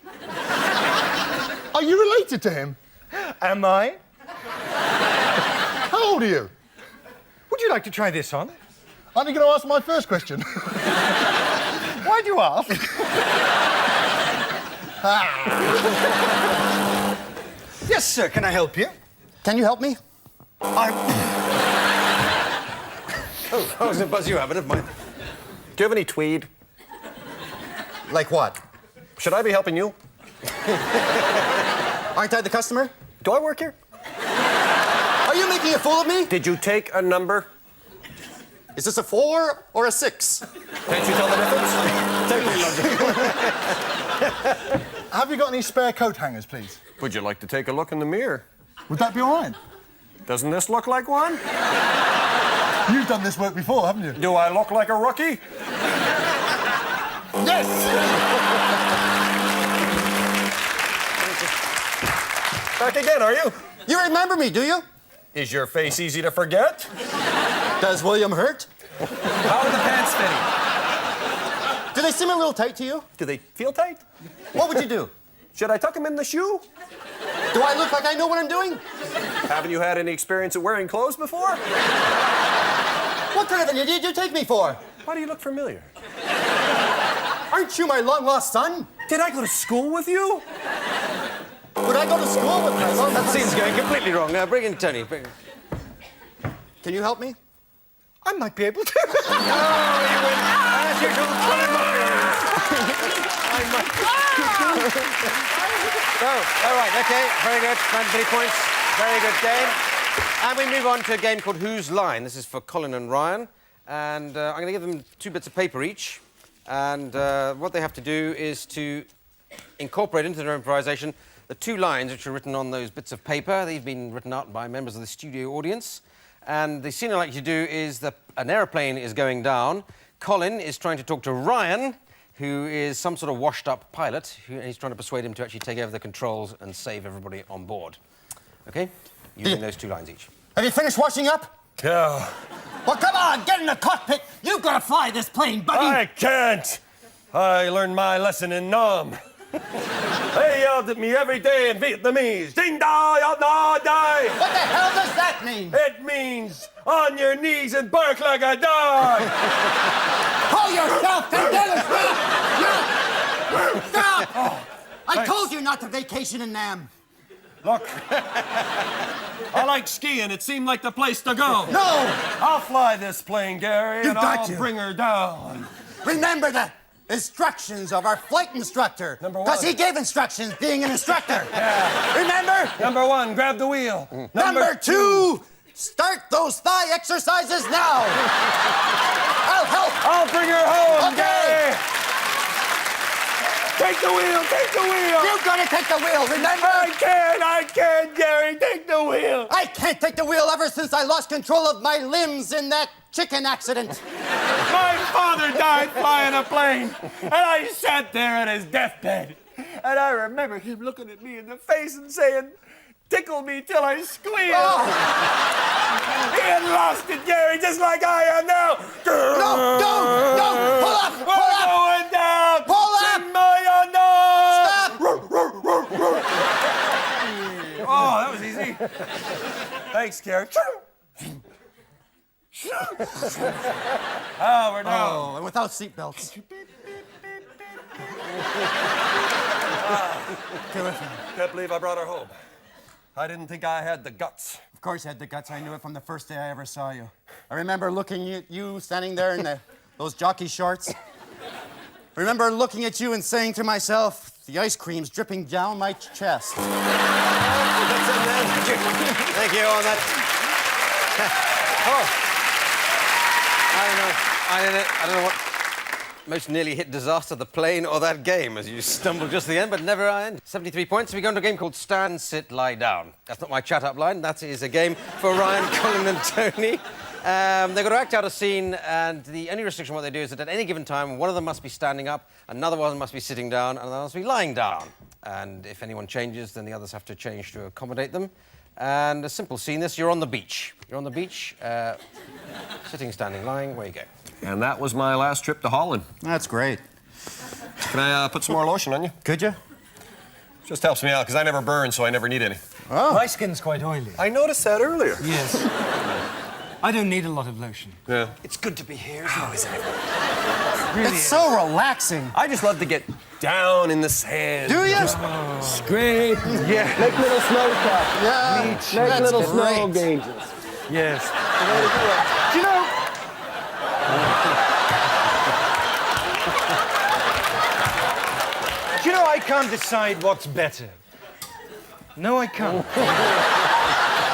Are you related to him? Am I? How old are you? Would you like to try this on? Aren't you going to ask my first question? Why do you ask? Yes, sir. Can I help you? Can you help me? Oh, I was going to buzz you out, but never mind. Do you have any tweed? Like what? Should I be helping you? Aren't I the customer? Do I work here? Are you making a fool of me? Did you take a number? Is this a 4 or a 6? Can't you tell the difference? Have you got any spare coat hangers, please? Would you like to take a look in the mirror? Would that be all right? Doesn't this look like one? You've done this work before, haven't you? Do I look like a rookie? Yes! Back again, are you? You remember me, do you? Is your face easy to forget? Does William hurt? How are the pants fitting? Do they seem a little tight to you? Do they feel tight? What would you do? Should I tuck them in the shoe? Do I look like I know what I'm doing? Haven't you had any experience at wearing clothes before? What kind of an idiot do you take me for? Why do you look familiar? Aren't you my long-lost son? Did I go to school with you? Would I go to school with my long-lost son? That scene's going completely wrong. Bring in Tony. Can you help me? I might be able to. Oh, you win. As usual, Colin all right, OK, very good. 93 points. Very good game. And we move on to a game called Whose Line? This is for Colin and Ryan. And I'm going to give them 2 bits of paper each. And what they have to do is to incorporate into their improvisation the 2 lines which are written on those bits of paper. They've been written out by members of the studio audience. And the scene I'd like you to do is that an aeroplane is going down. Colin is trying to talk to Ryan, who is some sort of washed-up pilot. He's trying to persuade him to actually take over the controls and save everybody on board. OK? Using those 2 lines each. Have you finished washing up? Yeah. Well, come on, get in the cockpit. You've got to fly this plane, buddy. I can't. I learned my lesson in Nam. They yelled at me every day in Vietnamese. Ding da ya da die. What the hell does that mean? It means on your knees and bark like a dog. Pull yourself together. Stop! Oh, I told you not to vacation in Nam. Look, I like skiing. It seemed like the place to go. No! I'll fly this plane, Gary, and I'll bring her down. Remember the instructions of our flight instructor. Number 1. Because he gave instructions being an instructor. Yeah. Remember? Number 1, grab the wheel. Number 2, start those thigh exercises now. I'll help. I'll bring her home, Okay. Gary. Take the wheel, take the wheel. You've got to take the wheel, remember? I can't, Gary. Take the wheel. I can't take the wheel ever since I lost control of my limbs in that chicken accident. My father died flying a plane, and I sat there at his deathbed. And I remember him looking at me in the face and saying, "Tickle me till I squeal." Oh. He had lost it, Gary, just like I am now. No, don't! Pull up! Pull We're up! going down! Pull up! Stop! Oh, that was easy. Thanks, Gary. Oh, we're down. Oh, and without seatbelts. Can't believe I brought her home. I didn't think I had the guts. Of course you had the guts. I knew it from the first day I ever saw you. I remember looking at you standing there in those jockey shorts. I remember looking at you and saying to myself, the ice cream's dripping down my chest. Thank you on that. I don't know what most nearly hit disaster, the plane or that game, as you stumbled just at the end, but never end. 73 points. We go into a game called Stand, Sit, Lie Down. That's not my chat-up line. That is a game for Ryan, Colin and Tony. They've got to act out a scene, and the only restriction what they do is that at any given time, one of them must be standing up, another one must be sitting down, and another must be lying down. And if anyone changes, then the others have to change to accommodate them. And a simple scene this, you're on the beach. You're on the beach, sitting, standing, lying, where you go. And that was my last trip to Holland. That's great. Can I put some more lotion on you? Could you? Just helps me out, because I never burn, so I never need any. Oh. My skin's quite oily. I noticed that earlier. Yes. I don't need a lot of lotion. Yeah. It's good to be here, isn't How is it? Really It's so relaxing. I just love to get down in the sand. Do you? Scrape. Yeah. Make little snow caps. Yeah. Make little snow great. gauges. Yes. Do you know? Do you know I can't decide what's better? No, I can't.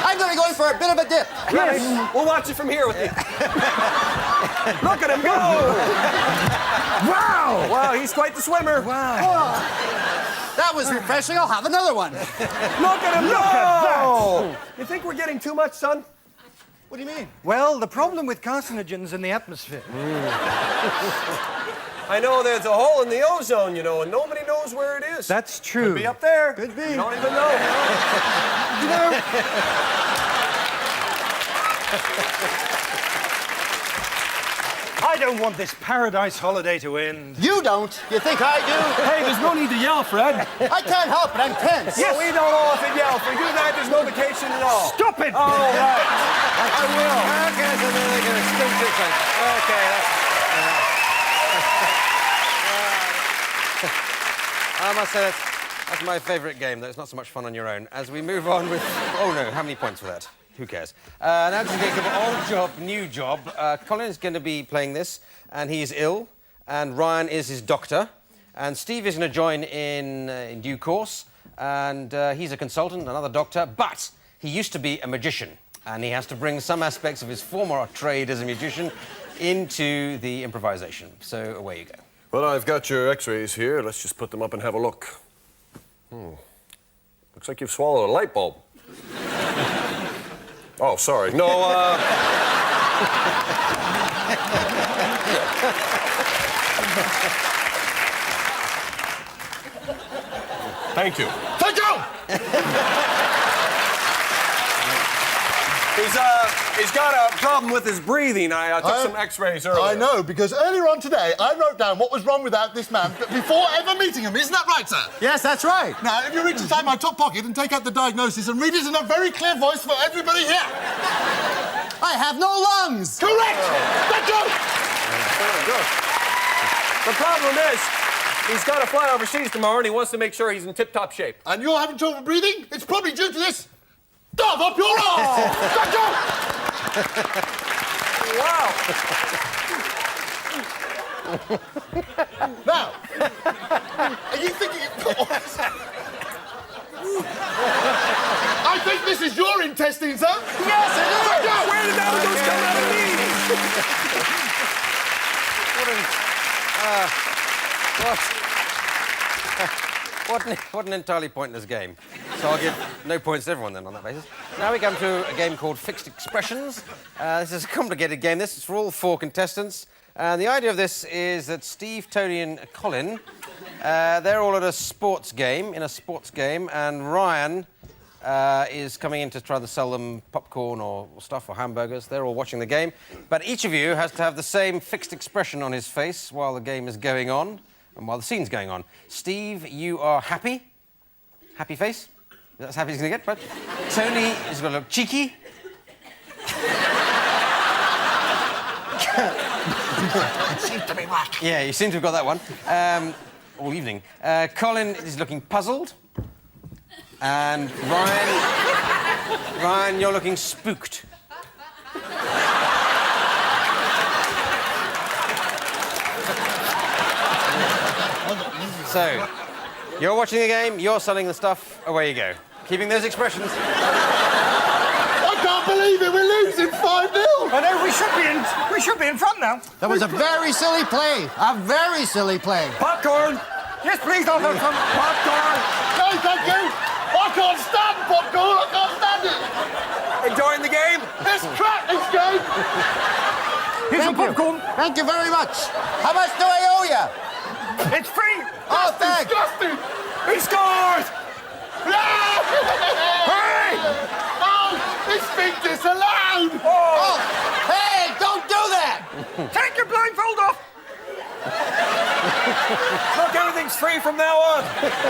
I'm going to go in for a bit of a dip. Yes. We'll watch it from here with you. Look at him go! Wow! Wow, he's quite the swimmer. Wow. That was refreshing. I'll have another one. Look at him Look go! at that! You think we're getting too much sun? What do you mean? Well, the problem with carcinogens in the atmosphere. I know there's a hole in the ozone, you know, and nobody knows where it is. That's true. Could be up there. Could be. You don't even know. You know, I don't want this paradise holiday to end. You don't. You think I do? Hey, there's no need to yell, Fred. I can't help it. I'm tense. Yes. We don't often yell. If we do that, there's no vacation at all. Stop it! All right. I will. Okay, so then they're going to still do things. Okay, I must say that's my favourite game, though it's not so much fun on your own. As we move on with... Oh, no, how many points for that? Who cares? Now to the game of Old Job, New Job. Colin is going to be playing this, and he is ill, and Ryan is his doctor, and Steve is going to join in due course, and he's a consultant, another doctor, but he used to be a magician, and he has to bring some aspects of his former trade as a magician into the improvisation. So away you go. Well, I've got your x-rays here. Let's just put them up and have a look. Looks like you've swallowed a light bulb. Oh, sorry. No, Thank you. Thank you! He's got a problem with his breathing. I took some x-rays earlier. I know, because earlier on today, I wrote down what was wrong with this man before ever meeting him. Isn't that right, sir? Yes, that's right. Now, if you reach inside my top pocket and take out the diagnosis and read it in a very clear voice for everybody here. I have no lungs. Correct! Thank you! The problem is, he's got to fly overseas tomorrow, and he wants to make sure he's in tip-top shape. And you're having trouble breathing? It's probably due to this. Dove up your arse! Thank you! Wow! Now, are you thinking... I think this is your intestine, sir. Yes, it is. Where did that What an entirely pointless game. So I'll give no points to everyone then on that basis. Now we come to a game called Fixed Expressions. This is a complicated game. This is for all 4 contestants. And the idea of this is that Steve, Tony and Colin They're all at a sports game, and Ryan is coming in to try to sell them popcorn or stuff or hamburgers. They're all watching the game. But each of you has to have the same fixed expression on his face while the game is going on and while the scene's going on. Steve, you are happy. Happy face. That's as happy as he's going to get, right? Tony is going to look cheeky. It seems to be whack. Yeah, you seem to have got that one. All evening. Colin is looking puzzled. And Ryan, you're looking spooked. So, you're watching the game, you're selling the stuff, away you go. Keeping those expressions. I can't believe it, we're losing 5-0. I know, we should be in front now. That was a very silly play. A very silly play. Popcorn! Yes, please, I'll have some popcorn! No, thank you. I can't stand popcorn, I can't stand it. Enjoying the game? It's crap, this game. Here's some popcorn. Thank you very much. How much do I owe you? It's free! Oh, thanks. Disgusting. He scored! Hey! Oh, this thing disallowed. Oh, hey, don't do that. Take your blindfold off! Look, everything's free from now on.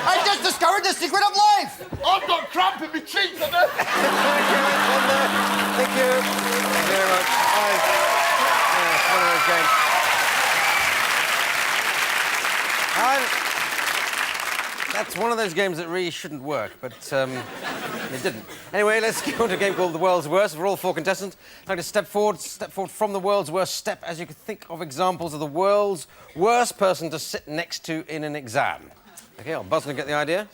I just discovered the secret of life. I've got cramp in my cheeks. Thank you. Thank you very much. It's one of those games. That's one of those games that really shouldn't work, but it didn't. Anyway, let's go on to a game called The World's Worst. For all 4 contestants, I'd like to step forward from the world's worst step as you could think of examples of the world's worst person to sit next to in an exam. OK, I'll buzz and get the idea.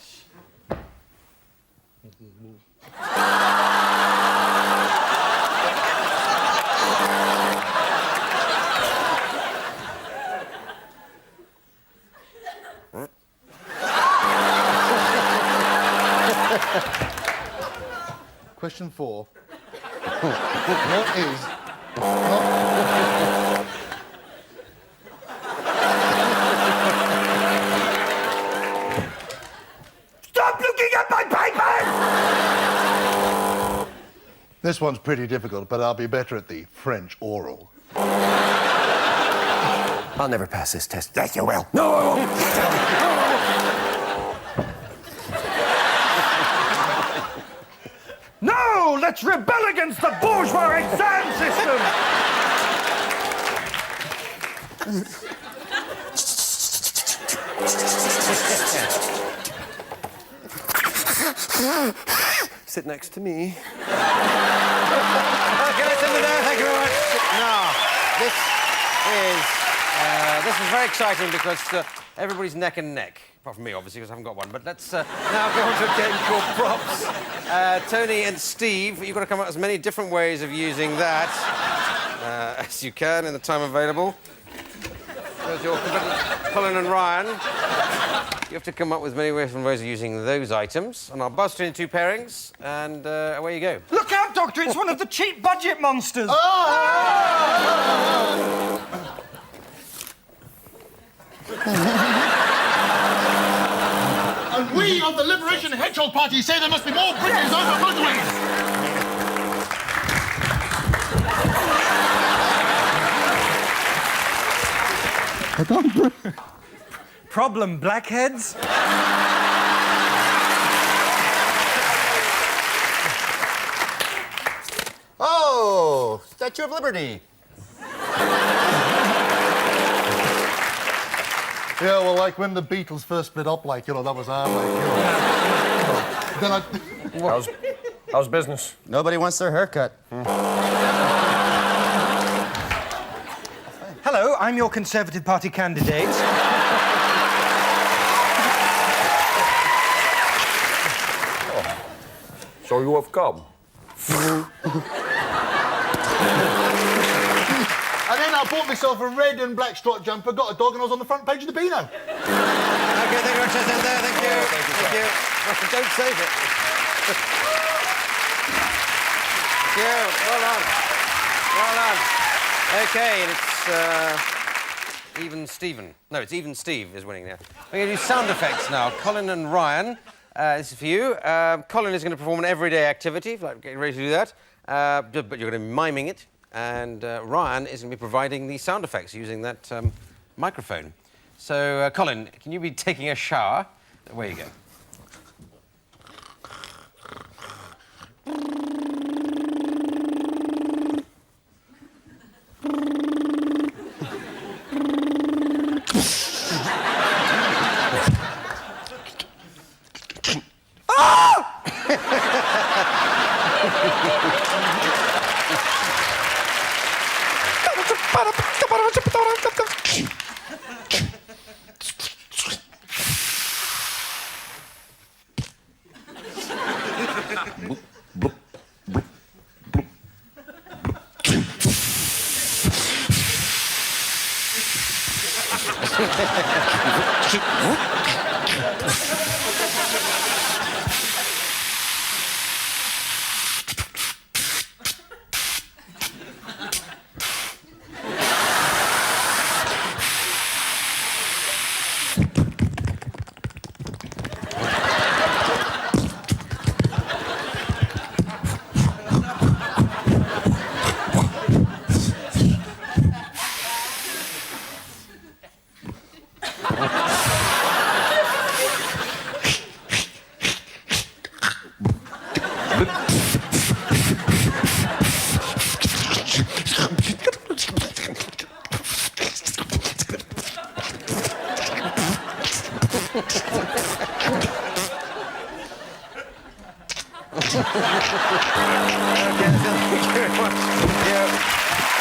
Question 4. What is... Stop looking at my papers! This one's pretty difficult, but I'll be better at the French oral. I'll never pass this test. Yes, you will. No, I won't. No! Let's rebel against the bourgeois exam system! Sit next to me. OK, let's end it there. Thank you very much. Now, this is very exciting because everybody's neck and neck. Apart from me, obviously, because I haven't got one. But let's now go on to a game called Props. Tony and Steve, you've got to come up with as many different ways of using that as you can in the time available. There's your Colin and Ryan. You have to come up with many different ways of using those items. And I'll buzz between 2 pairings, and away you go. Look out, Doctor, it's one of the cheap budget monsters. And we of the Liberation Hedgehog Party say there must be more bridges over motorways. Problem, blackheads? Oh, Statue of Liberty. Yeah, well, like when the Beatles first split up, like, you know, that was our, like, you know. Then How's business? Nobody wants their haircut. Hello, I'm your Conservative Party candidate. So you have come. And then I bought myself a red and black striped jumper, got a dog, and I was on the front page of the Beano. OK, thank you very much. Thank you. Thank you. Don't save it. Thank you. Well done. Well done. OK, and it's Even Steven. No, it's even Steve is winning now. We're going to do sound effects now. Colin and Ryan, this is for you. Colin is going to perform an everyday activity, if you'd like, get ready to do that. But you're going to be miming it. And Ryan is going to be providing the sound effects using that microphone. So, Colin, can you be taking a shower? Away you go.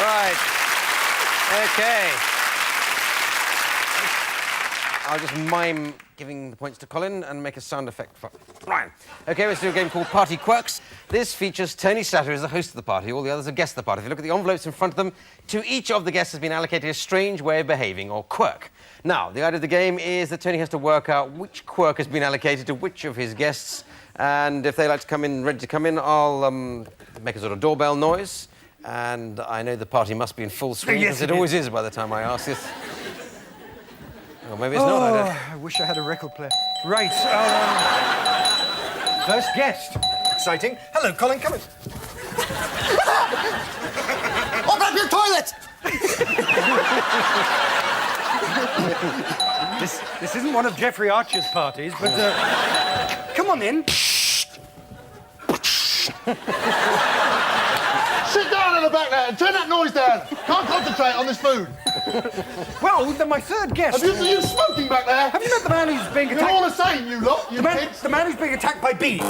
Right. Okay. I'll just mime giving the points to Colin and make a sound effect for Ryan. Okay, let's do a game called Party Quirks. This features Tony Slatter as the host of the party. All the others are guests of the party. If you look at the envelopes in front of them, to each of the guests has been allocated a strange way of behaving, or quirk. Now, the idea of the game is that Tony has to work out which quirk has been allocated to which of his guests, and if they like to come in, ready to come in, I'll make a sort of doorbell noise, and I know the party must be in full swing, because it always is by the time I ask this. Or maybe it's not, I don't. I wish I had a record player. Right, first guest. Exciting. Hello, Colin, come in. Open up your toilet! This isn't one of Jeffrey Archer's parties, but come on in. Sit down in the back there and turn that noise down. Can't concentrate on this food. Well, they're my third guest. Are you smoking back there? Have you met the man who's being attacked? You're all the same, you lot, you kids. The man who's being attacked by bees.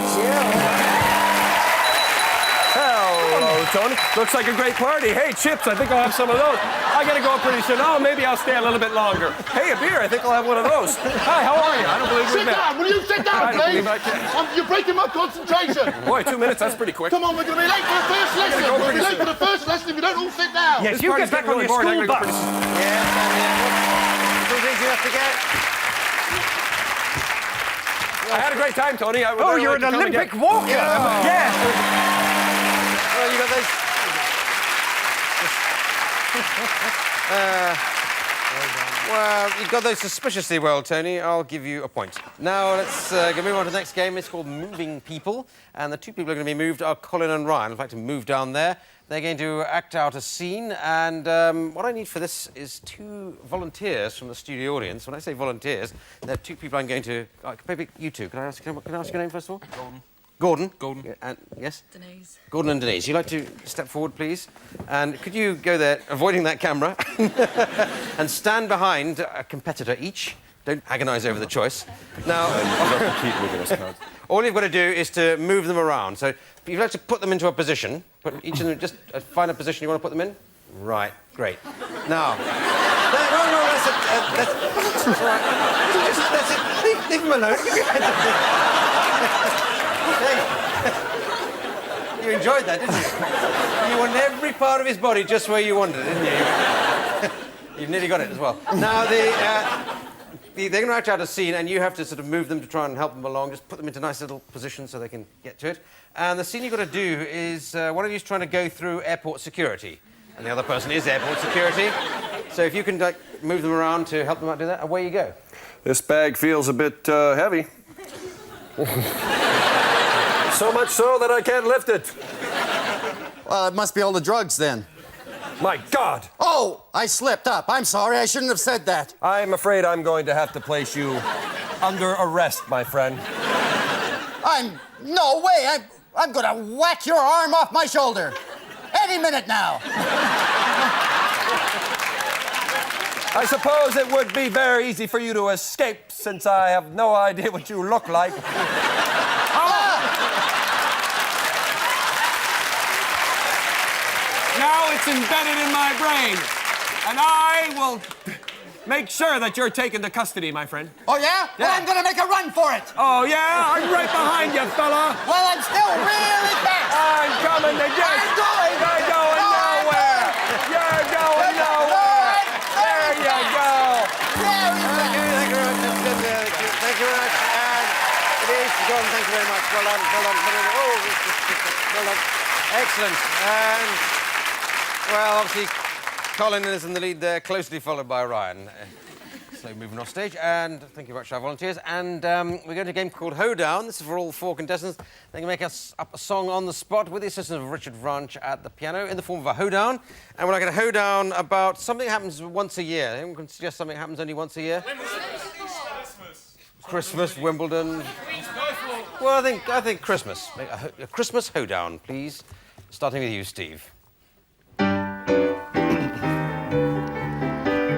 Hello, Tony. Looks like a great party. Hey, chips, I think I'll have some of those. I gotta go pretty soon. Oh, maybe I'll stay a little bit longer. Hey, a beer, I think I'll have one of those. Hi, how are you? I don't believe we met. Sit down, will you sit down, please? You're breaking my concentration. Boy, 2 minutes, that's pretty quick. Come on, we're going to be late for the first lesson. We'll be late for the first lesson if you don't all sit down. Yes, you get back on your school bus. It's easy enough to get. I had a great time, Tony. Oh, you're an Olympic walker. Yeah. Well, you got those. Well, you got those suspiciously well, Tony. I'll give you a point. Now, let's move on to the next game. It's called Moving People. And the two people who are going to be moved are Colin and Ryan. I'd like to move down there. They're going to act out a scene. And what I need for this is 2 volunteers from the studio audience. When I say volunteers, there are 2 people I'm going to... maybe you two. Can I ask your name, first of all? Gordon. Gordon? Yeah, and, yes? Denise. Gordon and Denise. You'd like to step forward, please? And could you go there, avoiding that camera, and stand behind a competitor each? Don't agonise over the choice. Now, all you've got to do is to move them around. So if you'd like to put them into a position, put each of them, just find a position you want to put them in. Right, great. Now, no, that's right. That's it. Leave them alone. You enjoyed that, didn't you? You wanted every part of his body just where you wanted it, didn't you? You've nearly got it as well. Now, they're going to act out a scene, and you have to sort of move them to try and help them along. Just put them into nice little positions so they can get to it. And the scene you've got to do is one of you's trying to go through airport security, and the other person is airport security. So if you can move them around to help them out do that, away you go. This bag feels a bit heavy. So much so that I can't lift it. Well, it must be all the drugs then. My God! Oh, I slipped up. I'm sorry. I shouldn't have said that. I'm afraid I'm going to have to place you under arrest, my friend. No way. I'm going to whack your arm off my shoulder. Any minute now. I suppose it would be very easy for you to escape since I have no idea what you look like. Now it's embedded in my brain, and I will make sure that you're taken to custody, my friend. Oh, yeah? Well, I'm going to make a run for it. Oh, yeah? I'm right behind you, fella. Well, I'm still really fast. I'm coming to get you. You're going nowhere. You're going nowhere. There you go. Thank you very much. Thank you very much. And it is gone. Thank you very much. Well done. Well done. Well done. Excellent. And, well, obviously, Colin is in the lead there, closely followed by Ryan. Slow moving off stage. And thank you very much to our volunteers. And we're going to a game called Hoedown. This is for all 4 contestants. They can make us up a song on the spot with the assistance of Richard Branch at the piano in the form of a hoedown. And we're going to hoedown about something that happens once a year. Anyone can suggest something that happens only once a year? Christmas, Wimbledon. Well, I think Christmas. A Christmas hoedown, please. Starting with you, Steve.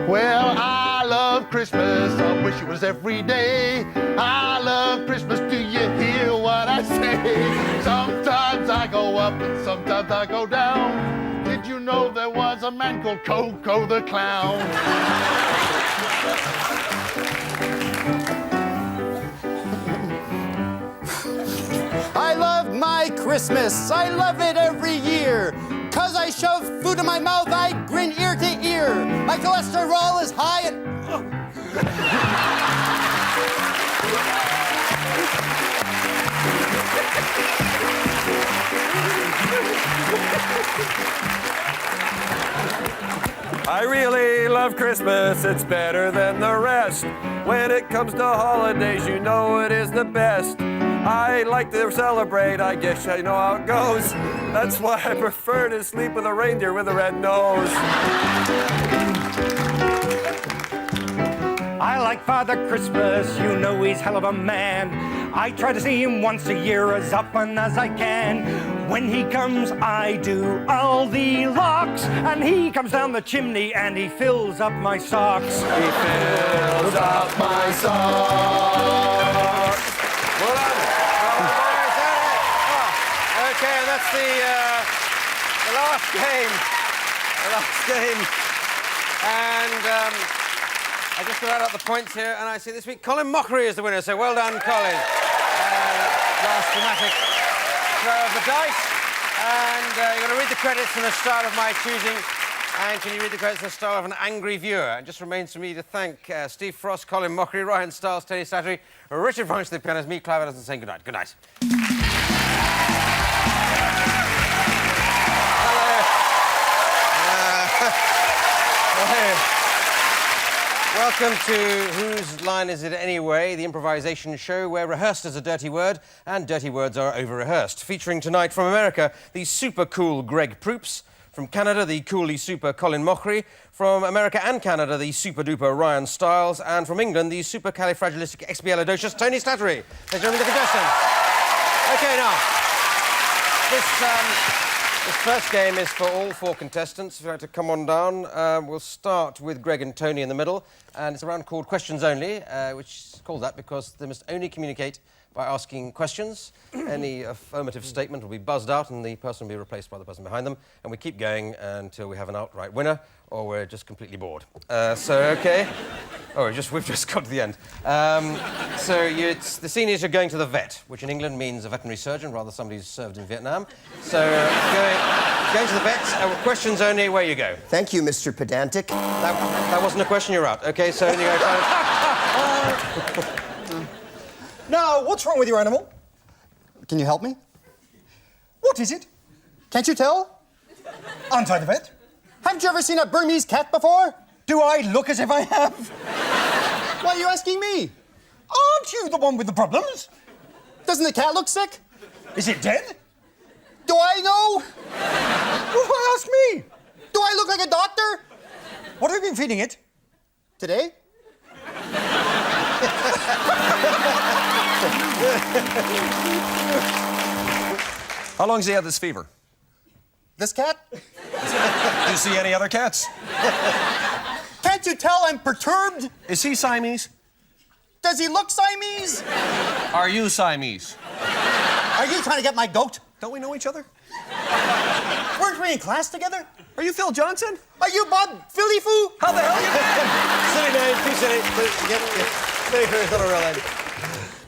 Well, I love Christmas. I wish it was every day. I love Christmas. Do you hear what I say? Sometimes I go up and sometimes I go down. Did you know there was a man called Coco the Clown? I love my Christmas. I love it every year. 'Cause I shove food in my mouth, I grin ear to ear. My cholesterol is high and... I really love Christmas, it's better than the rest. When it comes to holidays, you know it is the best. I like to celebrate, I guess I know how it goes. That's why I prefer to sleep with a reindeer with a red nose. I like Father Christmas, you know he's hell of a man. I try to see him once a year as often as I can. When he comes, I do all the locks, and he comes down the chimney and he fills up my socks. He fills up my socks. Well done. Okay, and that's the last game. The last game. And I just got out the points here, and I see this week Colin Mockery is the winner, so well done, Colin. Last dramatic throw of the dice. And you're going to read the credits in the style of my choosing. And can you read the credits in the style of an angry viewer? It just remains for me to thank Steve Frost, Colin Mockery, Ryan Stiles, Tony Slattery, Richard Branch, the pianist, me, Clive Ellison, saying good night. Good night. Welcome to Whose Line Is It Anyway, the improvisation show where rehearsed is a dirty word and dirty words are over-rehearsed. Featuring tonight from America, the super cool Greg Proops. From Canada, the coolly super Colin Mockery. From America and Canada, the super-duper Ryan Stiles. And from England, the supercalifragilisticexpialidocious Tony Slattery. Ladies and gentlemen, the contestants. OK, now, this first game is for all 4 contestants. If you'd like to come on down, we'll start with Greg and Tony in the middle. And it's a round called Questions Only, which is called that because they must only communicate by asking questions. Any affirmative statement will be buzzed out and the person will be replaced by the person behind them. And we keep going until we have an outright winner or we're just completely bored. OK. Oh, we've just got to the end. The scene is you're going to the vet, which in England means a veterinary surgeon, rather somebody who's served in Vietnam. So going to the vet, questions only, where you go. Thank you, Mr. Pedantic. That wasn't a question, you're out. OK, so you go. Now, what's wrong with your animal? Can you help me? What is it? Can't you tell? Aren't I the vet? Haven't you ever seen a Burmese cat before? Do Do I look as if I have? Why are you asking me? Aren't you the one with the problems? Doesn't the cat look sick? Is it dead? Do I know? Why ask me? Do I look like a doctor? What have you been feeding it? Today? How long has he had this fever? This cat? Do you see any other cats? Can't you tell I'm perturbed? Is he Siamese? Does he look Siamese? Are you Siamese? Are you trying to get my goat? Don't we know each other? Weren't we in class together? Are you Phil Johnson? Are you Bob Philly Foo? How the hell you been? Silly man, too silly.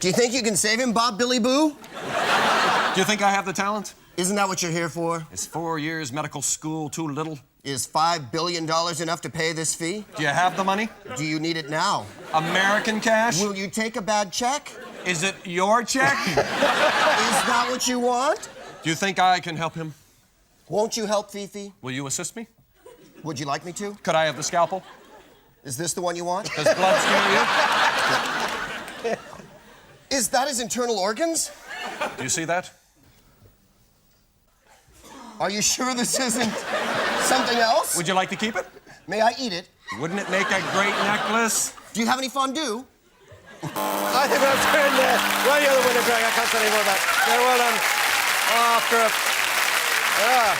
Do you think you can save him, Bob Billy Boo? Do you think I have the talent? Isn't that what you're here for? Is 4 years medical school too little? Is $5 billion enough to pay this fee? Do you have the money? Do you need it now? American cash? Will you take a bad check? Is it your check? Is that what you want? Do you think I can help him? Won't you help, Fifi? Will you assist me? Would you like me to? Could I have the scalpel? Is this the one you want? Does blood scare you? Is that his internal organs? Do you see that? Are you sure this isn't something else? Would you like to keep it? May I eat it? Wouldn't it make a great necklace? Do you have any fondue? I think I've turned right the other winner, Greg. I can't say any more about that. Yeah,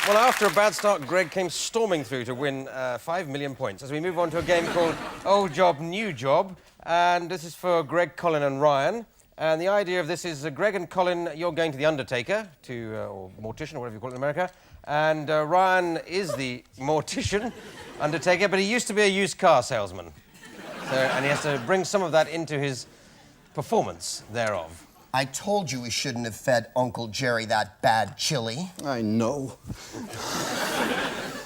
well, after a bad start, Greg came storming through to win 5 million points as we move on to a game called Old Job, New Job. And this is for Greg, Colin and Ryan. And the idea of this is, Greg and Colin, you're going to the Undertaker, or mortician, or whatever you call it in America. And Ryan is the mortician, Undertaker, but he used to be a used car salesman. And he has to bring some of that into his performance thereof. I told you we shouldn't have fed Uncle Jerry that bad chili. I know.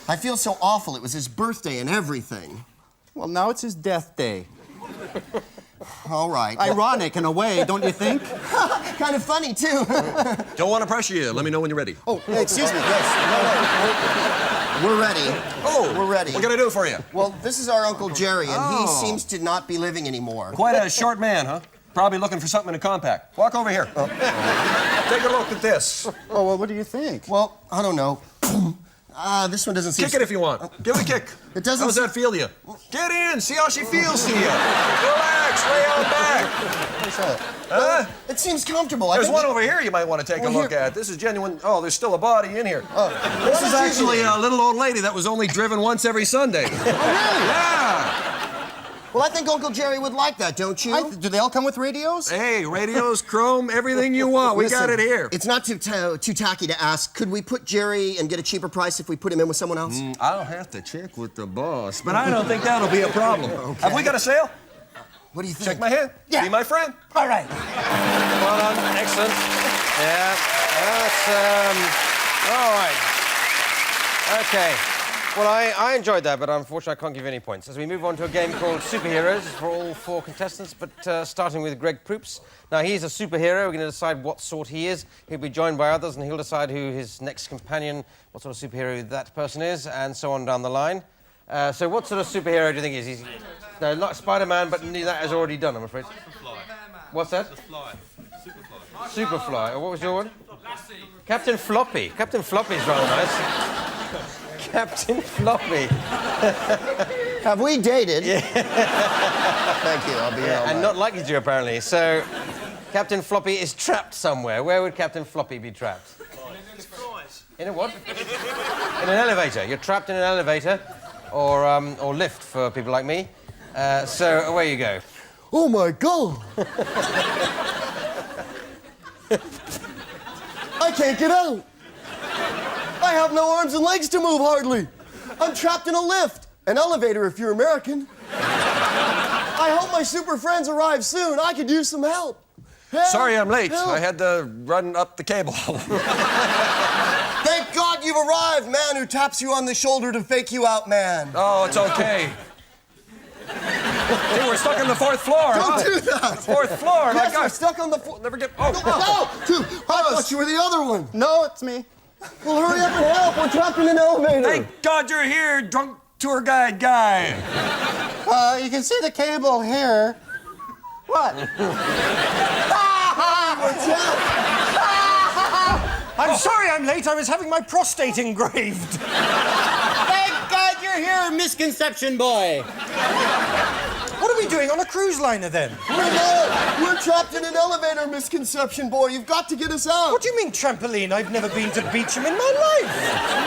I feel so awful. It was his birthday and everything. Well, now it's his death day. All right. Ironic in a way, don't you think? Kind of funny, too. Don't want to pressure you. Let me know when you're ready. Oh, excuse me. Yes. No. We're ready. Oh, we're ready. What can I do for you? Well, this is our Uncle Jerry, and he seems to not be living anymore. Quite a short man, huh? Probably looking for something in a compact. Walk over here. Take a look at this. Oh, well, what do you think? Well, I don't know. This one doesn't seem... Kick it if you want. Give it a kick. It doesn't... How does that feel to you? Get in. See how she feels to you. Relax. Lay on back. What's that? It seems comfortable. There's one over here you might want to take a look at. This is genuine... Oh, there's still a body in here. This is actually a little old lady that was only driven once every Sunday. Oh, really? Yeah. Well, I think Uncle Jerry would like that, don't you? Do they all come with radios? Hey, radios, chrome, everything you want. We got it here. It's not too tacky to ask. Could we put Jerry and get a cheaper price if we put him in with someone else? I'll have to check with the boss, but I don't think that'll be a problem. Okay. Have we got a sale? What do you think? Check my hand. Yeah. Be my friend. All right. Well done. Excellent. Yeah. That's, all right. Okay. Well, I enjoyed that, but unfortunately I can't give you any points. As we move on to a game called Superheroes for all 4 contestants, but starting with Greg Proops. Now, he's a superhero. We're going to decide what sort he is. He'll be joined by others, and he'll decide who his next companion, what sort of superhero that person is, and so on down the line. So what sort of superhero do you think he is? He's, no, not Spider-Man, but that is already done, I'm afraid. Superfly. What's that? The Fly. Superfly. Superfly. What was your one? Captain Floppy. Captain Floppy's rather nice. Captain Floppy. Have we dated? Yeah. Thank you. I'll be here all And night. not likely to, apparently. So, Captain Floppy is trapped somewhere. Where would Captain Floppy be trapped? In a what? In an elevator. You're trapped in an elevator, or lift for people like me. So away you go. Oh my God! I can't get out. I have no arms and legs to move hardly. I'm trapped in a lift, an elevator if you're American. I hope my super friends arrive soon. I could use some help. Help, Sorry I'm late. help. I had to run up the cable. Thank God you've arrived, man who taps you on the shoulder to fake you out, man. Oh, it's okay. Hey, we're stuck on the 4th floor. Don't do that. 4th floor. Yes, my we're God. stuck on the floor. Never get... Oh, No, dude, I thought you were the other one. No, it's me. Well, hurry up and help. We're trapped in an elevator. Thank God you're here, drunk tour guide guy. You can see the cable here. What? I'm sorry I'm late. I was having my prostate engraved. Thank God you're here, misconception boy. What are we doing on a cruise liner then? We're trapped in an elevator, misconception boy. You've got to get us out. What do you mean trampoline? I've never been to Beecham in my life.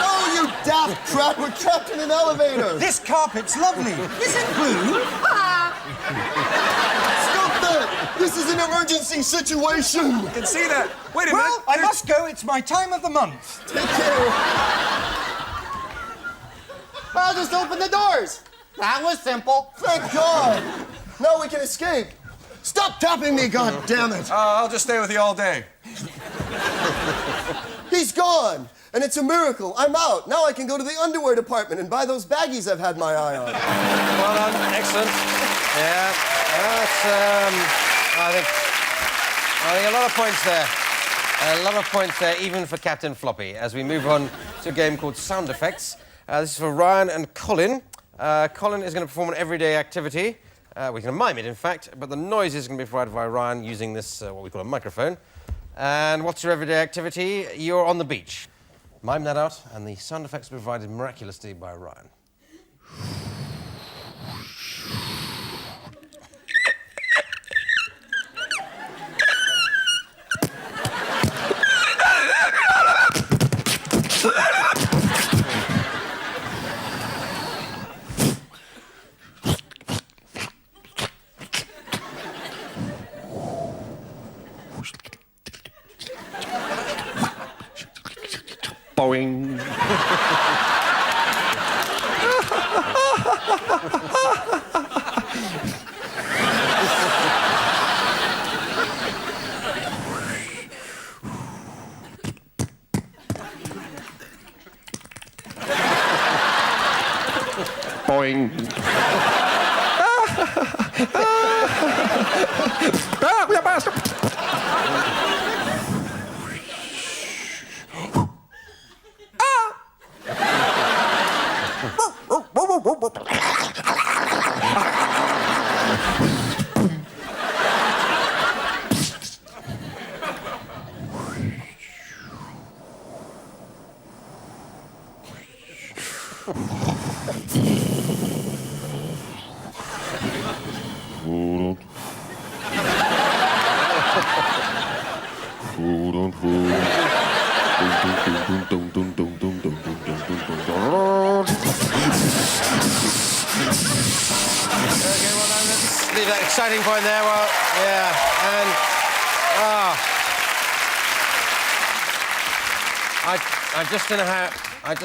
No, you daft crap. We're trapped in an elevator. This carpet's lovely. Is it blue? Stop that. This is an emergency situation. I can see that. Wait a Well, minute. I must go. It's my time of the month. Take care. I'll just open the doors. That was simple. Thank God. Now we can escape. Stop tapping me, God damn it. I'll just stay with you all day. He's gone. And it's a miracle. I'm out. Now I can go to the underwear department and buy those baggies I've had my eye on. Well done. Excellent. Yeah. That's, I think a lot of points there. A lot of points there, even for Captain Floppy, as we move on to a game called Sound Effects. This is for Ryan and Colin. Colin is going to perform an everyday activity. We can mime it, in fact, but the noise is going to be provided by Ryan using this, what we call a microphone. And what's your everyday activity? You're on the beach. Mime that out, and the sound effects are provided miraculously by Ryan. Boing. Boing. Leave that exciting point there. Well, yeah, and I just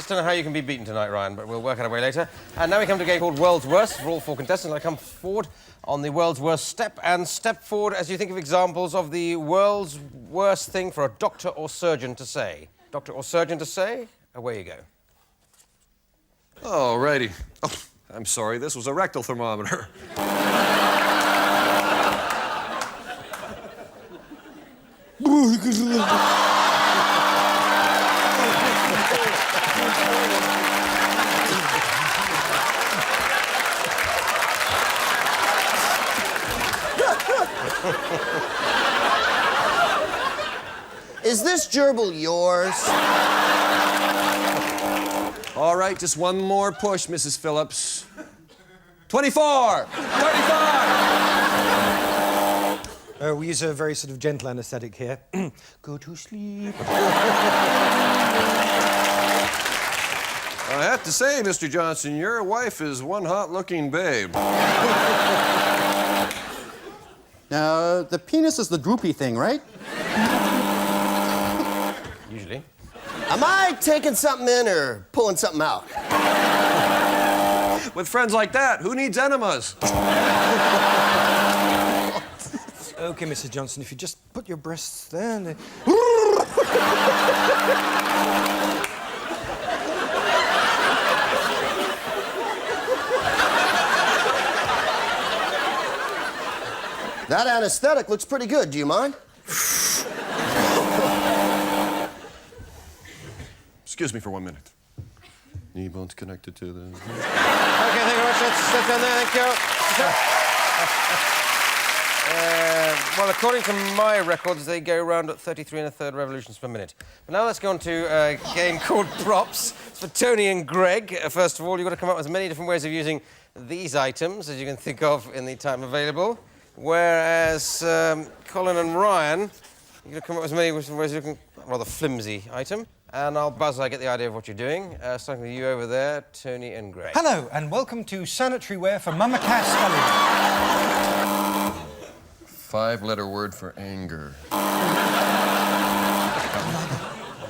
don't know how you can be beaten tonight, Ryan. But we'll work out a way later. And now we come to a game called World's Worst. For all four contestants, I come forward on the world's worst step and step forward as you think of examples of the world's worst thing for a doctor or surgeon to say. Doctor or surgeon to say. Away you go. Alrighty. Oh, I'm sorry. This was a rectal thermometer. Is this gerbil yours? All right, just one more push, Mrs. Phillips. 24! 35! We use a very sort of gentle anaesthetic here. Go to sleep. I have to say, Mr. Johnson, your wife is one hot-looking babe. Now, the penis is the droopy thing, right? Usually. Am I taking something in or pulling something out? With friends like that, who needs enemas? OK, Mrs. Johnson, if you just put your breasts there and... That anesthetic looks pretty good. Do you mind? Excuse me for 1 minute. knee bone's connected to the... Okay, thank you very much. Let's sit down there, thank you. Well, according to my records, they go around at 33 1/3 revolutions per minute. But now let's go on to a game called Props. It's for Tony and Greg. First of all, you've got to come up with as many different ways of using these items as you can think of in the time available. Whereas Colin and Ryan, you've got to come up with as many different ways you can... Rather flimsy item. And I'll buzz as I get the idea of what you're doing. Starting with you over there, Tony and Greg. Hello, and welcome to Sanitary Wear for Mama Cass Scully. 5-letter word for anger.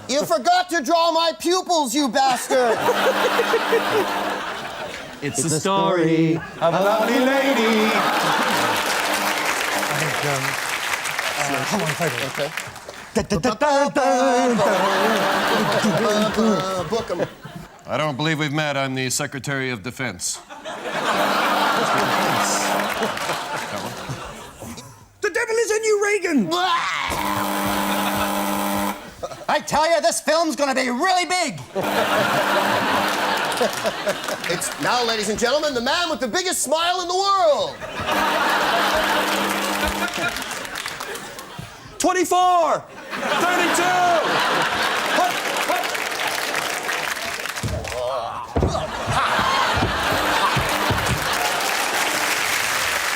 You forgot to draw my pupils, you bastard! It's the story of a lovely lady. I think, hold on, photo. Okay. Book 'em. I don't believe we've met. I'm the Secretary of Defense. The devil is in you, Reagan! I tell you, this film's gonna be really big. It's now, ladies and gentlemen, the man with the biggest smile in the world. 24! 32!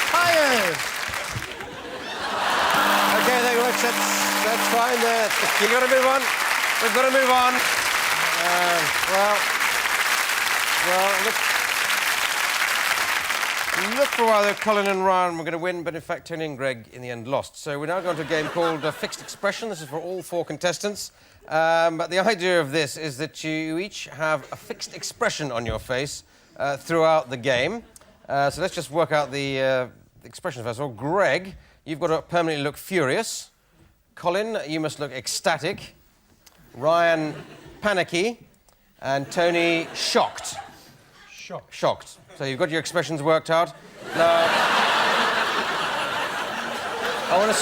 Higher! Okay, thank you very much. That's fine. You've got to move on. We've got to move on. Look for a while there, Colin and Ryan were going to win, but in fact, Tony and Greg in the end lost. So we're now going to a game called Fixed Expression. This is for all 4 contestants. But the idea of this is that you each have a fixed expression on your face throughout the game. So let's just work out the expression first of all. Greg, you've got to permanently look furious. Colin, you must look ecstatic. Ryan, panicky. And Tony, shocked. Shocked. So you've got your expressions worked out. Now, I want to...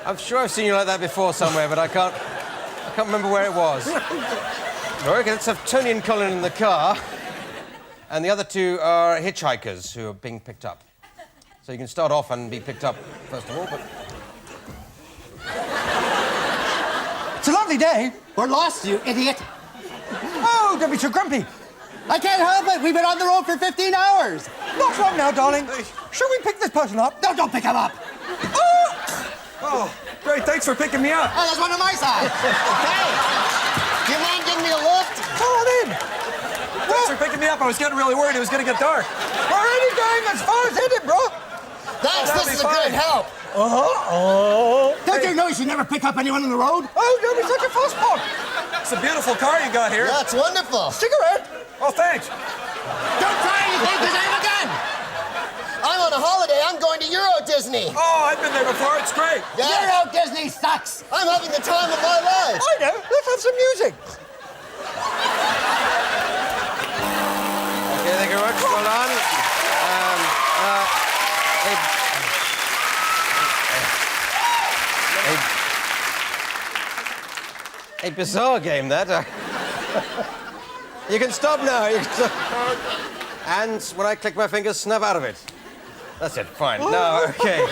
I'm sure I've seen you like that before somewhere, but I can't remember where it was. Okay, let's have Tony and Colin in the car. And the other 2 are hitchhikers who are being picked up. So you can start off and be picked up, first of all, but... It's a lovely day. We're lost, you idiot. Oh, don't be too grumpy. I can't help it. We've been on the road for 15 hours. Not wrong now, darling. Shall we pick this person up? No, don't pick him up. Oh, great. Thanks for picking me up. Oh, there's one on my side. Hey! Do you mind giving me a lift? Come on in. Thanks for picking me up. I was getting really worried it was going to get dark. We're already going as far as hit it, bro. Thanks, that'll this be is a fine. great help. Don't you know you should never pick up anyone on the road? Oh, don't be such a fusspot. It's a beautiful car you got here. That's wonderful. Cigarette? Oh, thanks. Don't try anything, because I have a gun. I'm on a holiday. I'm going to Euro Disney. Oh, I've been there before. It's great. Yeah. Euro Disney sucks. I'm having the time of my life. I know. Let's have some music. Okay, thank you very much. Well done. A bizarre game, that. You can stop now. You can stop. And when I click my fingers, snap out of it. That's it. Fine. No, okay.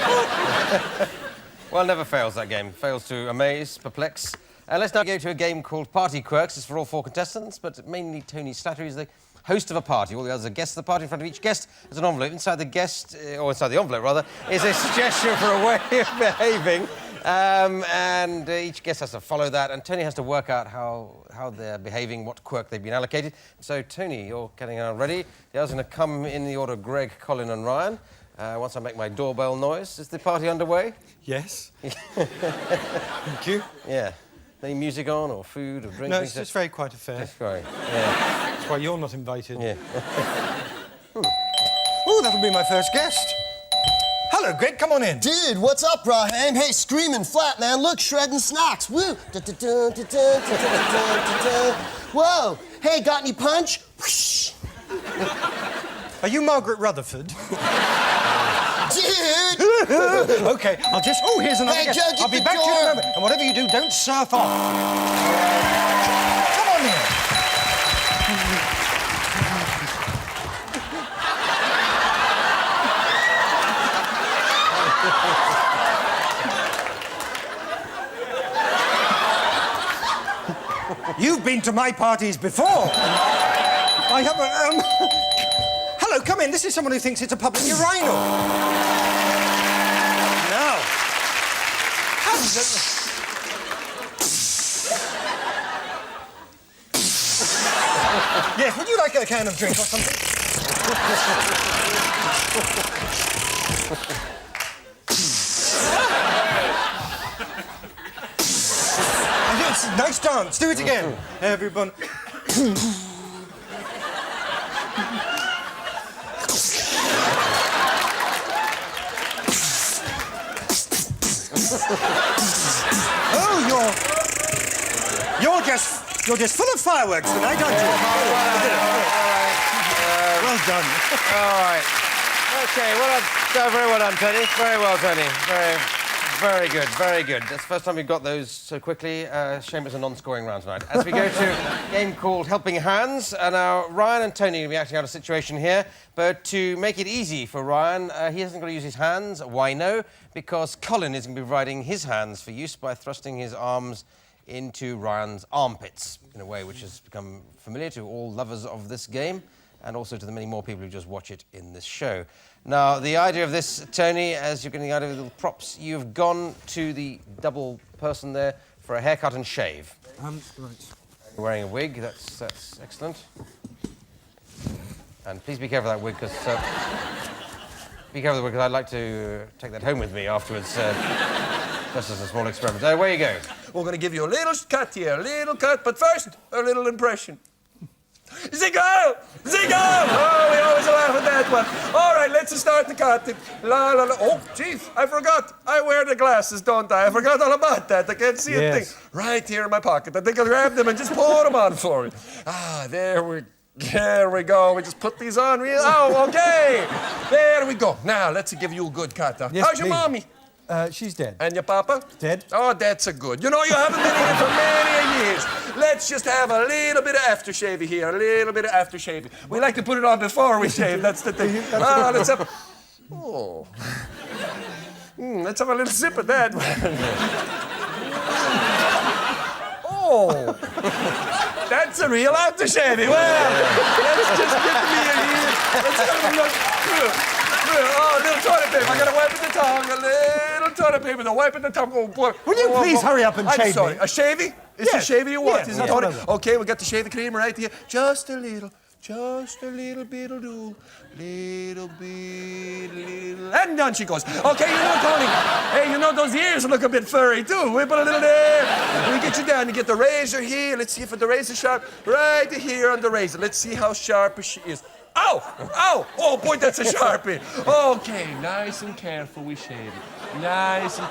Well, never fails, that game. Fails to amaze, perplex. Let's now go to a game called Party Quirks. It's for all 4 contestants, but mainly Tony Slattery is the host of a party. All the others are guests of the party. In front of each guest is an envelope. Inside the guest, or inside the envelope, rather, is a suggestion for a way of behaving. And each guest has to follow that, and Tony has to work out how they're behaving, what quirk they've been allocated. So, Tony, you're getting ready. The others are going to come in the order of Greg, Colin and Ryan. Once I make my doorbell noise, is the party underway? Yes. Thank you. Yeah. Any music on, or food, or drink? No, it's just very quite a fair. That's right. Yeah. That's why you're not invited. Yeah. Oh, that'll be my first guest. Hello, Greg, come on in. Dude, what's up, Raheem? Hey, screaming flat, man. Look, shredding snacks. Woo! Whoa! Hey, got any punch? Are you Margaret Rutherford? Dude, Okay, I'll just... Oh, here's another Hey, guest. Joe, get I'll be the back to you in a door. moment. And whatever you do, don't surf off. Come on in. You've been to my parties before. I haven't... Hello, come in. This is someone who thinks it's a public urinal. Now. Yes, would you like a can of drink or something? Yes, nice dance. Do it again. Everyone. Oh, you're just full of fireworks tonight, aren't you? Well done. All right. Okay, well done. Very well done, Tony. Very well, Tony. Very good, very good. That's the first time we've got those so quickly. Shame it's a non-scoring round tonight. As we go to a game called Helping Hands, now Ryan and Tony will be acting out a situation here, but to make it easy for Ryan, he hasn't got to use his hands. Why no? Because Colin is going to be providing his hands for use by thrusting his arms into Ryan's armpits in a way which has become familiar to all lovers of this game and also to the many more people who just watch it in this show. Now, the idea of this, Tony, as you're getting the idea of the little props, you've gone to the double person there for a haircut and shave. Right. You're wearing a wig, that's excellent. And please be careful of that wig, because... be careful of the wig, because I'd like to take that home with me afterwards, just as a small experiment. Away you go. We're going to give you a little cut here, a little cut, but first, a little impression. Ziggle! Ziggle! Oh, we always laugh at that one. All right, let's start the cut. La, la, la. Oh, jeez, I forgot. I wear the glasses, don't I? I forgot all about that. I can't see a thing. Right here in my pocket. I think I'll grab them and just pour them on for you. Ah, there we go. We just put these on. Oh, okay. There we go. Now, let's give you a good cut. Yes, how's your please. mommy? She's dead. And your papa? Dead. Oh, that's a good. You know, you haven't been here for many years. Let's just have a little bit of aftershave here, a little bit of aftershave. We like to put it on before we shave, that's the thing. Let's have... Oh. Let's have a little sip of that. Oh. That's a real aftershave. Well, let's just get me a here. Let's have a look. Oh, a little toilet paper. I gotta wipe at the tongue. A little toilet paper. The wipe at the tongue. Oh, boy. Will you please hurry up and shave I'm sorry. me? A shavy? Is Yes. it shavy you want? Yes, Is it yes, toilet? yes. Okay, we got the shaving cream right here. Just a little bit'll do. Little bit, little. And down she goes. Okay, you know what, Tony? Hey, you know those ears look a bit furry, too. We put a little there. We get you down. You get the razor here. Let's see if the razor's sharp. Right here on the razor. Let's see how sharp she is. Ow! Ow! Oh, boy, that's a Sharpie. Okay, nice and careful we shave it. Nice and...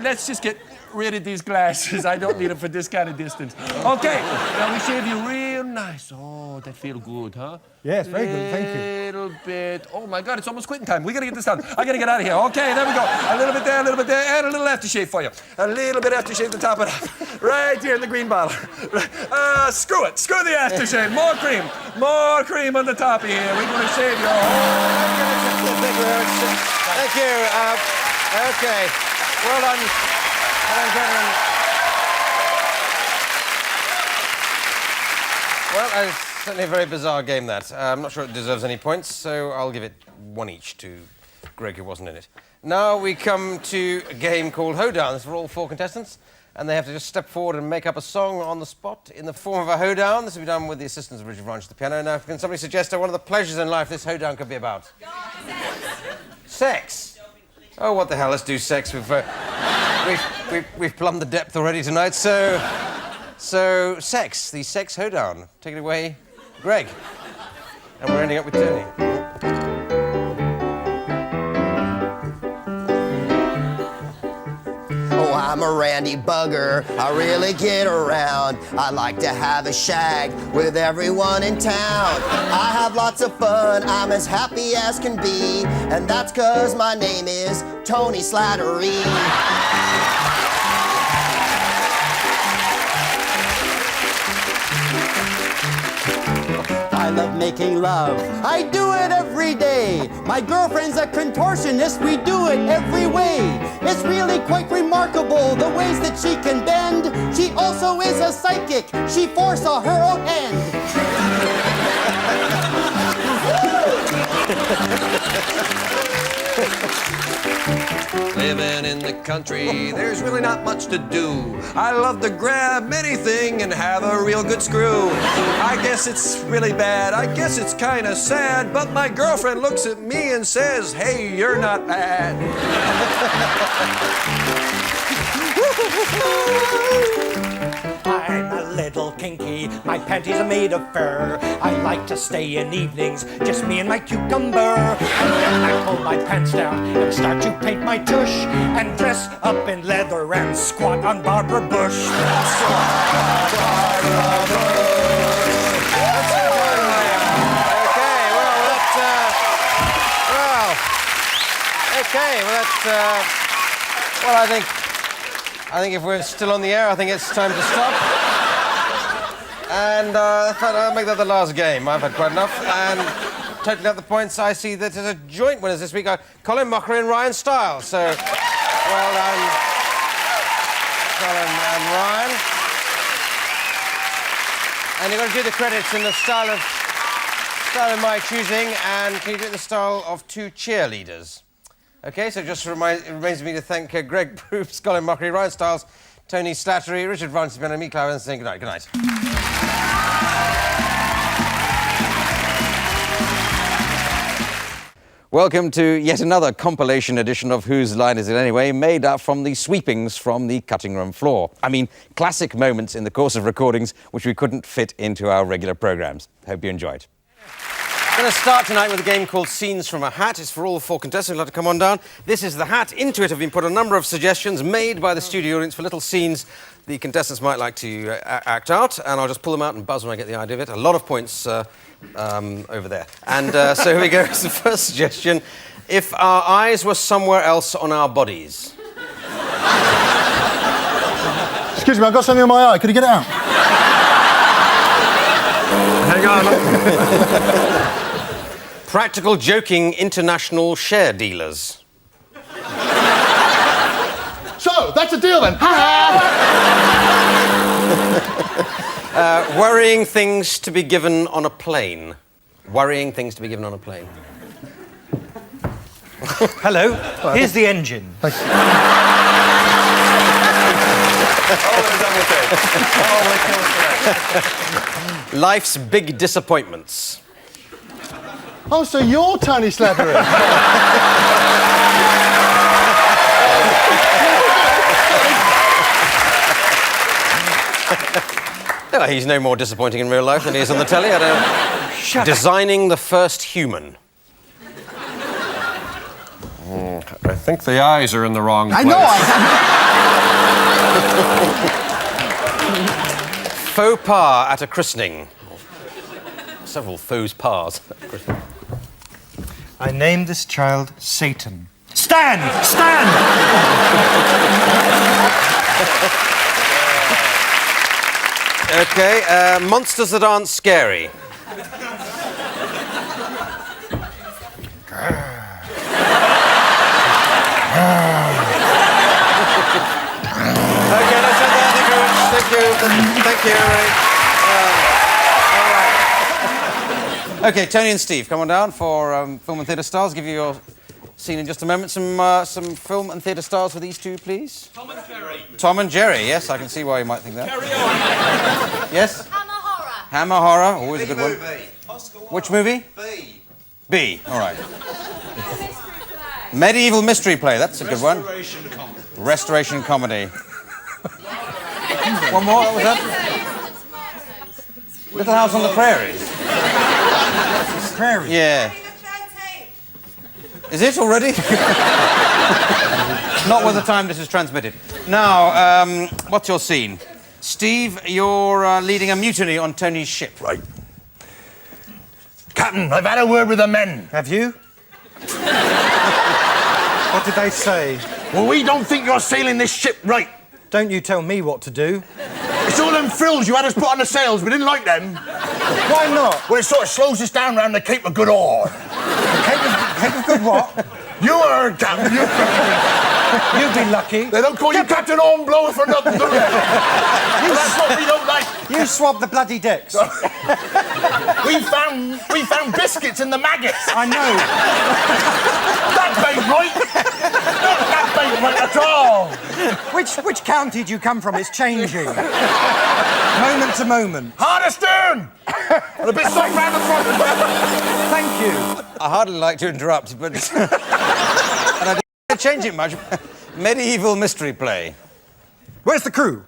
let's just get rid of these glasses. I don't need them for this kind of distance. Okay, now we shave you real nice. Oh, that feel good, huh? Yes, very good, thank you. Little bit. Oh, my God, it's almost quitting time. We gotta get this done. I gotta get out of here. Okay, there we go. A little bit there, and a little aftershave for you. A little bit aftershave to top it up. Right here in the green bottle. Screw it. Screw the aftershave. More cream. More cream on the top of here. We're gonna shave your whole... Thank you very much. Thank you. Okay. Well done. Well done, gentlemen. Well, it's certainly a very bizarre game, that. I'm not sure it deserves any points, so I'll give it one each to Greg, who wasn't in it. Now we come to a game called Hoedown. This is for all four contestants, and they have to just step forward and make up a song on the spot in the form of a hoedown. This will be done with the assistance of Richard Branch at the piano. Now, can somebody suggest one of the pleasures in life this hoedown could be about? Sex. Oh, what the hell? Let's do sex. We've plumbed the depth already tonight. So sex. The sex hoedown. Take it away, Greg. And we're ending up with Tony. Oh, I'm a randy bugger, I really get around. I like to have a shag with everyone in town. I have lots of fun, I'm as happy as can be, and that's 'cause my name is Tony Slattery. I love making love. I do it every day. My girlfriend's a contortionist. We do it every way. It's really quite remarkable the ways that she can bend. She also is a psychic. She foresaw her own end. Living in the country, there's really not much to do. I love to grab anything and have a real good screw. I guess it's really bad, I guess it's kind of sad, but my girlfriend looks at me and says, hey, you're not bad. I'm a little kinky, my panties are made of fur. I like to stay in evenings, just me and my cucumber. And then I pull my pants down and start to paint my tush, and dress up in leather and squat on Barbara Bush. Well, I think if we're still on the air, I think it's time to stop. And I'll make that the last game. I've had quite enough. And totaling up the points, I see that there's a joint winners this week are Colin Mockery and Ryan Stiles. So, well done, Colin and Ryan. And you've got to do the credits in the style of my choosing, and can you do it in the style of two cheerleaders? OK, so just remains me to thank Greg Proops, Colin Mockery, Ryan Stiles, Tony Slattery, Richard Francis, and me, Clara, and saying good night. Good night. Welcome to yet another compilation edition of Whose Line Is It Anyway, made up from the sweepings from the cutting room floor. I mean, classic moments in the course of recordings which we couldn't fit into our regular programmes. Hope you enjoyed. We're going to start tonight with a game called Scenes from a Hat. It's for all four contestants who'd like to come on down. This is the hat. Into it have been put a number of suggestions made by the studio audience for little scenes the contestants might like to act out, and I'll just pull them out and buzz when I get the idea of it. A lot of points over there. And so here we go. It's the first suggestion. If our eyes were somewhere else on our bodies. Excuse me, I've got something in my eye. Could you get it out? Hang on. Practical joking international share dealers. So, that's a deal then. Worrying things to be given on a plane. Worrying things to be given on a plane. Hello, here's the engine. Thank you. Life's big disappointments. Oh, so you're Tony Slattery. Oh, he's no more disappointing in real life than he is on the telly. Designing the first human. I think the eyes are in the wrong place. I know. Faux pas at a christening. Several faux pas at a christening. I named this child Satan. Stand! Stand! OK, monsters that aren't scary. OK, that's it there. Thank you very much. Thank you. Thank you. All right. OK, Tony and Steve, come on down for Film and Theatre Stars. Give you your scene in just a moment. Some film and theatre stars for these two, please. Tom and Jerry. Tom and Jerry, yes, I can see why you might think that. Carry on. Yes? Hammer Horror. Hammer Horror, always a good one. movie. Which movie? B. B, all right. Medieval mystery play, that's a good one. Restoration comedy. Restoration comedy. One more, what was that? Little House on the Prairie. Prairie. Yeah. Is it already? Not with the time this is transmitted. Now, what's your scene? Steve, you're leading a mutiny on Tony's ship. Right. Captain, I've had a word with the men. Have you? What did they say? Well, we don't think you're sailing this ship right. Don't you tell me what to do. It's all them frills you had us put on the sails. We didn't like them. Why not? Well, it sort of slows us down round the Cape of Good Ore. Cape of Good what? You heard, Captain. You'd be lucky. They don't call you Captain Hornblower for nothing, do they? That's what we don't like. You swabbed the bloody decks. We found biscuits in the maggots. I know. That ain't right. That ain't right at all. Which county do you come from? It's changing. Moment to moment. Hard astern. And a bit soft round the front. Thank you. I hardly like to interrupt, but... and I don't change it much. Medieval mystery play. Where's the crew?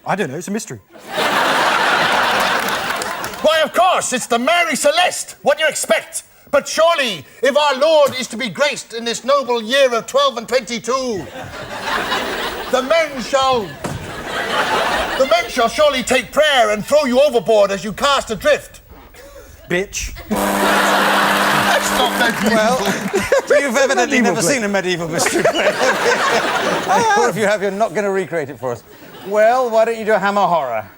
I don't know, it's a mystery. Why, of course, it's the Mary Celeste. What do you expect? But surely, if our Lord is to be graced in this noble year of 12 and 22, the men shall surely take prayer and throw you overboard as you cast adrift. Bitch. That's not medieval. Well, you've evidently never seen a medieval mystery play. Or if you have, you're not going to recreate it for us. Well, why don't you do a Hammer Horror?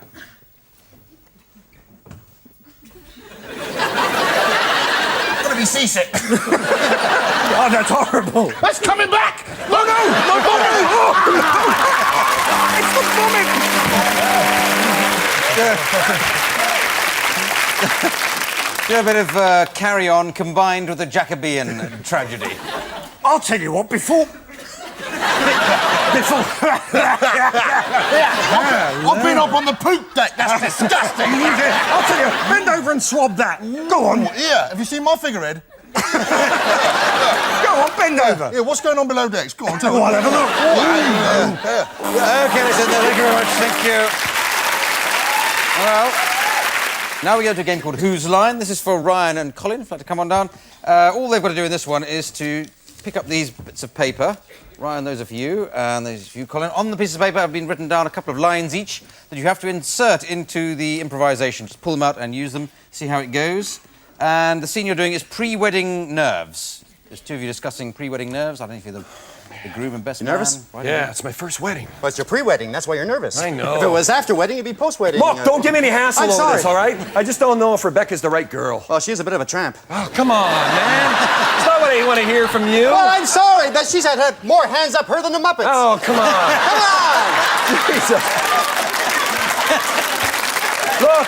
I'm gonna be seasick. Oh, that's horrible. That's coming back! Oh, no! No, it's the vomit! Do a bit of Carry On combined with the Jacobean tragedy. I'll tell you what, before... I've been up on the poop deck. That's disgusting. I'll tell you, bend over and swab that. Go on. Yeah, have you seen my figurehead? Go on, bend over. Yeah, what's going on below decks? Go on, tell me. I'll have a look. Okay, listen, thank you very much. Thank you. Well, now we go to a game called Whose Line? This is for Ryan and Colin, if you'd like to come on down. All they've got to do in this one is to pick up these bits of paper. Ryan, those are for you, and those are for you, Colin. On the piece of paper have been written down a couple of lines each that you have to insert into the improvisation. Just pull them out and use them, see how it goes. And the scene you're doing is pre-wedding nerves. There's two of you discussing pre-wedding nerves. I don't know if you're the groom and best man. Nervous? Yeah, it's my first wedding. Well, it's your pre-wedding. That's why you're nervous. I know. If it was after wedding, it'd be post-wedding. Look, don't give me any hassle I'm over sorry. this, all right? I just don't know if Rebecca's the right girl. Well, she's a bit of a tramp. Oh, come on, man. It's not what I want to hear from you. Well, I'm sorry, but she's had more hands up her than the Muppets. Oh, come on. Come on! Jesus. Look,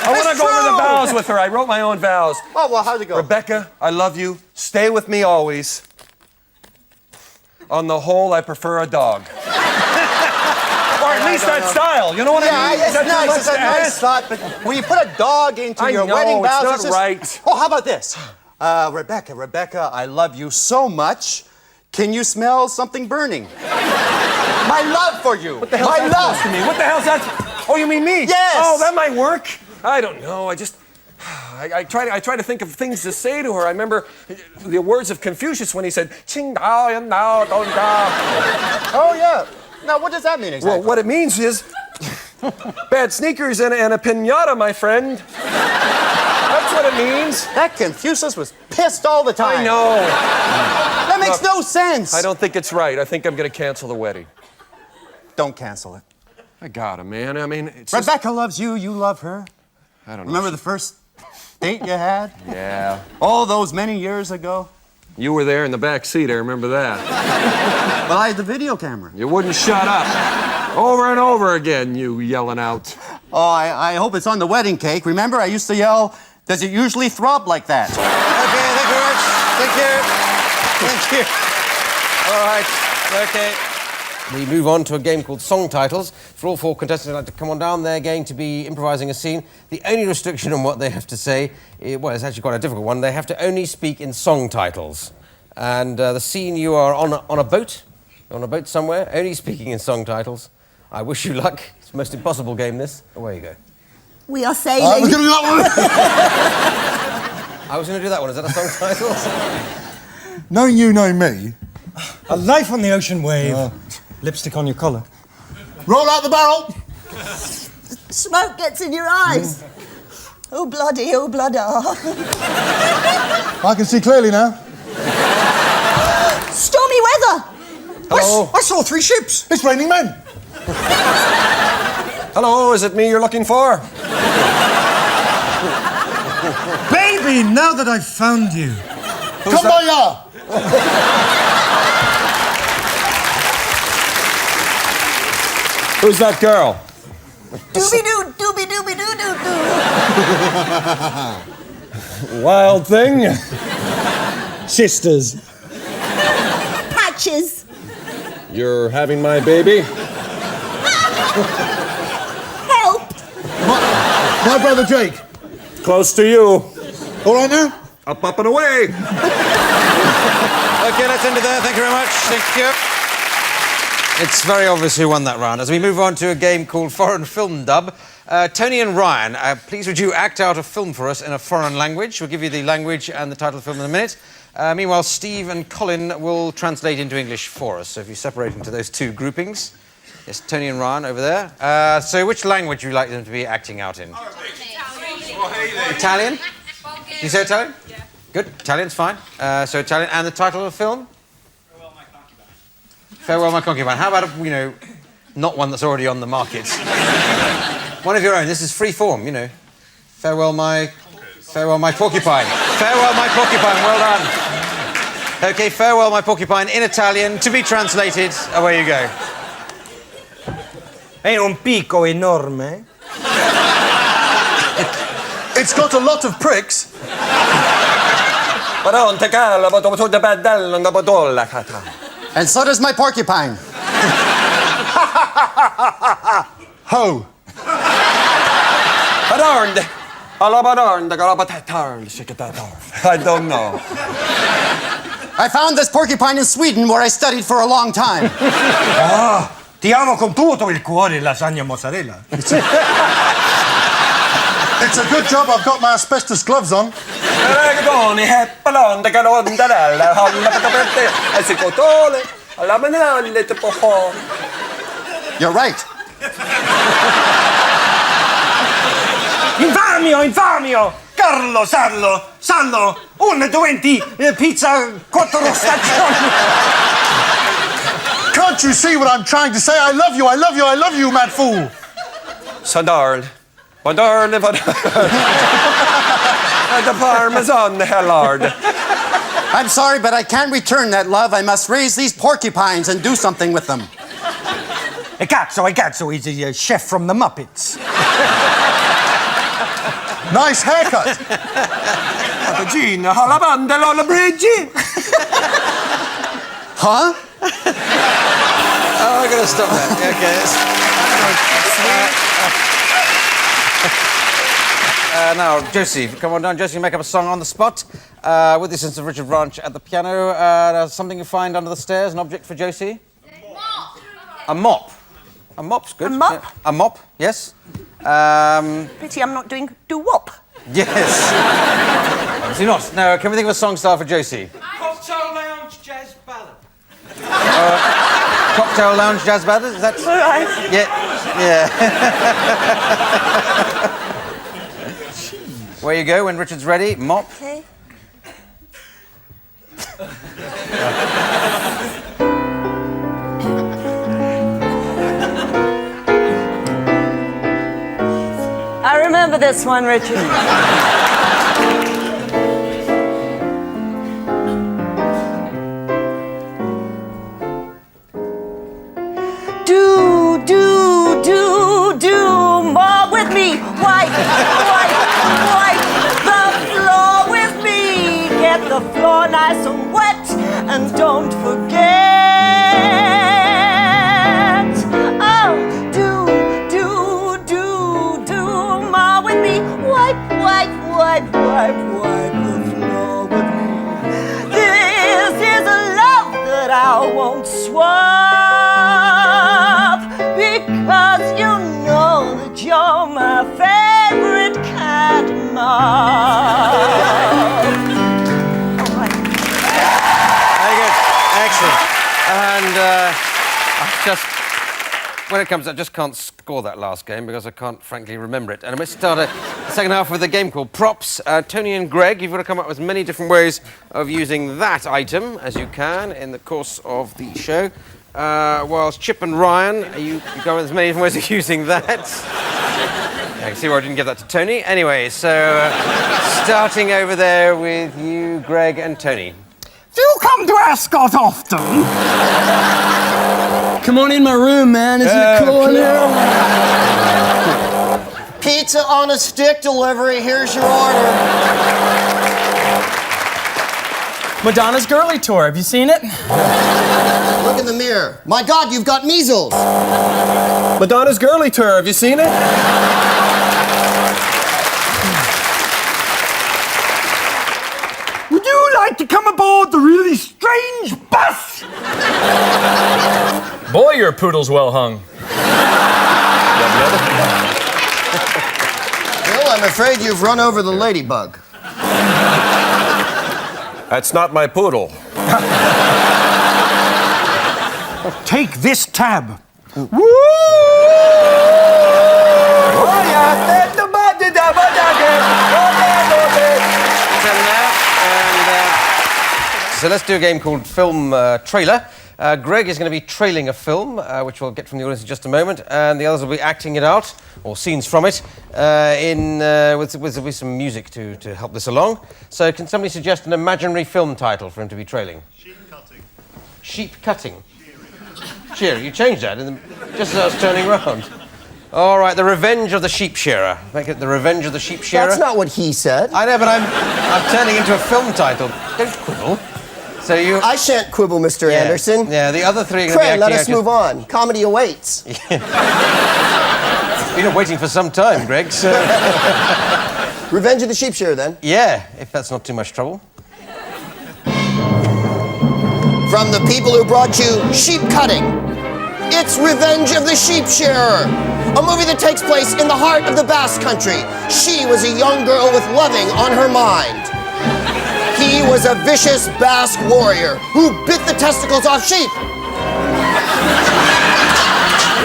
I want to go over the vows with her. I wrote my own vows. Oh, well, how'd it go? Rebecca, I love you. Stay with me always. On the whole, I prefer a dog. Or at least that style. You know what I mean? Yeah, it's nice. It's a nice thought, but when you put a dog into your wedding vows, it's not right. Oh, how about this? Rebecca, I love you so much. Can you smell something burning? My love for you. What the hell's that supposed to mean? What the hell's that? Oh, you mean me? Yes. Oh, that might work. I don't know. I try to think of things to say to her. I remember the words of Confucius when he said, "Qing dao yan dao dong dao." Oh, yeah. Now, what does that mean exactly? Well, what it means is bad sneakers and a piñata, my friend. That's what it means. That Confucius was pissed all the time. I know. That makes no sense. I don't think it's right. I think I'm going to cancel the wedding. Don't cancel it. I got him, man. I mean, it's Rebecca loves you. You love her. I don't know. Remember the first date you had? Yeah. All those many years ago? You were there in the back seat. I remember that. Well, I had the video camera. You wouldn't shut up. Over and over again, you yelling out. Oh, I hope it's on the wedding cake. Remember, I used to yell, "Does it usually throb like that?" Okay, thank you very much. Thank you. All right, okay. We move on to a game called Song Titles. For all four contestants who'd like to come on down, they're going to be improvising a scene. The only restriction on what they have to say, well, it's actually quite a difficult one. They have to only speak in song titles. And the scene, you are on a boat. You're on a boat somewhere, only speaking in song titles. I wish you luck. It's the most impossible game, this. Away you go. We are sailing. I was going to do that one. I was going to do that one. Is that a song title? Knowing you know me. A life on the ocean wave. Lipstick on your collar. Roll out the barrel. Smoke gets in your eyes. Oh, bloody, oh, bloody. I can see clearly now. Stormy weather. Hello. I saw 3 ships. It's raining men. Hello, is it me you're looking for? Baby, now that I've found you. Kumbaya. Who's that girl? Doobie-doo, doobie-doobie-doo-doo-doo. Wild thing. Sisters. Patches. You're having my baby? Help. My brother Jake. Close to you. All right now? Up and away. OK, let's end it there. Thank you very much. Thank you. It's very obvious who won that round. As we move on to a game called Foreign Film Dub, Tony and Ryan, please would you act out a film for us in a foreign language? We'll give you the language and the title of the film in a minute. Meanwhile, Steve and Colin will translate into English for us. So if you separate into those 2 groupings. Yes, Tony and Ryan over there. So which language would you like them to be acting out in? Italian? You say Italian? Yeah. Good. Italian's fine. So Italian. And the title of the film? Farewell, My Concubine. How about, not one that's already on the market? One of your own. This is free form, Farewell, My Porcupine. Farewell, My Porcupine. Well done. OK, Farewell, My Porcupine in Italian, to be translated. Away you go. È un picco enorme. It's got a lot of pricks. And so does my porcupine. Ho. I don't know. I found this porcupine in Sweden where I studied for a long time. Ti amo con tutto il cuore, lasagna mozzarella. It's a good job I've got my asbestos gloves on. You're right. Infamio! Carlo, Sallo, 120 pizza 4 stagioni. Can't you see what I'm trying to say? I love you, mad fool. Sadarl. Vadarl. The Parmesan, Hellard. I'm sorry, but I can't return that love. I must raise these porcupines and do something with them. E cazzo, he's a chef from the Muppets. Nice haircut. Gina, alla banda, Lola Bridgie. Huh? Oh, I'm going to stop that. OK. Now, Josie, come on down. Josie, make up a song on the spot with the assistance of Richard Branch at the piano. Something you find under the stairs, an object for Josie? Mop. A mop. A mop's good. A mop? Yeah. A mop, yes. Pity I'm not doing doo-wop. Yes. Obviously not. No, can we think of a song style for Josie? Cocktail lounge jazz ballad. Cocktail lounge jazz ballad? Is that... All right. Yeah. Where you go when Richard's ready. Mop. Okay. I remember this one, Richard. Do more with me. Wipe the floor with me. Get the floor nice and wet, and don't forget. Oh, do more with me. Wipe the floor with me. This is a love that I won't swap, because you know that you're my favorite kind of mom. All right. Very good. Excellent. And I've just when it comes, I just can't score that last game because I can't, frankly, remember it. And I must start the second half with a game called Props. Tony and Greg, you've got to come up with as many different ways of using that item as you can in the course of the show. Whilst Chip and Ryan, you go with as many different ways of using that. I can see why I didn't give that to Tony. Anyway, so starting over there with you, Greg and Tony. Do you come to Ascot often? Come on in my room, man. Isn't it cool in here? Pizza on a stick delivery. Here's your order. Madonna's Girly Tour. Have you seen it? Look in the mirror. My God, you've got measles. Madonna's Girly Tour. Have you seen it? Would you like to come aboard the really strange bus? Boy, your poodle's well hung. Bill, I'm afraid you've run over the ladybug. That's not my poodle. Take this tab. Woo! So let's do a game called Film Trailer. Greg is going to be trailing a film, which we'll get from the audience in just a moment, and the others will be acting it out, or scenes from it, with some music to help this along. So can somebody suggest an imaginary film title for him to be trailing? Sheep cutting. Sheep cutting? Shearing. You changed that just as I was turning round. All right, The Revenge of the Sheep Shearer. Make it The Revenge of the Sheep Shearer. That's not what he said. I know, but I'm turning into a film title. Don't quibble. So you... I shan't quibble, Mr. Anderson. Yeah, the other three are going to be Trey, acting let us out move on. Comedy awaits. Been waiting for some time, Greg, so... Revenge of the Sheep Shearer, then? Yeah, if that's not too much trouble. From the people who brought you Sheep Cutting, it's Revenge of the Sheep Shearer, a movie that takes place in the heart of the Basque Country. She was a young girl with loving on her mind. He was a vicious Basque warrior who bit the testicles off sheep.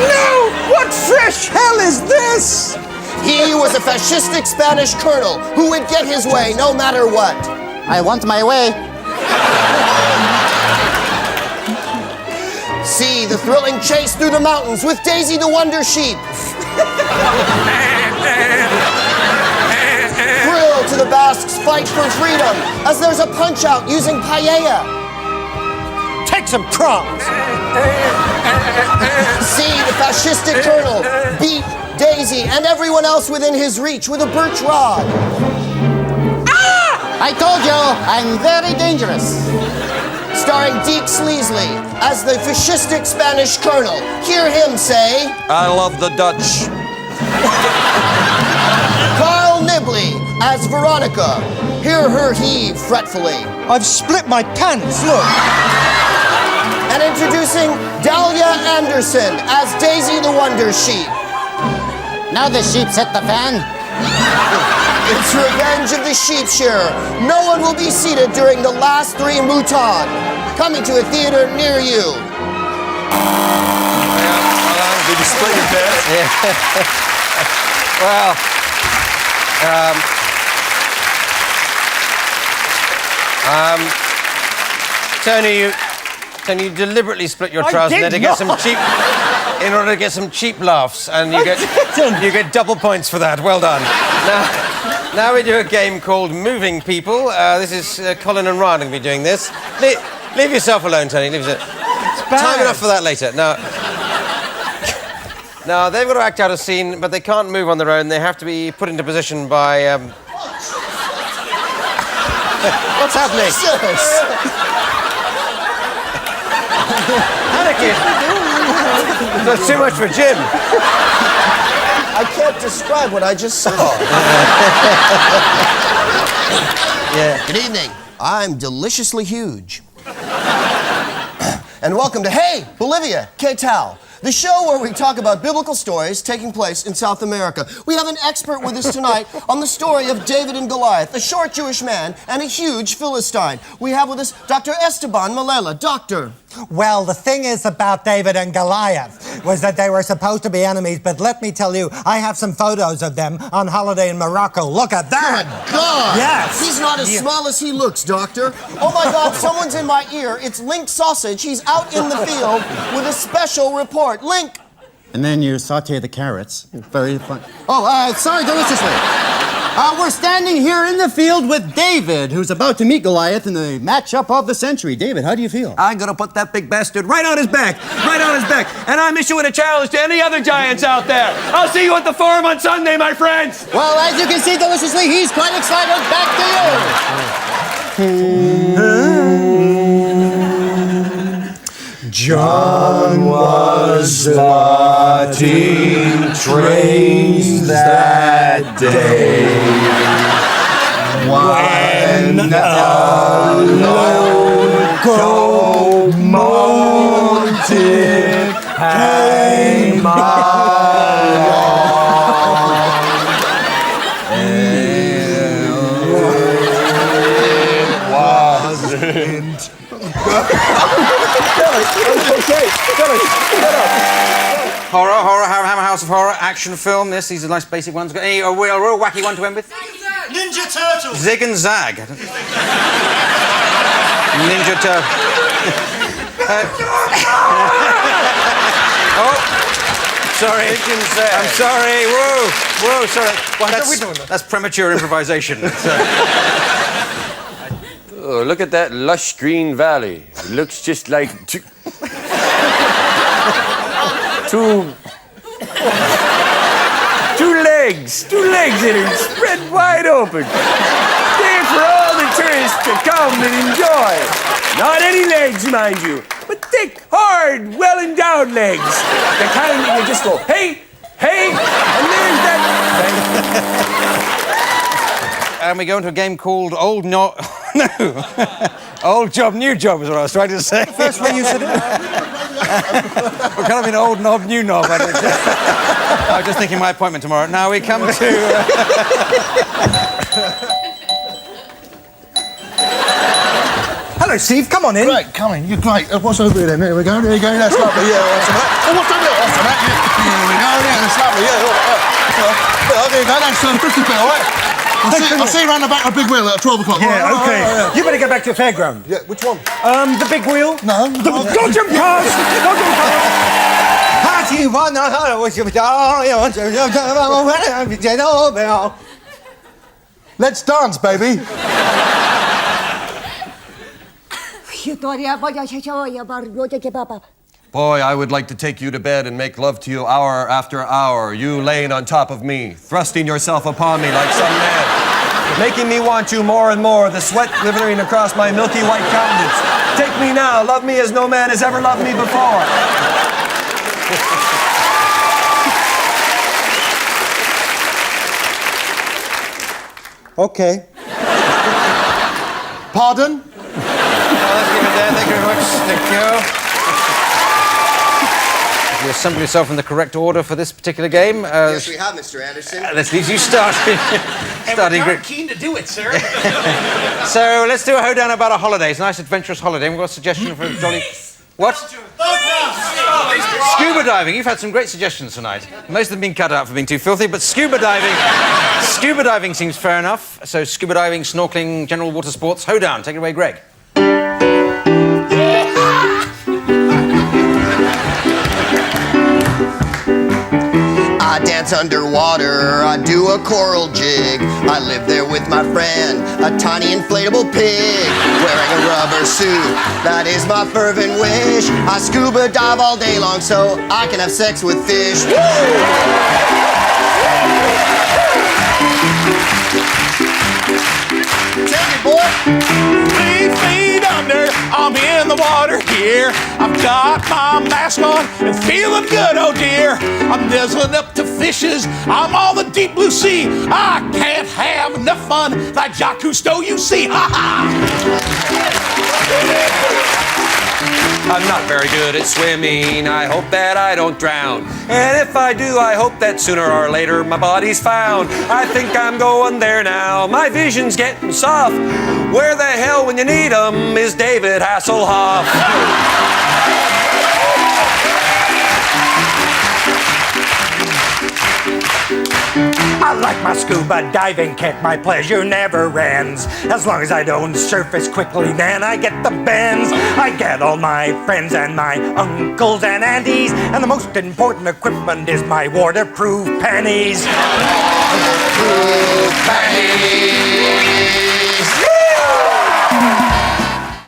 No! What fresh hell is this? He was a fascistic Spanish colonel who would get his way no matter what. I want my way. See the thrilling chase through the mountains with Daisy the Wonder Sheep. Thrill to the Basques' fight for freedom as there's a punch-out using paella. Take some crumbs. See the fascistic colonel beat Daisy and everyone else within his reach with a birch rod. Ah! I told you, I'm very dangerous. Starring Deke Sleasley as the fascistic Spanish colonel. Hear him say... I love the Dutch. Carl Nibley as Veronica. Hear her heave fretfully. I've split my pants, look. And introducing Dahlia Anderson as Daisy the Wonder Sheep. Now the sheep's hit the fan. It's Revenge of the Sheep Shearer. No one will be seated during the last three mouton. Coming to a theater near you. Did you split your pants? Well, Tony, you deliberately split your trousers in order to get some cheap laughs, and you get double points for that. Well done. Now we do a game called Moving People. This is Colin and Ryan going to be doing this. Leave yourself alone, Tony. Leave yourself. Time enough for that later. Now they've got to act out a scene, but they can't move on their own. They have to be put into position by. What's happening? That's too much for Jim. I can't describe what I just saw. Yeah. Good evening. I'm deliciously huge. And welcome to Hey, Bolivia, ¿Qué tal? The show where we talk about biblical stories taking place in South America. We have an expert with us tonight on the story of David and Goliath, a short Jewish man and a huge Philistine. We have with us Dr. Esteban Malela. Doctor, Well, the thing is about David and Goliath was that they were supposed to be enemies, but let me tell you, I have some photos of them on holiday in Morocco. Look at that! Good God! Yes! He's not as small as he looks, Doctor. Oh my God, someone's in my ear. It's Link Sausage. He's out in the field with a special report. Link! And then you saute the carrots. Very fun. Oh, sorry, deliciously. We're standing here in the field with David, who's about to meet Goliath in the matchup of the century. David, how do you feel? I'm gonna put that big bastard right on his back. Right on his back. And I'm issuing a challenge to any other giants out there. I'll see you at the forum on Sunday, my friends. Well, as you can see, deliciously, he's quite excited. Back to you. John was slotting trains that day when a locomotive came along. Horror, Hammer House of Horror, action film. Yes, these are nice basic ones. Got any real wacky one to end with? Ninja Turtles! Zig and Zag. Ninja Turtle. Oh, sorry. I'm sorry. Whoa, sorry. That's premature improvisation. Oh, look at that lush green valley. It looks just like two legs that are spread wide open. There for all the tourists to come and enjoy. Not any legs, mind you, but thick, hard, well-endowed legs. The kind that you just go, hey, and there's that. And we go into a game called Old Old Job, New Job is what I was trying to say. First way you said it. We're kind of in Old Knob, New Knob. I was just thinking my appointment tomorrow. Now we come to... Hello, Steve. Come on in. Great, come in. You're great. What's over here then? There we go. There you go. That's lovely. Yeah, what's that? Oh, what's over there? What's that? Here we go. Yeah, that's lovely. Yeah, all right. There you go. That's 50 quid, all right? I'll see you round the back of the big wheel at 12 o'clock. Yeah, okay. Yeah. You better get back to your fairground. Yeah, which one? The big wheel. No. Don't jump cars! Don't jump cars! Let's dance, baby. Boy, I would like to take you to bed and make love to you hour after hour, you laying on top of me, thrusting yourself upon me like some man, making me want you more and more, the sweat glittering across my milky white countenance. Take me now, love me as no man has ever loved me before. Okay. Pardon? Let's give it there. Thank you very much. Thank you. You assemble yourself in the correct order for this particular game. Yes, we have, Mr. Anderson. Let's leave you starting. We're keen to do it, sir. So let's do a hoedown about a holiday. It's a nice adventurous holiday. We've got a suggestion from Johnny. What? Scuba diving. You've had some great suggestions tonight. Most of them being cut out for being too filthy, but scuba diving seems fair enough. So scuba diving, snorkeling, general water sports. Hoedown. Take it away, Greg. I dance underwater, I do a coral jig. I live there with my friend, a tiny inflatable pig, wearing a rubber suit. That is my fervent wish. I scuba dive all day long so I can have sex with fish. Woo! Take it, boy. 3 feet under, I'm in the water here. I've got my mask on and feeling good, oh dear. I'm nuzzling up to fishes, I'm on the deep blue sea. I can't have enough fun like Jacques Cousteau, you see. Ha ha! I'm not very good at swimming. I hope that I don't drown. And if I do, I hope that sooner or later my body's found. I think I'm going there now. My vision's getting soft. Where the hell, when you need 'em, is David Hasselhoff? I like my scuba diving kit, my pleasure never ends. As long as I don't surface quickly, then I get the bends. I get all my friends and my uncles and aunties, and the most important equipment is my waterproof panties. Waterproof panties.